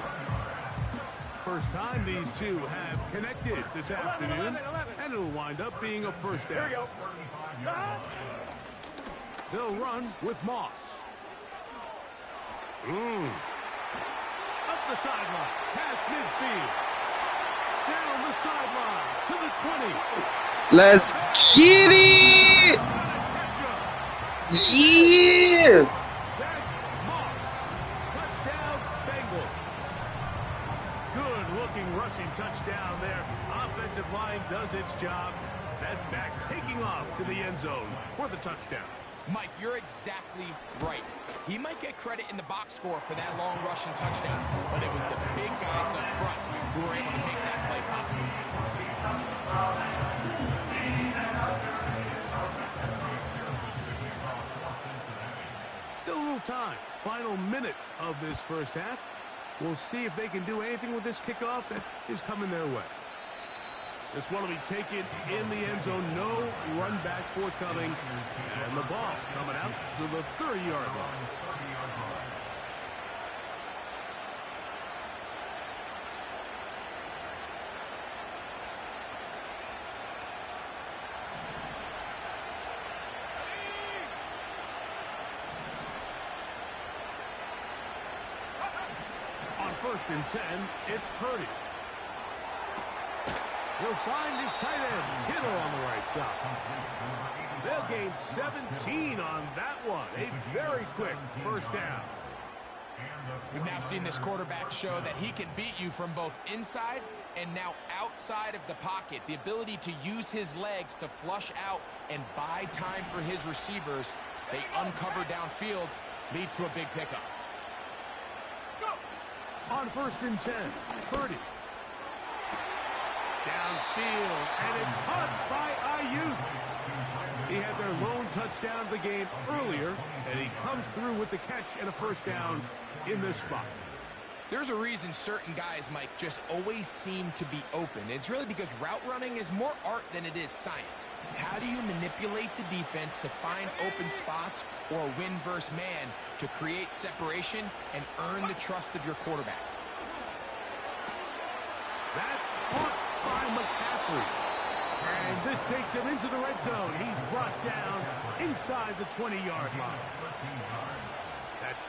First time these two have connected this afternoon, and it'll wind up being a first down. They'll run with Moss. Up the sideline, past midfield. Down the sideline to the 20. Let's get it! Yeah! Zach Moss. Touchdown, Bengals. Good-looking rushing touchdown there. Offensive line does its job. That back taking off to the end zone for the touchdown. Mike, you're exactly right. He might get credit in the box score for that long rushing touchdown, but it was the big guys up front who were able to make that play possible. Still a little time. Final minute of this first half. We'll see if they can do anything with this kickoff that is coming their way. This one will be taken in the end zone. No run back forthcoming. And the ball coming out to the 30-yard line. On 1st and 10, it's Purdy. He'll find his tight end, Kittle, on the right side. They'll gain 17 on that one. A very quick first down. We've now seen this quarterback show that he can beat you from both inside and now outside of the pocket. The ability to use his legs to flush out and buy time for his receivers. They uncover downfield, leads to a big pickup. On 1st and 10, Purdy. Downfield, and it's caught by Ayuk. He had their lone touchdown of the game earlier, and he comes through with the catch and a first down in this spot. There's a reason certain guys, Mike, just always seem to be open. It's really because route running is more art than it is science. How do you manipulate the defense to find open spots or win versus man to create separation and earn the trust of your quarterback? That's caught by McCaffrey. And this takes him into the red zone. He's brought down inside the 20-yard line. That's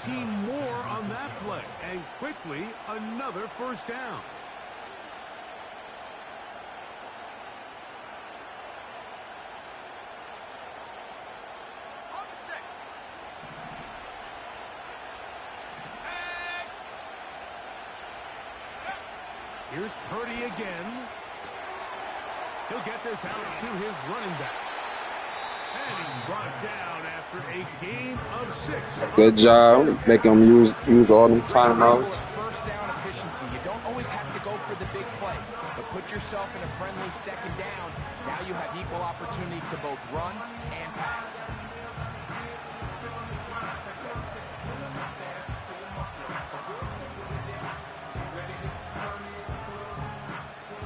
13 more on that play. And quickly, another first down. Here's Purdy again. He'll get this out to his running back. And he's brought down after a gain of 6. Good job. Make them use all them timeouts. First down efficiency. You don't always have to go for the big play, but put yourself in a friendly second down. Now you have equal opportunity to both run and pass.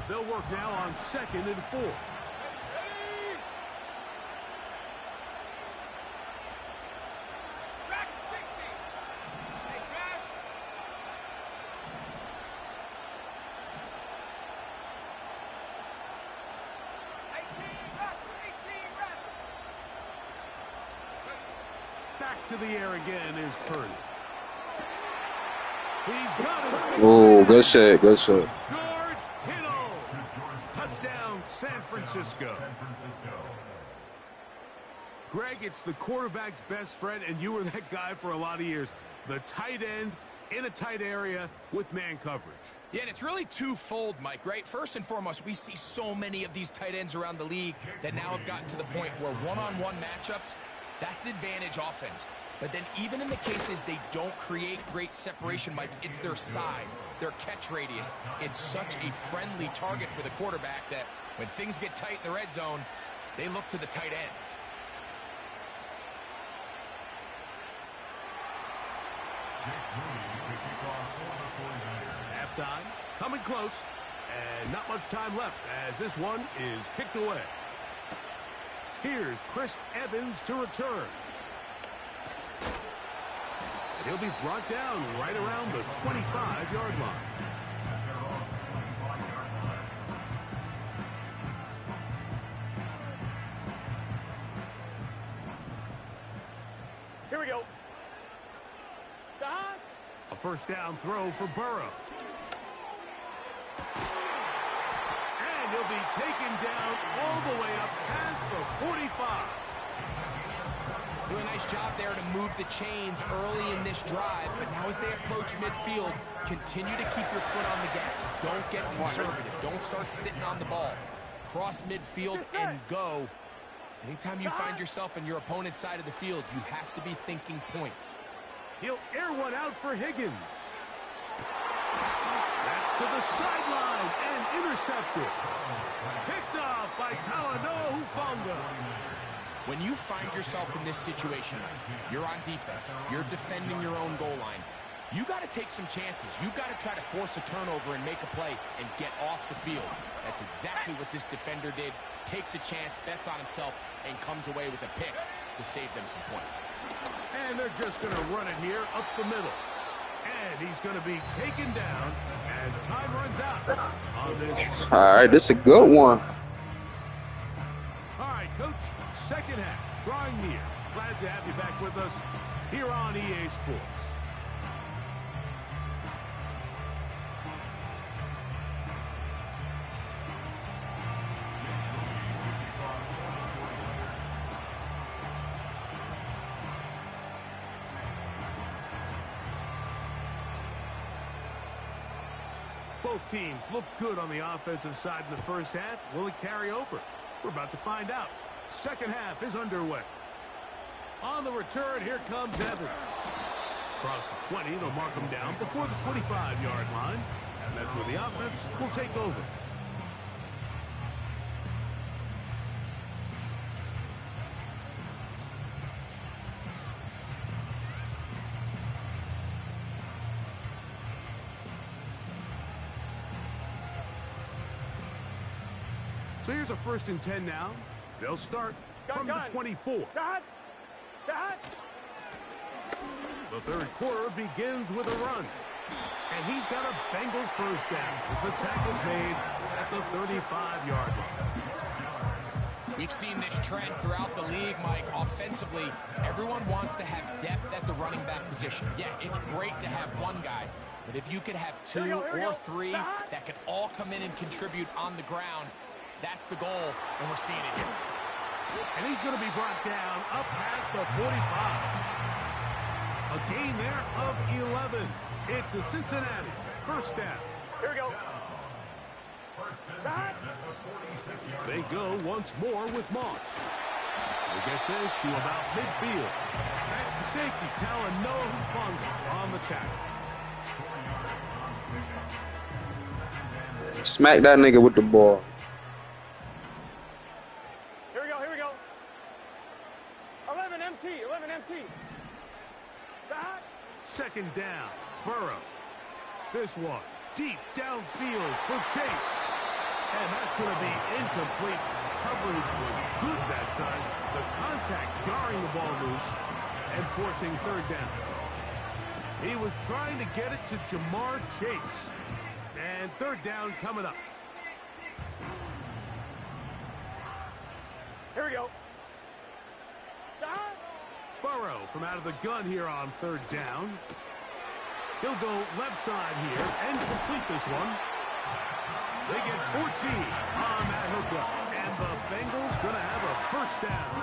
They'll work now on 2nd and 4. Back to the air again is Purdy. He's got it. Oh, good shit, good shit. Touchdown, San Francisco. Greg, it's the quarterback's best friend, and you were that guy for a lot of years. The tight end in a tight area with man coverage. Yeah, and it's really twofold, Mike, right? First and foremost, we see so many of these tight ends around the league that now have gotten to the point where one-on-one matchups, that's advantage offense. But then even in the cases they don't create great separation, Mike, it's their size, their catch radius. It's such a friendly target for the quarterback that when things get tight in the red zone, they look to the tight end. Halftime, coming close, and not much time left as this one is kicked away. Here's Chris Evans to return. And he'll be brought down right around the 25-yard line. Here we go. Don. A first down throw for Burrow. And he'll be taken down all the way up past the 45. Do a nice job there to move the chains early in this drive, but now as they approach midfield, continue to keep your foot on the gas. Don't get conservative. Don't start sitting on the ball. Cross midfield and go. Anytime you find yourself in your opponent's side of the field, you have to be thinking points. He'll air one out for Higgins. That's to the sideline and intercepted. Picked off by Talanoa Hufanga. When you find yourself in this situation, you're on defense, you're defending your own goal line, you got to take some chances. You got to try to force a turnover and make a play and get off the field. That's exactly what this defender did. Takes a chance, bets on himself, and comes away with a pick to save them some points. And they're just going to run it here up the middle. And he's going to be taken down as time runs out on this. All right, this is a good one. All right, Coach, second half drawing near. Glad to have you back with us here on EA Sports. Both teams look good on the offensive side in the first half. Will it carry over? We're about to find out. Second half is underway. On the return, here comes Evans. Across the 20, they'll mark him down before the 25-yard line. And that's where the offense will take over. So here's a 1st and 10 now. They'll start from the 24. The third quarter begins with a run. And he's got a Bengals first down as the tackle's made at the 35-yard line. We've seen this trend throughout the league, Mike. Offensively, everyone wants to have depth at the running back position. Yeah, it's great to have one guy, but if you could have two or three that could all come in and contribute on the ground, that's the goal, and we're seeing it here. And he's going to be brought down up past the 45. A gain there of 11. It's a Cincinnati first down. Here we go. They go once more with Moss. They get this to about midfield. That's the safety, Talanoa Hufanga on the tackle. Smack that nigga with the ball. Here we go. 11 MT. Second down, Burrow. This one, deep downfield for Chase. And that's going to be incomplete. Coverage was good that time. The contact jarring the ball loose and forcing third down. He was trying to get it to Jamar Chase. And third down coming up. Here we go. Burrow from out of the gun here on third down. He'll go left side here and complete this one. They get 14 on that hookup. And the Bengals going to have a first down.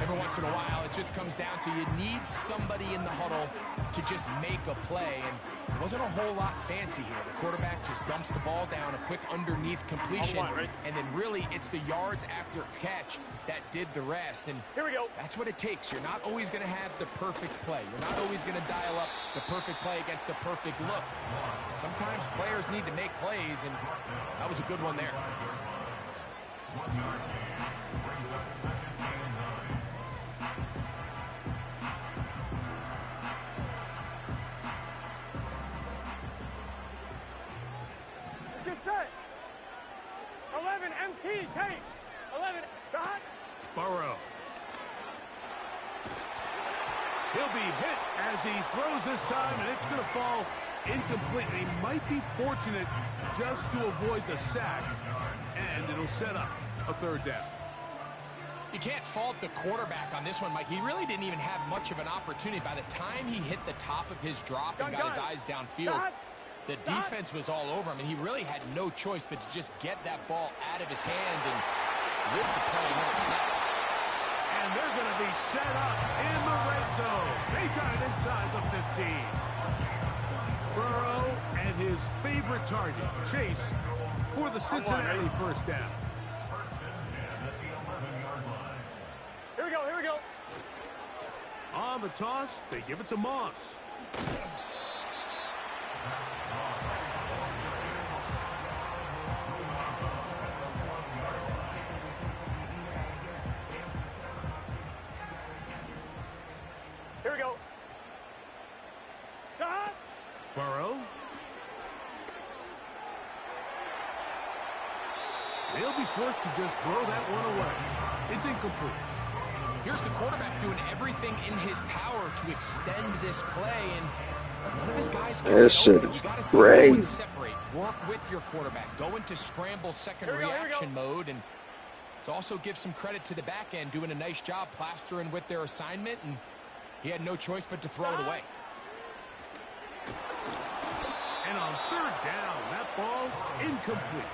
Every once in a while, it just comes down to you need somebody in the huddle to just make a play. And it wasn't a whole lot fancy here. The quarterback just dumps the ball down, a quick underneath completion. And then really, it's the yards after catch that did the rest. And here we go. That's what it takes. You're not always going to have the perfect play. You're not always going to dial up the perfect play against the perfect look. Sometimes players need to make plays, and that was a good one there. Set. 11 MT takes. 11 dot. Burrow. He'll be hit as he throws this time, and it's going to fall incomplete. He might be fortunate just to avoid the sack, and it'll set up a third down. You can't fault the quarterback on this one, Mike. He really didn't even have much of an opportunity. By the time he hit the top of his drop and got his eyes downfield, the defense was all over him, and he really had no choice but to just get that ball out of his hand and live the play another snap. And they're going to be set up in the red zone. They got it inside the 15. Burrow and his favorite target, Chase, for the Cincinnati first down. On the toss, they give it to Moss. Here we go. Cut. Burrow. They'll be forced to just throw that one away. It's incomplete. Here's the quarterback doing everything in his power to extend this play, and one of his guys That shit is crazy. separate. Work with your quarterback. Go into scramble second reaction mode, and it also gives some credit to the back end doing a nice job plastering with their assignment, and he had no choice but to throw it away. And on third down, that ball incomplete.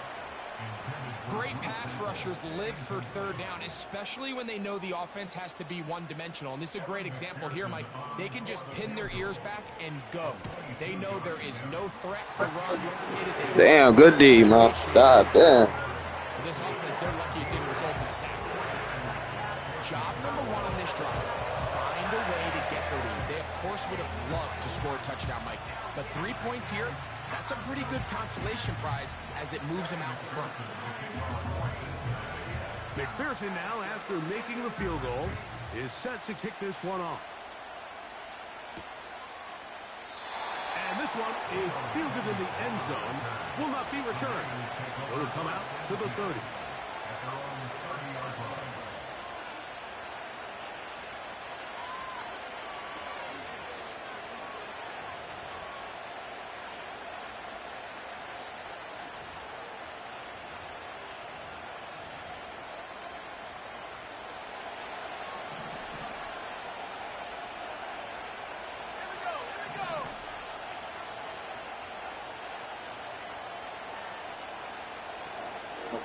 Great pass rushers live for third down, especially when they know the offense has to be one-dimensional. And this is a great example here, Mike. They can just pin their ears back and go. They know there is no threat for run. It is a Damn, good D, man. God damn. For this offense, they're lucky it didn't result in a sack. Job number one on this drive, find a way to get the lead. They, of course, would have loved to score a touchdown, Mike. But 3 points here, that's a pretty good consolation prize as it moves them out in front. McPherson now, after making the field goal, is set to kick this one off. And this one is fielded in the end zone, will not be returned. So it'll come out to the 30.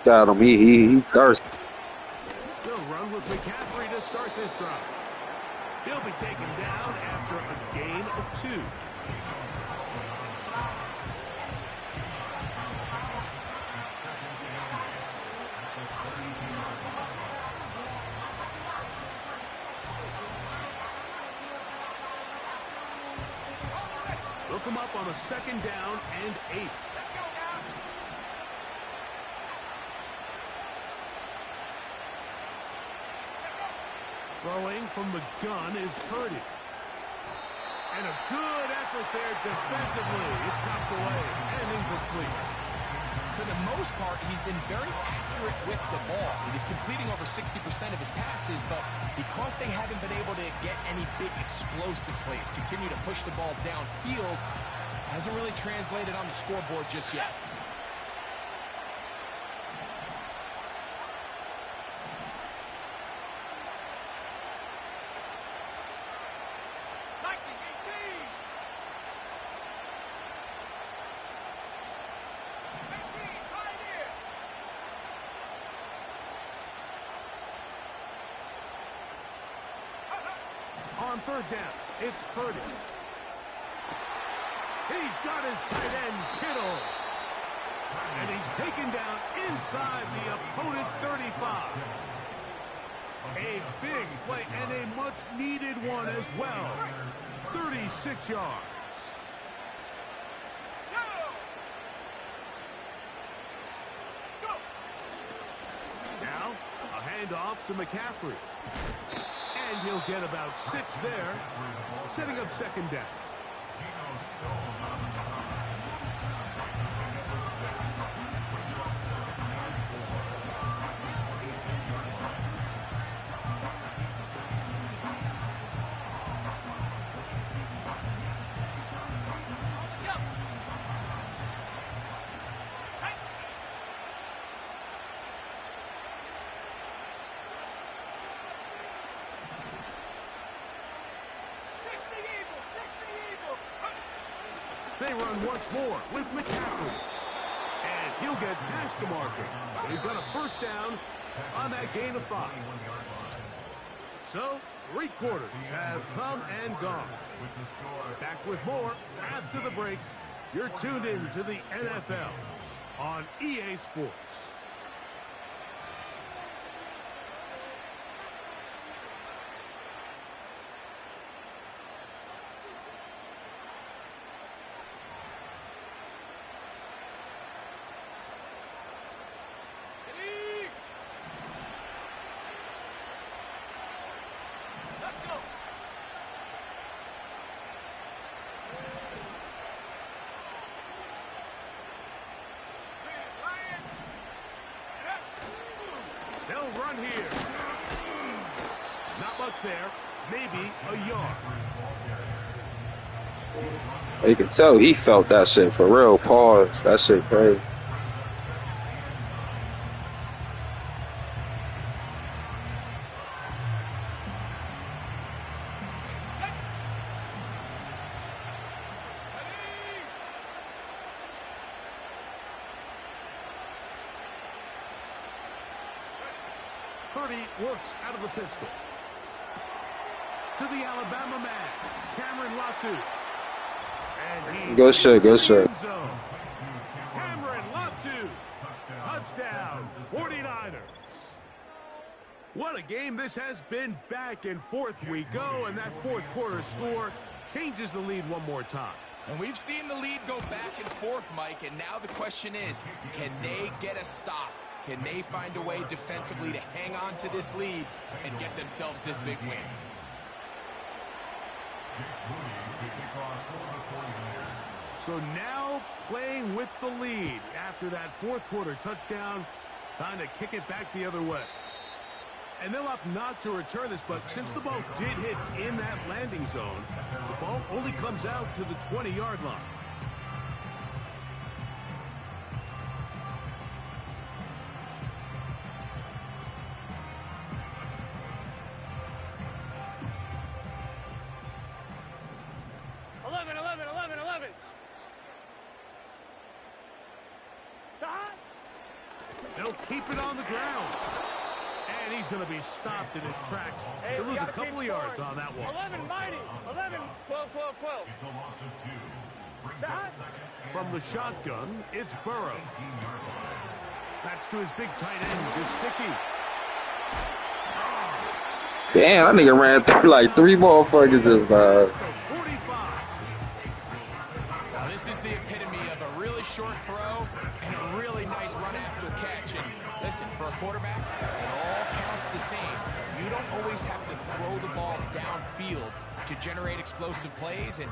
Got him. He thirsty. They'll run with McCaffrey to start this drive. He'll be taken down after a gain of 2. They'll come up on a second down and 8. Throwing from the gun is Purdy. And a good effort there defensively. It's knocked away and incomplete. For the most part, he's been very accurate with the ball. He's completing over 60% of his passes, but because they haven't been able to get any big explosive plays, continue to push the ball downfield, hasn't really translated on the scoreboard just yet. On third down, it's Purdy. He's got his tight end, Kittle. And he's taken down inside the opponent's 35. A big play and a much-needed one as well. 36 yards. Now, a handoff to McCaffrey. And he'll get about 6 there, setting up second down. They run once more with McCaffrey. And he'll get past the marker. So he's got a first down on that gain of 5. So, 3 quarters have come and gone. Back with more after the break. You're tuned in to the NFL on EA Sports. They'll run here. Not much there. Maybe a yard. You can tell he felt that shit for real. Pause. That shit crazy. Purdy works out of the pistol. To the Alabama man, Cameron Latu. And he's Go shit, go into the shit. end zone. Cameron Latu. Touchdown, 49ers. What a game this has been. Back and forth we go, and that fourth quarter score changes the lead one more time. And we've seen the lead go back and forth, Mike, and now the question is, can they get a stop? Can they find a way defensively to hang on to this lead and get themselves this big win? So now playing with the lead after that fourth quarter touchdown, time to kick it back the other way. And they'll opt not to return this, but since the ball did hit in that landing zone, the ball only comes out to the 20-yard line. They'll keep it on the ground. And he's going to be stopped in his tracks. He'll lose a couple of yards on that one. 11, mighty. 11, 12, 12, 12. It's a loss of 2. Brings That. up second. From the shotgun, it's Burrow. That's to his big tight end, Gesicki. Damn, that nigga ran through like 3 motherfuckers just now. 45. Now, this is the epitome of a really short throw and a really nice run after catch. And listen, for a quarterback, it all counts the same. You don't always have to throw the ball downfield to generate explosive plays, and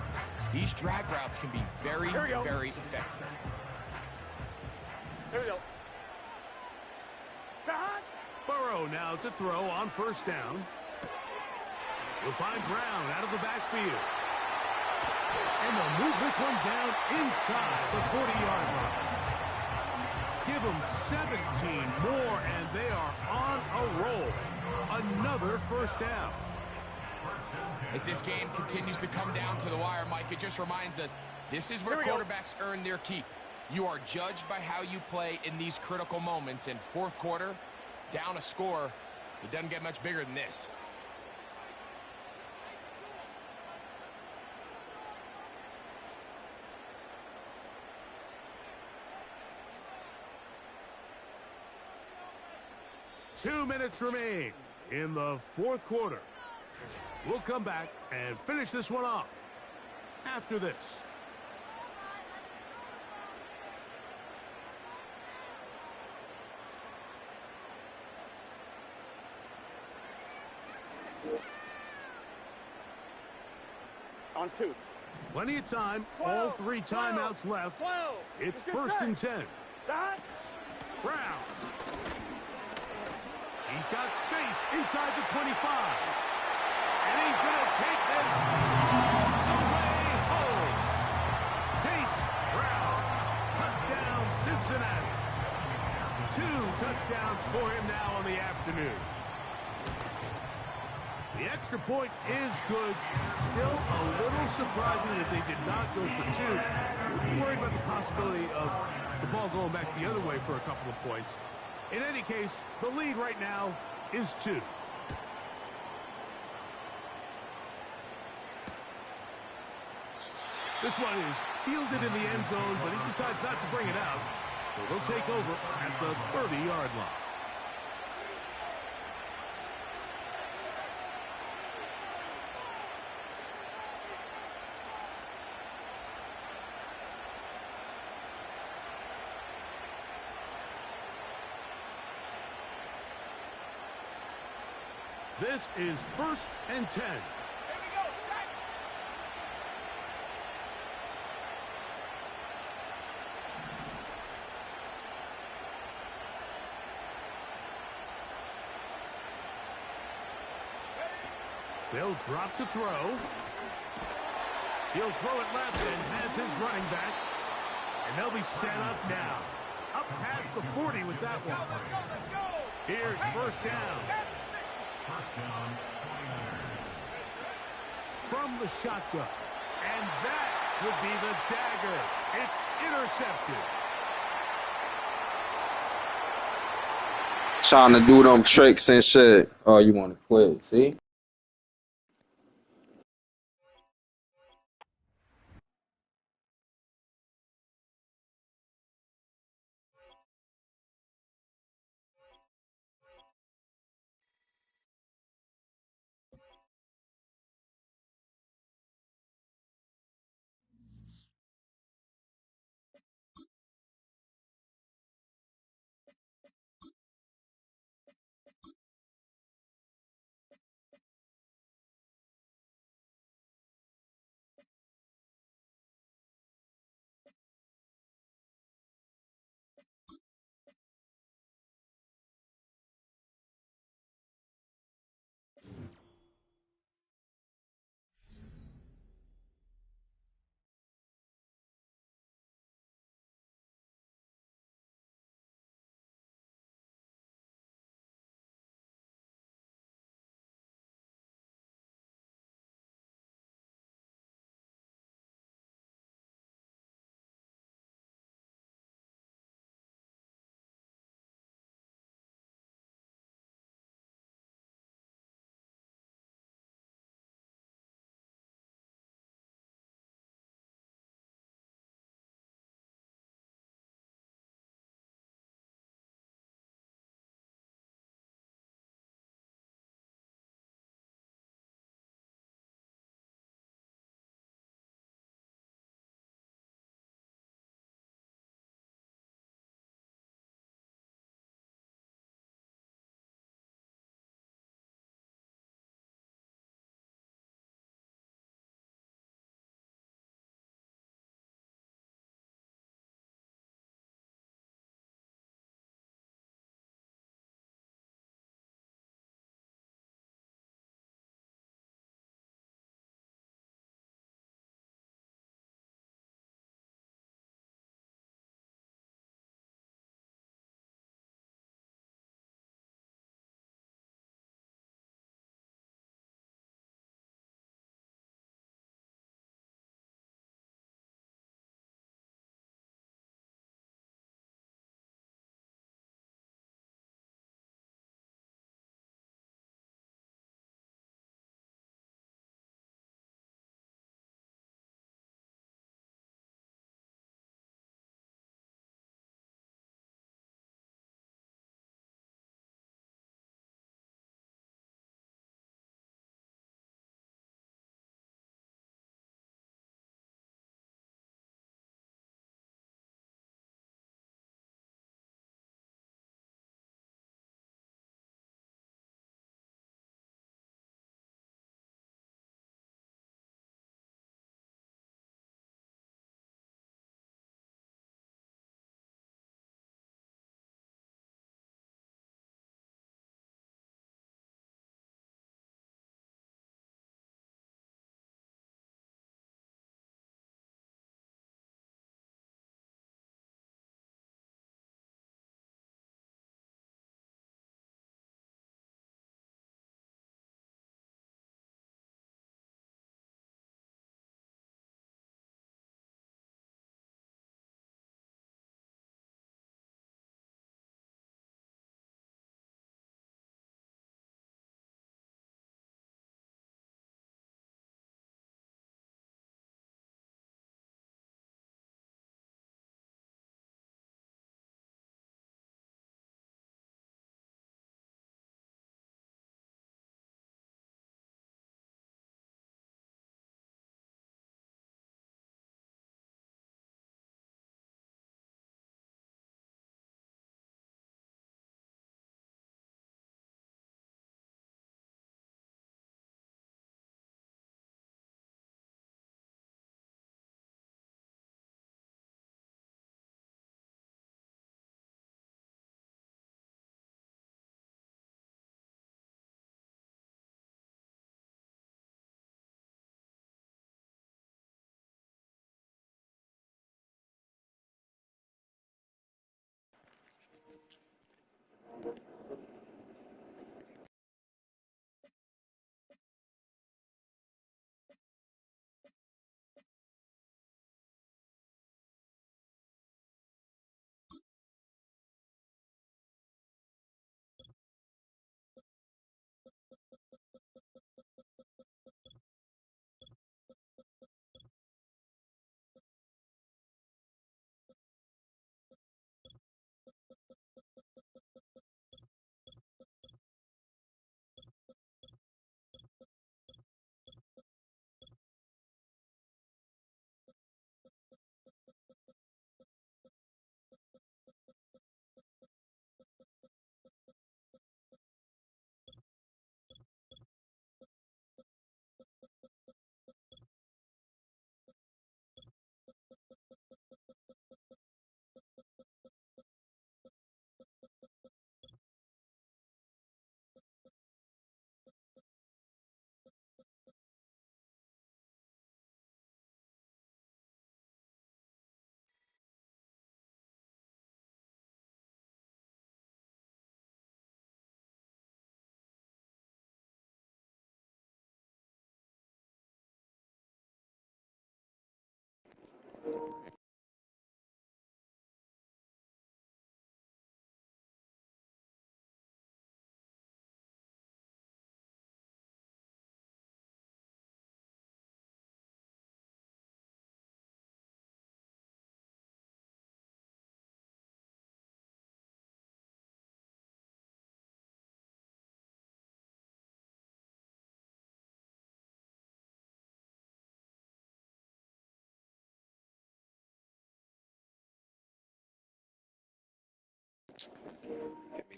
these drag routes can be very, very effective. Here we go. Burrow now to throw on first down. He'll find Brown out of the backfield. And they'll move this one down inside the 40-yard line. Give them 17 more, and they are on a roll. Another first down. As this game continues to come down to the wire, Mike, it just reminds us, this is where quarterbacks earn their keep. You are judged by how you play in these critical moments. In fourth quarter, down a score, it doesn't get much bigger than this. Two minutes remain in the fourth quarter. We'll come back and finish this one off after this. On 2. Plenty of time. All 3 timeouts left. 12. It's first and 10. That. Brown. He's got space inside the 25. And he's going to take this all the way home. Chase Brown. Touchdown, Cincinnati. 2 touchdowns for him now on the afternoon. The extra point is good. Still a little surprising that they did not go for 2. We're worried about the possibility of the ball going back the other way for a couple of points. In any case, the lead right now is 2. This one is fielded in the end zone, but he decides not to bring it out. So they'll take over at the 30-yard line. This is first and 10. They'll drop to throw. He'll throw it left and has his running back. And they'll be set up now. Up past the 40 with that one. Here's first down. First down, 29ers. From the shotgun. And that would be the dagger. It's intercepted. Trying to do them tricks and shit. Oh, you want to quit? See?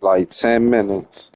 Like 10 minutes.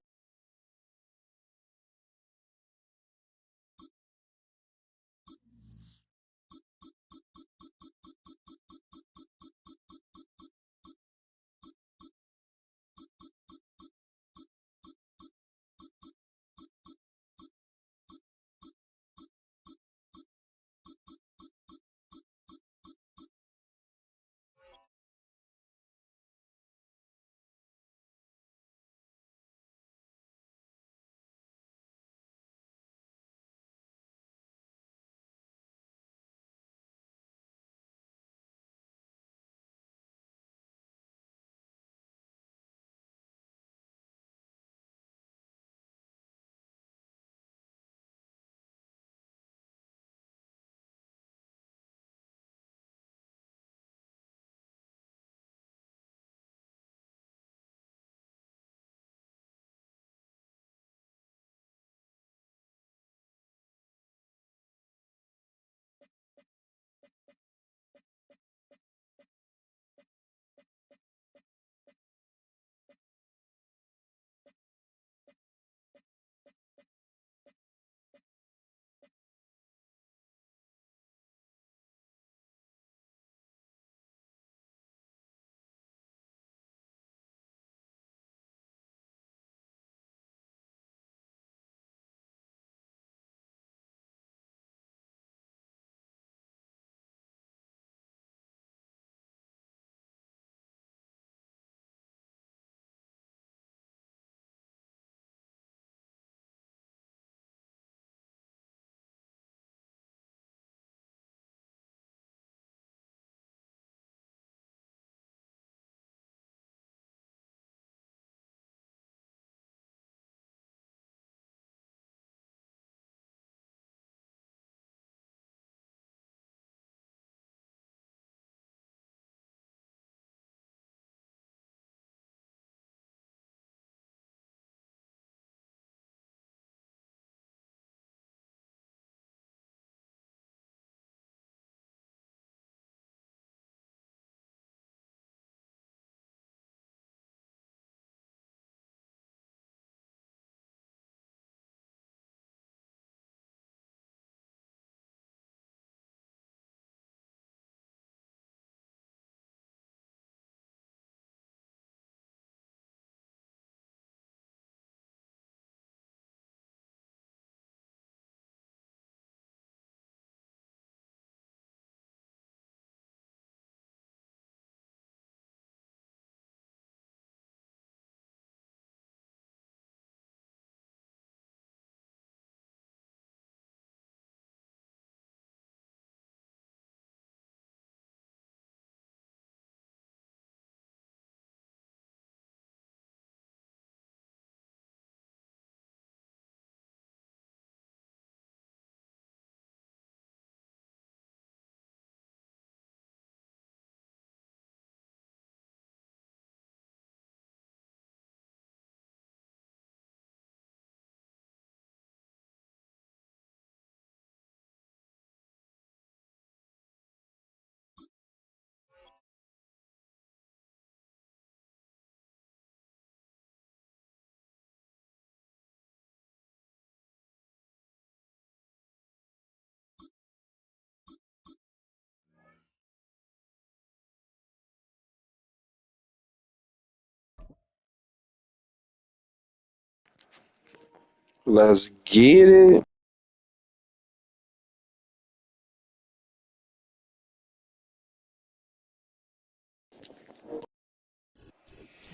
Let's get it.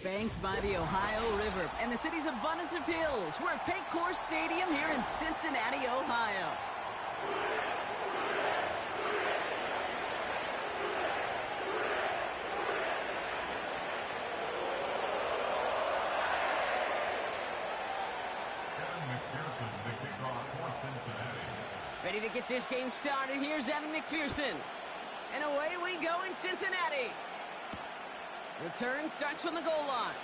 Banked by the Ohio River and the city's abundance of hills. We're at Paycor Stadium here in Cincinnati, Ohio. Ready to get this game started. Here's Evan McPherson. And away we go in Cincinnati. Return starts from the goal line.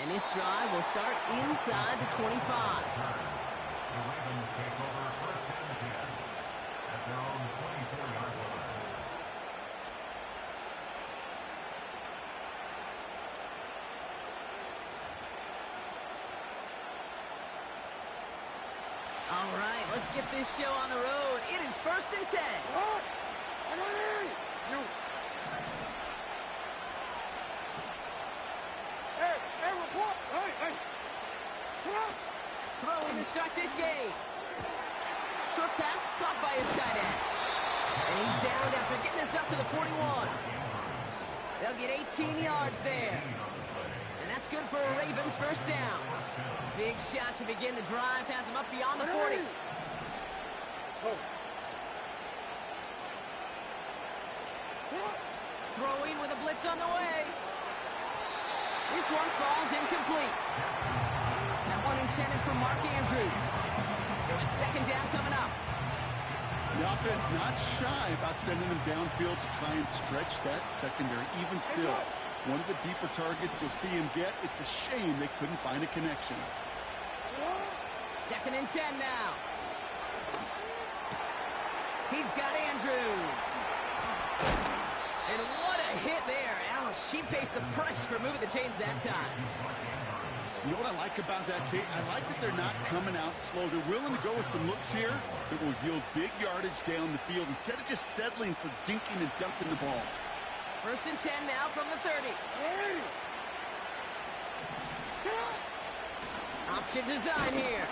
And this drive will start inside the 25. The Ravens take over first and 10 at their own 24-yard line. All right, let's get this show on the road. It is first and 10. Throwing to start this game. Short pass caught by his tight end. And he's down after getting this up to the 41. They'll get 18 yards there. And that's good for a Ravens first down. Big shot to begin the drive. Has him up beyond the 40. Throwing with a blitz on the way. This one falls incomplete. That one intended for Mark Andrews. So it's second down coming up. The offense not shy about sending them downfield to try and stretch that secondary. Even still, one of the deeper targets you'll see him get. It's a shame they couldn't find a connection. Second and 10 now. He's got Andrews. And what a hit there. Alex, she pays the price for moving the chains that time. You know what I like about that, Kate? I like that they're not coming out slow. They're willing to go with some looks here that will yield big yardage down the field instead of just settling for dinking and dumping the ball. First and 10 now from the 30. Option design here.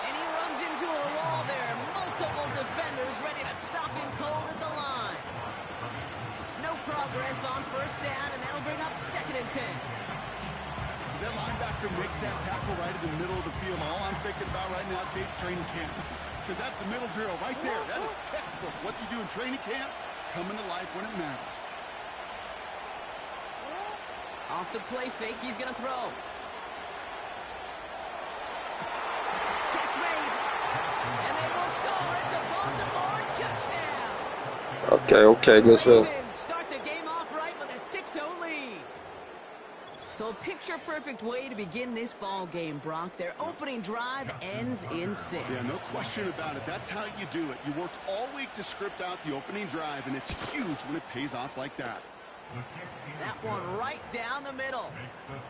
And he runs into a wall there. Multiple defenders ready to stop him cold at the line. No progress on first down, and that'll bring up second and 10. As that linebacker makes that tackle right in the middle of the field, all I'm thinking about right now, Kate's training camp. Because that's a middle drill right there. That is textbook. What you do in training camp, coming to life when it matters. Off the play fake, he's going to throw. Catch made. And they will score. It's a Baltimore touchdown. Okay, good stuff. Start the game off right with a 6-0 lead. So a picture-perfect way to begin this ball game, Brock. Their opening drive ends in 6. Yeah, no question about it. That's how you do it. You work all week to script out the opening drive, and it's huge when it pays off like that. That one right down the middle.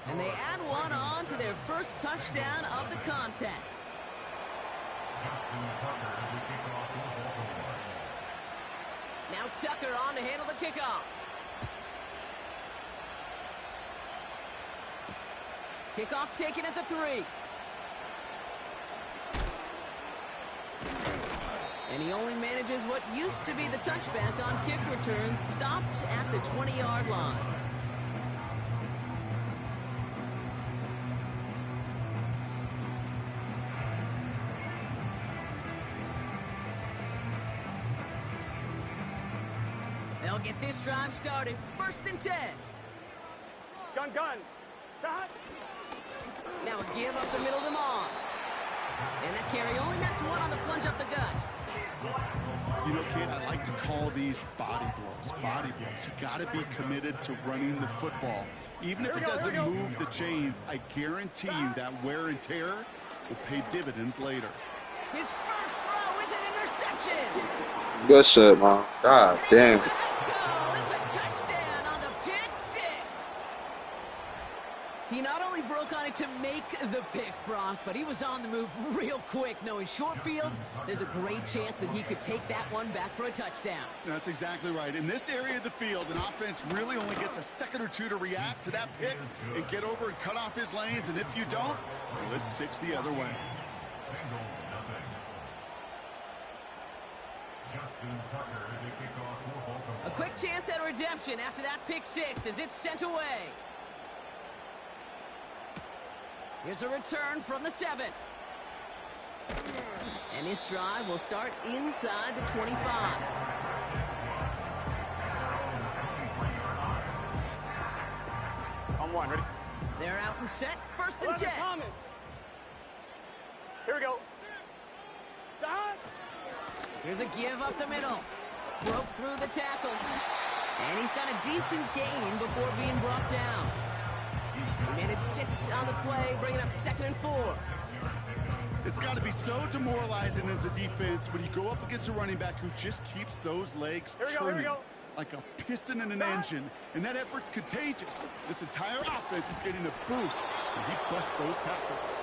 And they add one on to their first touchdown of the contest. Now Tucker on to handle the kickoff. Kickoff taken at the 3. And he only manages what used to be the touchback on kick returns, stopped at the 20-yard line. They'll get this drive started. First and 10. Gun. Stop. Now a give up the middle to Moss. And that carry only nets one on the plunge up the gut. You know, Kate, I like to call these body blows. Body blows. You got to be committed to running the football. Even if it doesn't move the chains, I guarantee you that wear and tear will pay dividends later. His first throw is an interception. Good shit, man. God damn. Let's go. It's a touchdown on the pick 6. He not only broke on it to make the pick, Bronk, but he was on the move real quick, knowing short fields, there's a great chance that he could take that one back for a touchdown. That's exactly right. In this area of the field, an offense really only gets a second or two to react to that pick and get over and cut off his lanes, and if you don't, well, it's 6 the other way. A quick chance at redemption after that pick 6 as it's sent away. Here's a return from the 7. And this drive will start inside the 25. On 1, ready? They're out and set. First and 10. Thomas. Here we go. Dot. Here's a give up the middle. Broke through the tackle. And he's got a decent gain before being brought down. He managed 6 on the play, bringing up 2nd and 4. It's got to be so demoralizing as a defense when you go up against a running back who just keeps those legs churning like a piston in an engine, and that effort's contagious. This entire offense is getting a boost, and he busts those tackles.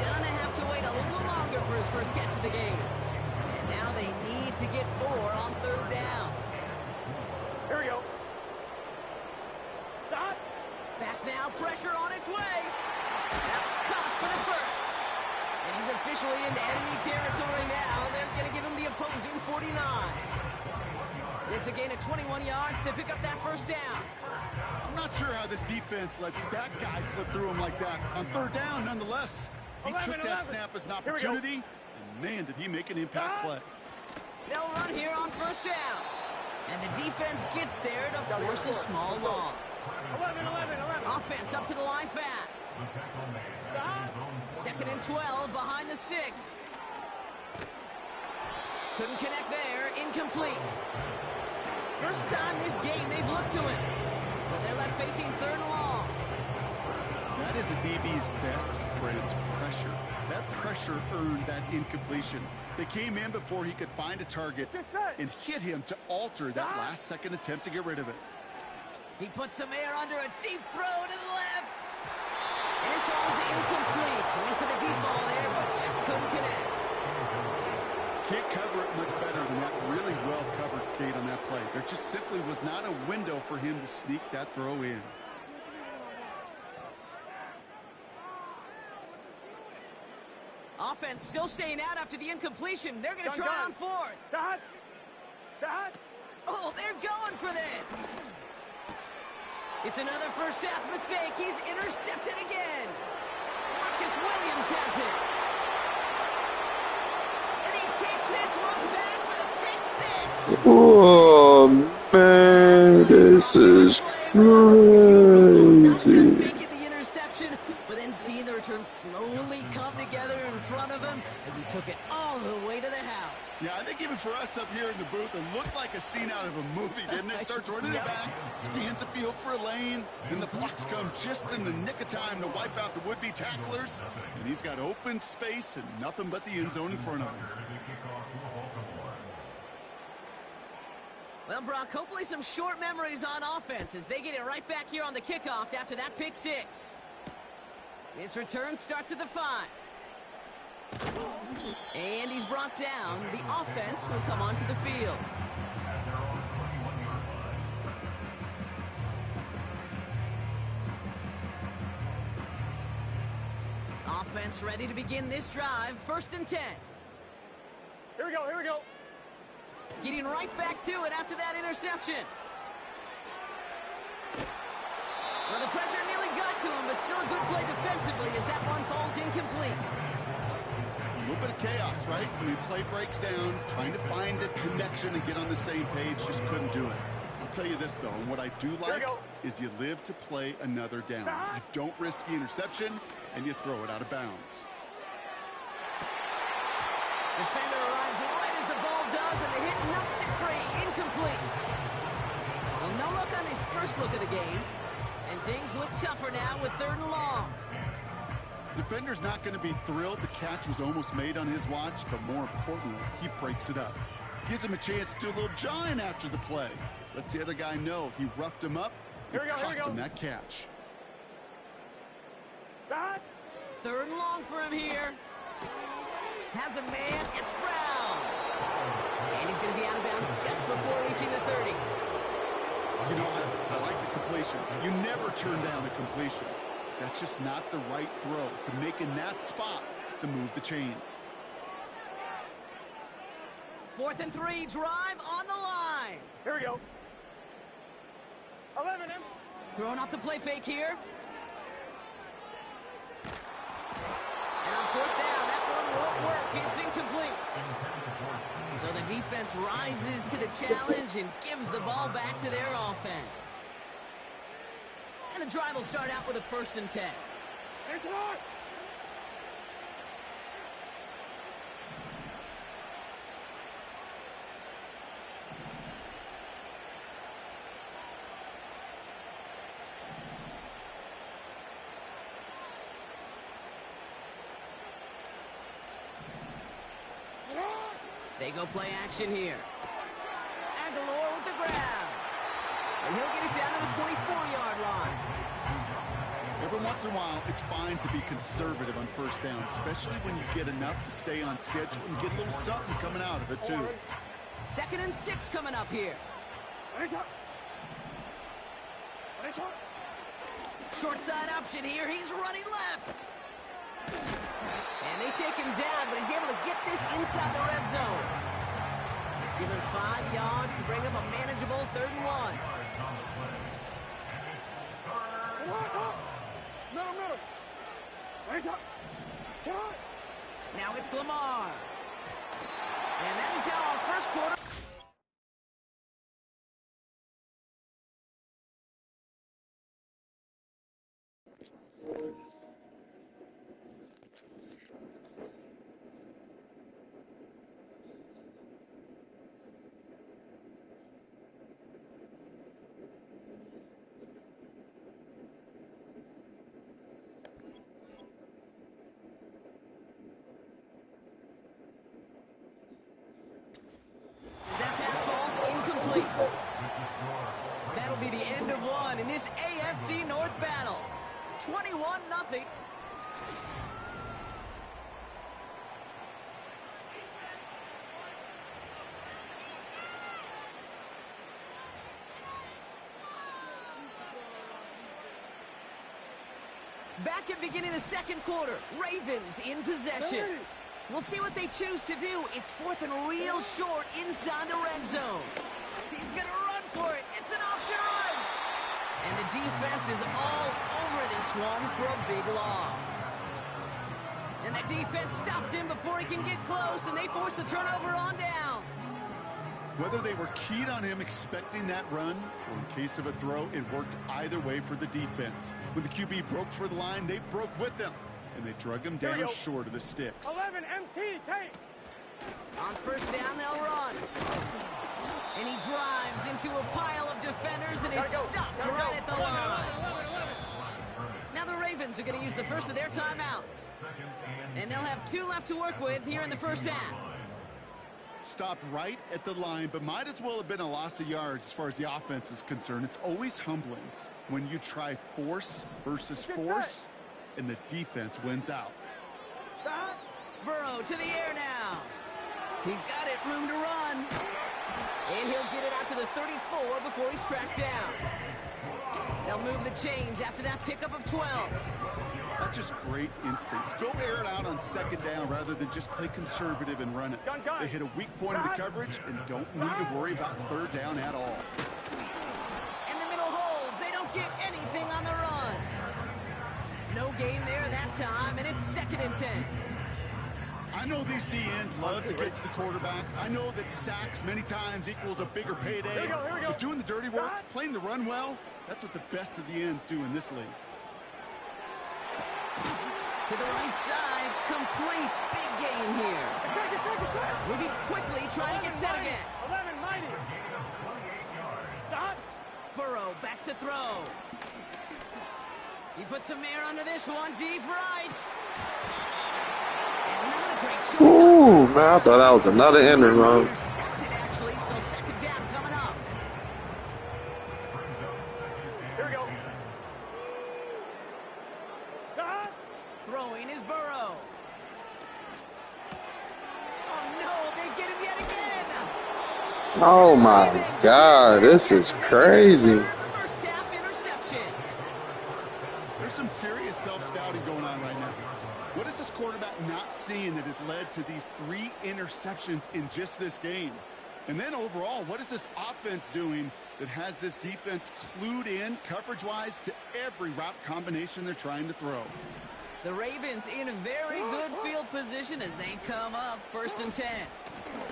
Gonna have to wait a little longer for his first catch of the game. And now they need to get 4 on 3rd down. Here we go. Dot. Back now, pressure on its way. That's caught for the first. And he's officially into enemy territory now. They're going to give him the opposing 49. It's a gain of 21 yards to pick up that first down. I'm not sure how this defense let that guy slip through him like that. On 3rd down, nonetheless, he took that snap as an opportunity, and man, did he make an impact play. They'll run here on 1st down. And the defense gets there to force a small loss. 11. Offense up to the line fast. 2nd and 12 behind the sticks. Couldn't connect there. Incomplete. First time this game they've looked to him. So they're left facing 3rd and long. That is a DB's best friend, pressure. That pressure earned that incompletion. They came in before he could find a target and hit him to alter that last-second attempt to get rid of it. He puts some air under a deep throw to the left. And it falls incomplete. Went for the deep ball there, but just couldn't connect. Can't cover it much better than that really well-covered gate on that play. There just simply was not a window for him to sneak that throw in. Offense still staying out after the incompletion. They're going to try on 4th. Dot. Oh, they're going for this. It's another first half mistake. He's intercepted again. Marcus Williams has it. And he takes this one back for the pick 6. Oh, man, this is crazy. The interception, but then seeing the return slowly come together in front of him as he took it all the way to the house. Yeah, I think even for us up here in the booth, it looked like a scene out of a movie, didn't it? Starts running it back, scans the field for a lane, and the blocks come just in the nick of time to wipe out the would-be tacklers, and he's got open space and nothing but the end zone in front of him. Well, Brock, hopefully some short memories on offense as they get it right back here on the kickoff after that pick 6. His return starts at the 5. And he's brought down. The offense will come onto the field. Offense ready to begin this drive. 1st and 10. Here we go. Getting right back to it after that interception. Well, the pressure nearly got to him, but still a good play defensively as that one falls incomplete. A little bit of chaos, right? When play breaks down, trying to find a connection and get on the same page, just couldn't do it. I'll tell you this, though, and what I do like is you live to play another down. You don't risk the interception, and you throw it out of bounds. Defender arrives right as the ball does, and the hit knocks it free. Incomplete. Well, no look on his first look of the game, and things look tougher now with 3rd and long. Defender's not going to be thrilled the catch was almost made on his watch, but more importantly, he breaks it up. Gives him a chance to do a little jawing after the play. Lets the other guy know he roughed him up and cost him that catch. Third and long for him here. Has a man. It's Brown. And he's going to be out of bounds just before reaching the 30. You know, I like the completion. You never turn down a completion. That's just not the right throw to make in that spot to move the chains. 4th and 3, drive on the line. Here we go. 11 him. Throwing off the play fake here. And on 4th down, that one won't work. It's incomplete. So the defense rises to the challenge and gives the ball back to their offense. And the drive will start out with a 1st and 10. It's on. They go play action here. Aguilar with the grab. And he'll get it down to the 24-yard line. Every once in a while, it's fine to be conservative on 1st down, especially when you get enough to stay on schedule and get a little something coming out of it, too. 2nd and 6 coming up here. Short side option here. He's running left. And they take him down, but he's able to get this inside the red zone. Given 5 yards to bring up a manageable 3rd and 1. Now it's Lamar. And that is how our first quarter... That pass falls incomplete. That'll be the end of one in this AFC North battle. 21-0. Back at beginning of the 2nd quarter, Ravens in possession. We'll see what they choose to do. It's 4th and real short inside the red zone. He's going to run for it. It's an option right. And the defense is all over this one for a big loss. And the defense stops him before he can get close, and they force the turnover on downs. Whether they were keyed on him expecting that run, or in case of a throw, it worked either way for the defense. When the QB broke for the line, they broke with them. And they drug him down short of the sticks. 11 MT, take. On 1st down, they'll run. And he drives into a pile of defenders and is stopped right at the line. Now the Ravens are going to use the first of their timeouts. And they'll have 2 left to work with here in the 1st half. Stopped right at the line, but might as well have been a loss of yards as far as the offense is concerned. It's always humbling when you try force versus force, and the defense wins out. Burrow to the air now. He's got it, room to run. And he'll get it out to the 34 before he's tracked down. They'll move the chains after that pickup of 12. That's just great instincts. Go air it out on 2nd down rather than just play conservative and run it. They hit a weak point in the coverage and don't need to worry about 3rd down at all. And the middle holds. They don't get anything on the run. No gain there that time, and it's 2nd and 10. I know these DNs love to get to the quarterback. I know that sacks many times equals a bigger payday. Here we go. But doing the dirty work, playing the run well, that's what the best of the ends do in this league. To the right side, complete. Big gain here. Moving quickly, trying to get set again. 11 mighty. Burrow back to throw. He puts some air under this one, deep right. And not a great choice. Ooh, man, I thought that was another ending run. Intercepted, actually, so 2nd down coming up. Here we go. Throwing is Burrow. Oh, no, they get him yet again. Oh my God, this is crazy. First half interception. There's some serious self-scouting going on right now. What is this quarterback not seeing that has led to these 3 interceptions in just this game? And then overall, what is this offense doing that has this defense clued in coverage-wise to every route combination they're trying to throw? The Ravens in a very good field position as they come up 1st and 10.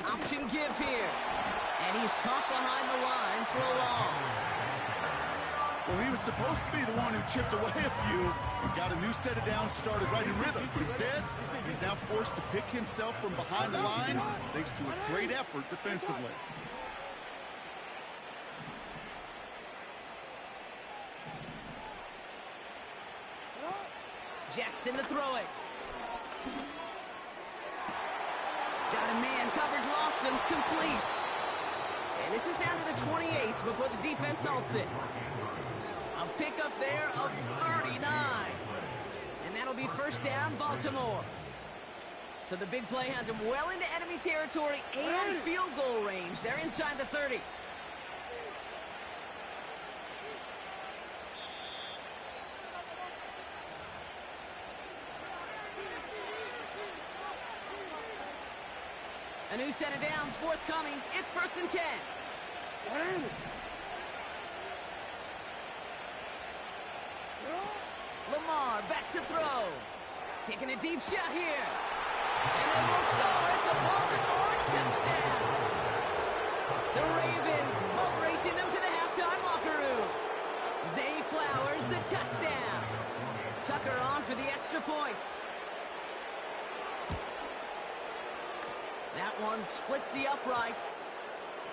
Option give here. And he's caught behind the line for a loss. Well, he was supposed to be the one who chipped away a few and got a new set of downs started right in rhythm. Instead, he's now forced to pick himself from behind the line thanks to a great effort defensively. Jackson to throw it. Got a man, coverage lost him, complete. And this is down to the 28 before the defense halts it. A pickup there of 39. And that'll be 1st down, Baltimore. So the big play has him well into enemy territory and field goal range. They're inside the 30. A new set of downs forthcoming. It's 1st and 10. Lamar back to throw. Taking a deep shot here. And they will score. It's a Baltimore touchdown. The Ravens boat racing them to the halftime locker room. Zay Flowers the touchdown. Tucker on for the extra point. That one splits the uprights,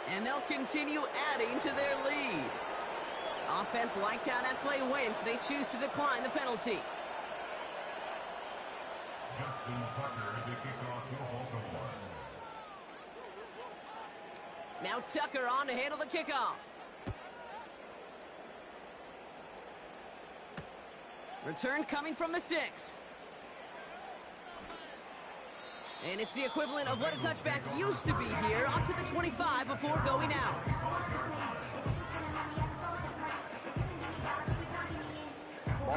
and they'll continue adding to their lead. Offense liked how that play went. They choose to decline the penalty. Justin Tucker to kick off for Baltimore. Now Tucker on to handle the kickoff. Return coming from the 6. And it's the equivalent of what a touchback used to be here, up to the 25 before going out.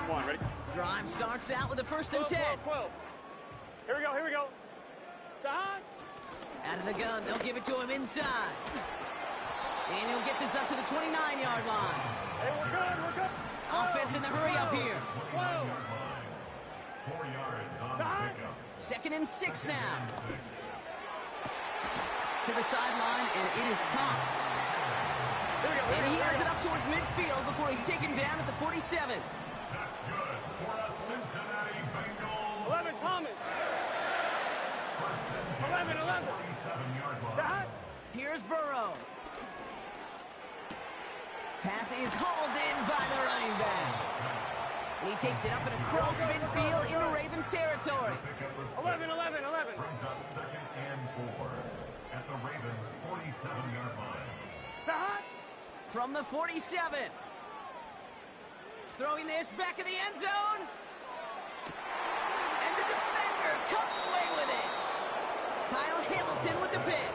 One, ready? Drive starts out with a 1st and 10. 12. Here we go. Side. Out of the gun, they'll give it to him inside. And he'll get this up to the 29-yard line. Hey, we're good. Offense in the hurry up here. 12. 4 yards on the pickup. 2nd and 6 now. To the sideline, and it is caught. And he has it up towards midfield before he's taken down at the 47. That's good for a Cincinnati Bengals. 11, Thomas. 11. 47-yard line. Here's Burrow. Pass is hauled in by the running back. And he takes it up and across midfield into Ravens territory. 11. Brings up 2nd and 4 at the Ravens' 47-yard line. From the 47. Throwing this back in the end zone. And the defender comes away with it. Kyle Hamilton with the pick.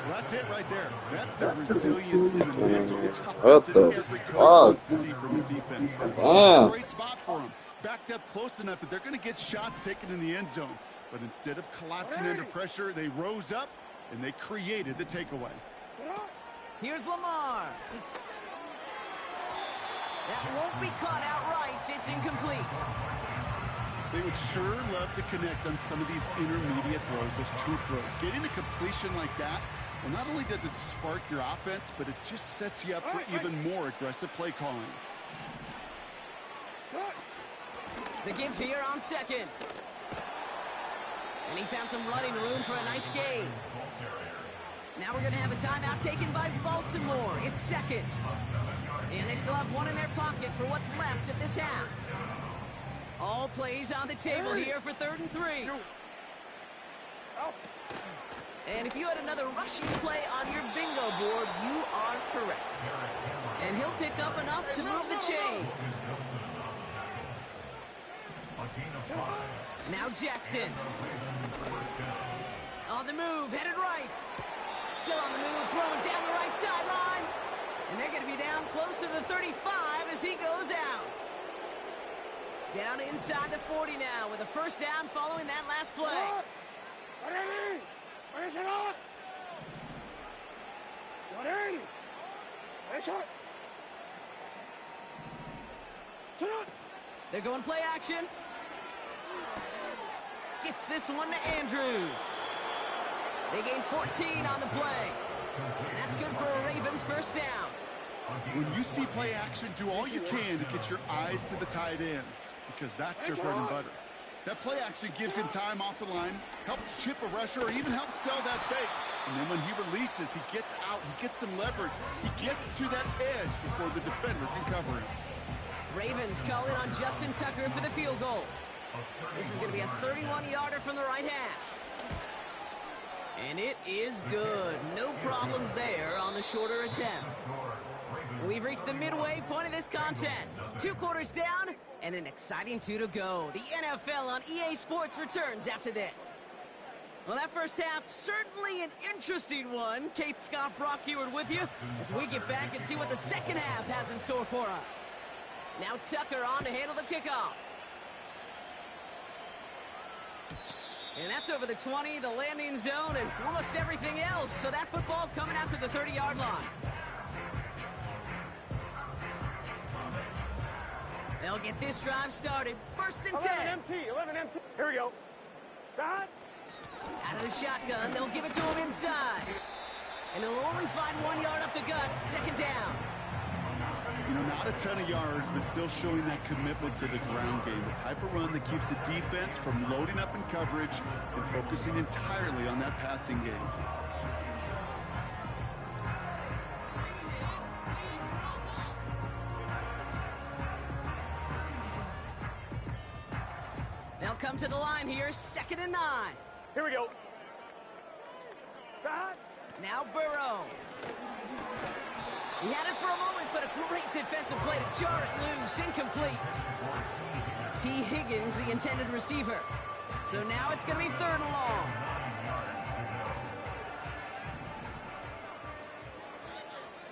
Well, that's it right there. That's the resilience and the mental What toughness the that every coach wants to see from his defense. Wow. Great spot for him. Backed up close enough that they're going to get shots taken in the end zone. But instead of collapsing under pressure, they rose up and they created the takeaway. Here's Lamar. That won't be caught outright. It's incomplete. They would sure love to connect on some of these intermediate throws, those true throws. Getting a completion like that, well, not only does it spark your offense, but it just sets you up for even more aggressive play calling. The give here on 2nd. And he found some running room for a nice gain. Now we're going to have a timeout taken by Baltimore. It's 2nd. And they still have one in their pocket for what's left of this half. All plays on the table here for 3rd and 3. And if you had another rushing play on your bingo board, you are correct. And he'll pick up enough to move the chains. A gain of Now Jackson. On the move, headed right. Still on the move, throwing down the right sideline. And they're going to be down close to the 35 as he goes out. Down inside the 40 now with a first down following that last play. They're going play action. Gets this one to Andrews. They gain 14 on the play. And that's good for a Ravens first down. When you see play action, do all you can to get your eyes to the tight end, because that's their bread and butter. That play action gives him time off the line, helps chip a rusher, or even helps sell that fake. And then when he releases, he gets out, he gets some leverage. He gets to that edge before the defender can cover him. Ravens call in on Justin Tucker for the field goal. This is going to be a 31-yarder from the right hash. And it is good. No problems there on the shorter attempt. We've reached the midway point of this contest. 2 quarters down and an exciting 2 to go. The NFL on EA Sports returns after this. Well, that first half, certainly an interesting one. Kate Scott, Brock Ewart with you as we get back and see what the second half has in store for us. Now Tucker on to handle the kickoff. And that's over the 20, the landing zone, and almost everything else. So that football coming out to the 30-yard line. They'll get this drive started. First and 10. 11 MT, 11 MT. Here we go. Side. Out of the shotgun, they'll give it to him inside. And he'll only find 1 yard up the gut. Second down. You know, not a ton of yards, but still showing that commitment to the ground game. The type of run that keeps the defense from loading up in coverage and focusing entirely on that passing game. They'll come to the line here, 2nd and 9. Here we go. Side. Now Burrow. He had it for a moment, but a great defensive play to jar it loose. Incomplete. T. Higgins, the intended receiver. So now it's going to be 3rd and long.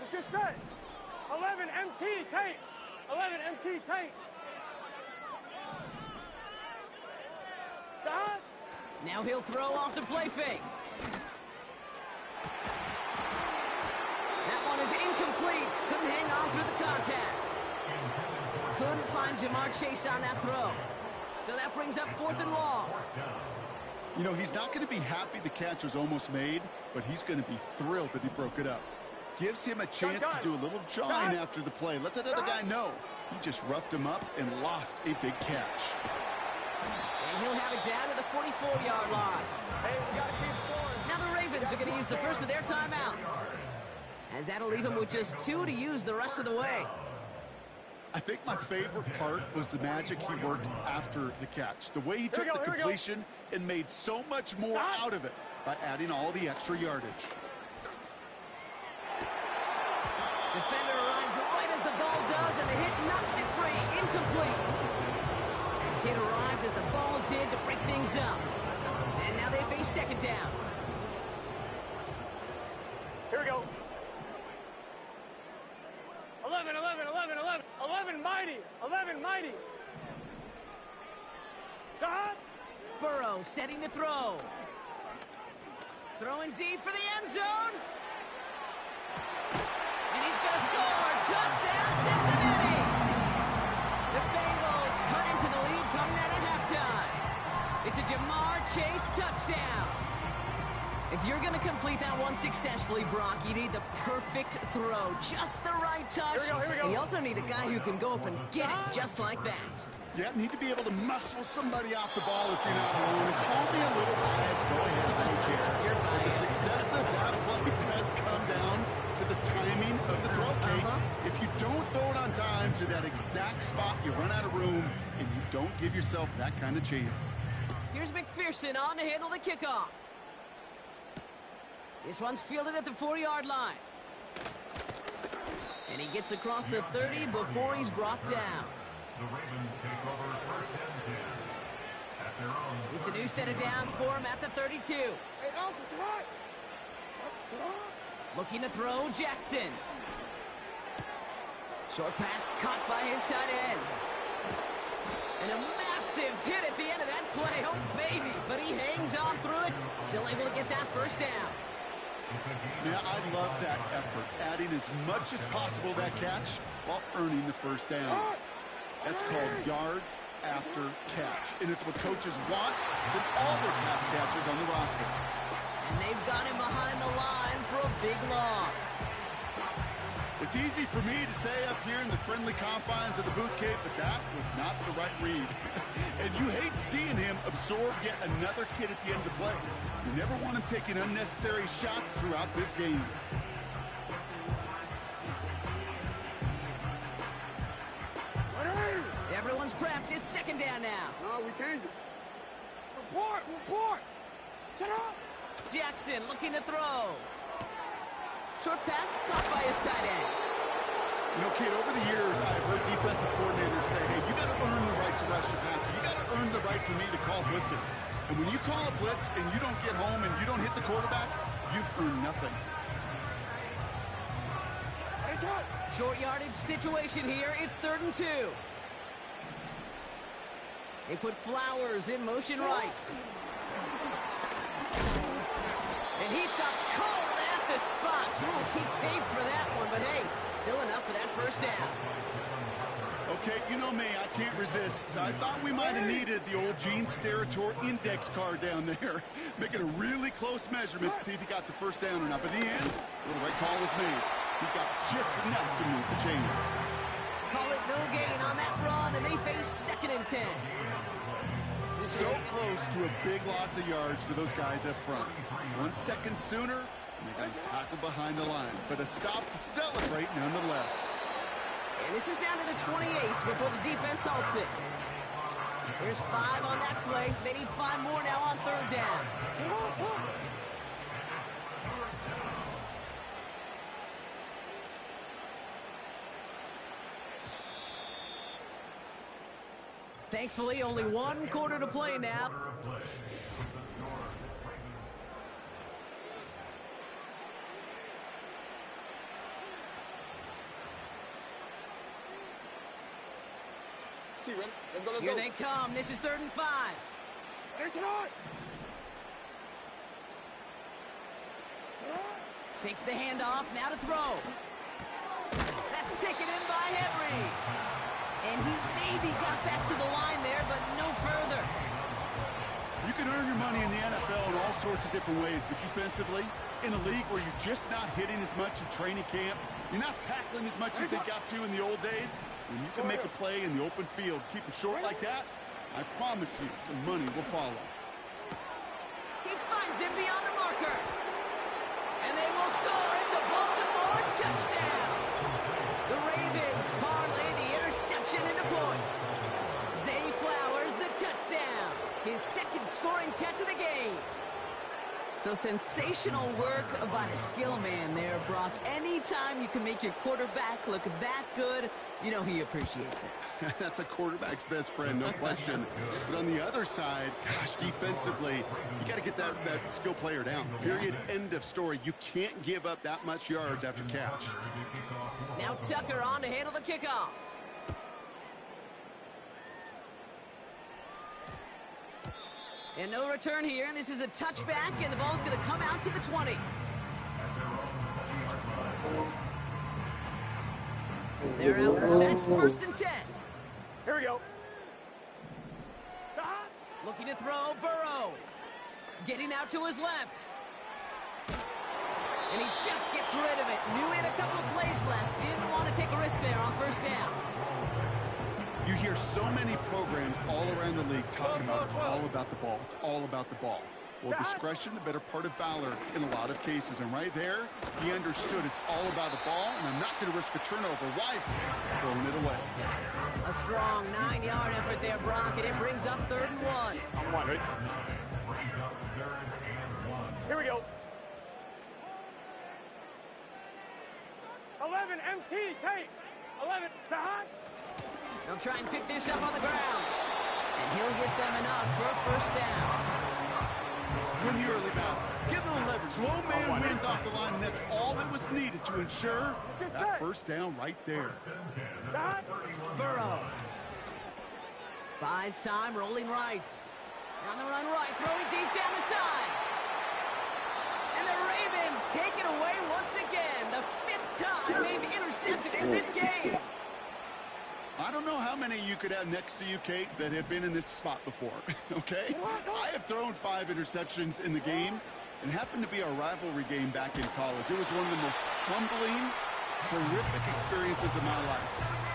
Let's get set. 11 MT tape. 11 MT tape. Side. Now he'll throw off the play fake. That one is incomplete. Couldn't hang on through the contact. Couldn't find Jamar Chase on that throw. So that brings up 4th and long. You know, he's not going to be happy the catch was almost made, but he's going to be thrilled that he broke it up. Gives him a chance to do a little jawing after the play. Let that other guy know. He just roughed him up and lost a big catch. And he'll have it down to the 44-yard line. Hey, we got to keep scoring. Now the Ravens are going to use the first of their timeouts, as that'll leave them with just 2 to use the rest of the way. I think my favorite part was the magic he worked after the catch. The way he took the completion and made so much more out of it by adding all the extra yardage. Defender arrives right as the ball does, and the hit knocks it free. Incomplete. Hit arrived as the ball did to break things up. And now they face 2nd down. Here we go. 11, 11, 11, 11. 11 mighty. 11 mighty. Side. Burrow setting to throw. Throwing deep for the end zone. And he's going to score. Touchdown, Cincinnati. The Bengals cut into the lead coming out of halftime. It's a Jamar Chase touchdown. If you're going to complete that one successfully, Brock, you need the perfect throw. Just the right touch. Here we go. And you also need a guy who can go up and get it just like that. Yeah, need to be able to muscle somebody off the ball if you're not alone. And call me a little biased. Go ahead, I don't care. But the success of that play does come down to the timing of the throw, Kate. If you don't throw it on time to that exact spot, you run out of room, and you don't give yourself that kind of chance. Here's McPherson on to handle the kickoff. This one's fielded at the 4-yard line. And he gets across the 30 before he's brought down. The Ravens take over 1st and 10. It's a new set of downs for him at the 32. Looking to throw, Jackson. Short pass caught by his tight end. And a massive hit at the end of that play. Oh, baby. But he hangs on through it. Still able to get that first down. Yeah, I love that effort. Adding as much as possible to that catch while earning the first down. That's called yards after catch. And it's what coaches want from all their pass catchers on the roster. And they've got him behind the line for a big loss. It's easy for me to say up here in the friendly confines of the booth cave, but that was not the right read. And you hate seeing him absorb yet another hit at the end of the play. You never want him taking unnecessary shots throughout this game. Everyone's prepped. It's second down now. No, we changed it. Report. Shut up. Jackson looking to throw. Short pass caught by his tight end. You know, kid, over the years, I've heard defensive coordinators say, hey, you got to earn the right to rush your passer. You got to earn the right for me to call blitzes. And when you call a blitz and you don't get home and you don't hit the quarterback, you've earned nothing. Short yardage situation here. It's 3rd and 2. They put Flowers in motion right. And he stopped cold at the spot. Ooh, he paid for that one, but hey, still enough for that first down. Okay, you know me, I can't resist. I thought we might have needed the old Gene Steratore index card down there. Making a really close measurement to see if he got the first down or not. But in the end, the right call was made. He got just enough to move the chains. Call it no gain on that run, and they face 2nd and 10. So close to a big loss of yards for those guys up front. 1 second sooner, and they got to tackle behind the line. But a stop to celebrate nonetheless. And this is down to the 28 before the defense halts it. There's 5 on that play. They need 5 more now on 3rd down. Thankfully, only 1 quarter to play now. Here they come. This is 3rd and 5. Takes the handoff. Now to throw. That's taken in by Henry. And he maybe got back to the line there, but no further. You can earn your money in the NFL in all sorts of different ways, but defensively, in a league where you're just not hitting as much in training camp, you're not tackling as much as they got to in the old days, when you can make a play in the open field, keep it short like that, I promise you some money will follow. He finds him beyond the marker. And they will score. It's a Baltimore touchdown. The Ravens parlay the interception into points. Zay Flowers, the touchdown. His 2nd scoring catch of the game. So sensational work by the skill man there, Brock. Anytime you can make your quarterback look that good, you know he appreciates it. That's a quarterback's best friend, no question. But on the other side, gosh, defensively, you got to get that skill player down. Period. End of story. You can't give up that much yards after catch. Now Tucker on to handle the kickoff. And no return here. This is a touchback, and the ball's going to come out to the 20. They're out set. 1st and 10. Here we go. Looking to throw, Burrow. Getting out to his left. And he just gets rid of it. Knew he had a couple of plays left. Didn't want to take a risk there on 1st down. You hear so many programs all around the league talking about it's all about the ball. It's all about the ball. Well, discretion, the better part of valor in a lot of cases. And right there, he understood it's all about the ball, and I'm not going to risk a turnover wisely, throwing it away. A strong 9-yard effort there, Brock, and it brings up 3rd and 1. I'm on it. Here we go. 11 MT tape. 11 behind. They'll try and pick this up on the ground. And he'll get them enough for a first down. Win the early battle. Get a little leverage. Low man wins off the line, and that's all that was needed to ensure that first down right there. Burrow. Buys time, rolling right. On the run right, throwing deep down the side. And the Ravens take it away once again. The 5th time they've intercepted in this game. I don't know how many you could have next to you, Kate, that have been in this spot before, okay? I have thrown 5 interceptions in the game, and happened to be our rivalry game back in college. It was one of the most humbling, horrific experiences of my life.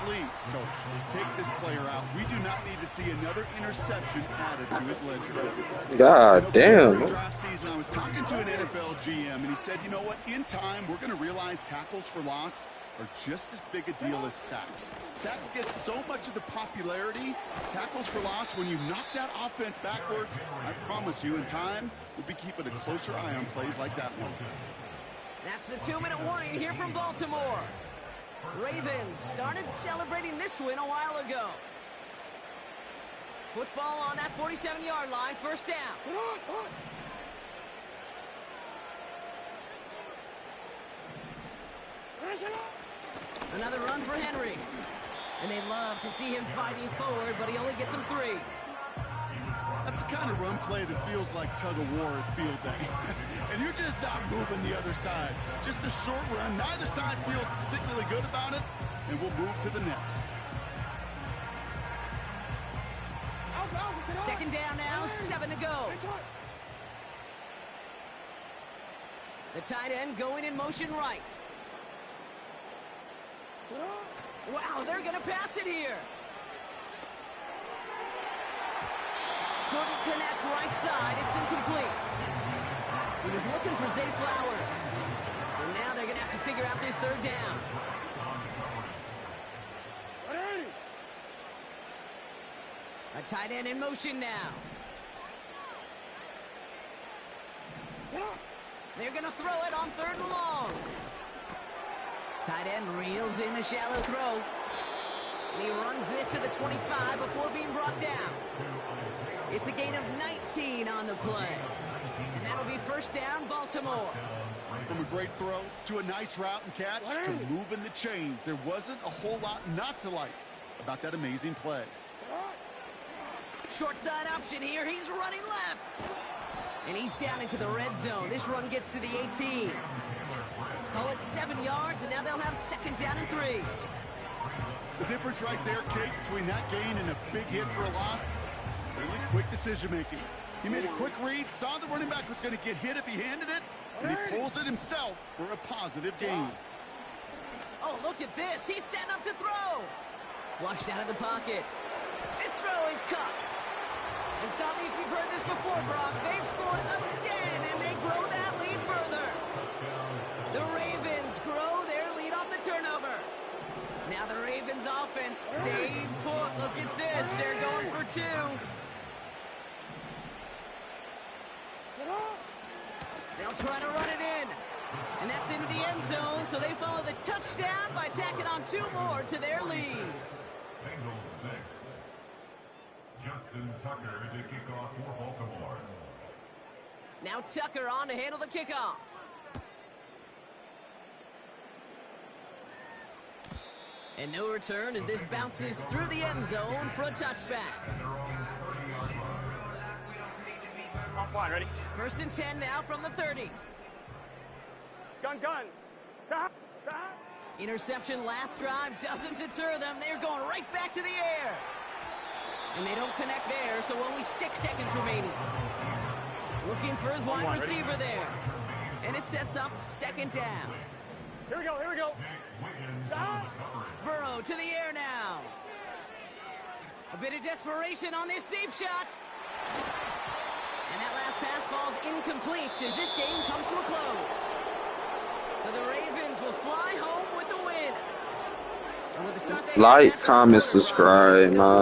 Please, coach, take this player out. We do not need to see another interception added to his ledger. God damn. Draft season, I was talking to an NFL GM, and he said, you know what? In time, we're going to realize tackles for loss are just as big a deal as sacks. Sacks get so much of the popularity. Tackles for loss, when you knock that offense backwards, I promise you, in time, we'll be keeping a closer eye on plays like that one. That's the 2-minute warning here from Baltimore. Ravens started celebrating this win a while ago. Football on that 47-yard line, first down. Another run for Henry. And they love to see him fighting forward, but he only gets him 3. That's the kind of run play that feels like tug-of-war at field day. And you're just not moving the other side. Just a short run. Neither side feels particularly good about it, and we'll move to the next. Second down now, 7 to go. The tight end going in motion right. Wow, they're going to pass it here. Couldn't connect right side. It's incomplete. He was looking for Zay Flowers. So now they're going to have to figure out this third down. A tight end in motion now. They're going to throw it on 3rd and long. Tight end reels in the shallow throw. And he runs this to the 25 before being brought down. It's a gain of 19 on the play. And that'll be first down, Baltimore. From a great throw to a nice route and catch to moving the chains. There wasn't a whole lot not to like about that amazing play. Short side option here. He's running left. And he's down into the red zone. This run gets to the 18. Call it 7 yards, and now they'll have second down and 3. The difference right there, Kate, between that gain and a big hit for a loss is really quick decision-making. He made a quick read, saw the running back was going to get hit if he handed it, and he pulls it himself for a positive gain. Oh, look at this. He's setting up to throw. Flushed out of the pocket. This throw is caught. And stop me if you've heard this before, Brock. They've scored again, and they grow that lead further. The Ravens grow their lead off the turnover. Now the Ravens offense stayed put. Look at this. They're going for 2. They'll try to run it in. And that's into the end zone, so they follow the touchdown by tacking on 2 more to their lead. Bengals 6. Justin Tucker to kick off for Baltimore. Now Tucker on to handle the kickoff. And no return as this bounces through the end zone for a touchback. Offline, ready? First and 10 now from the 30. Gun. Interception last drive doesn't deter them. They're going right back to the air. And they don't connect there, so only 6 seconds remaining. Looking for his wide receiver there. And it sets up second down. Here we go. Burrow to the air now. A bit of desperation on this deep shot. And that last pass falls incomplete as this game comes to a close. So the Ravens will fly home with the win. And with the start they Like, comment, subscribe, man.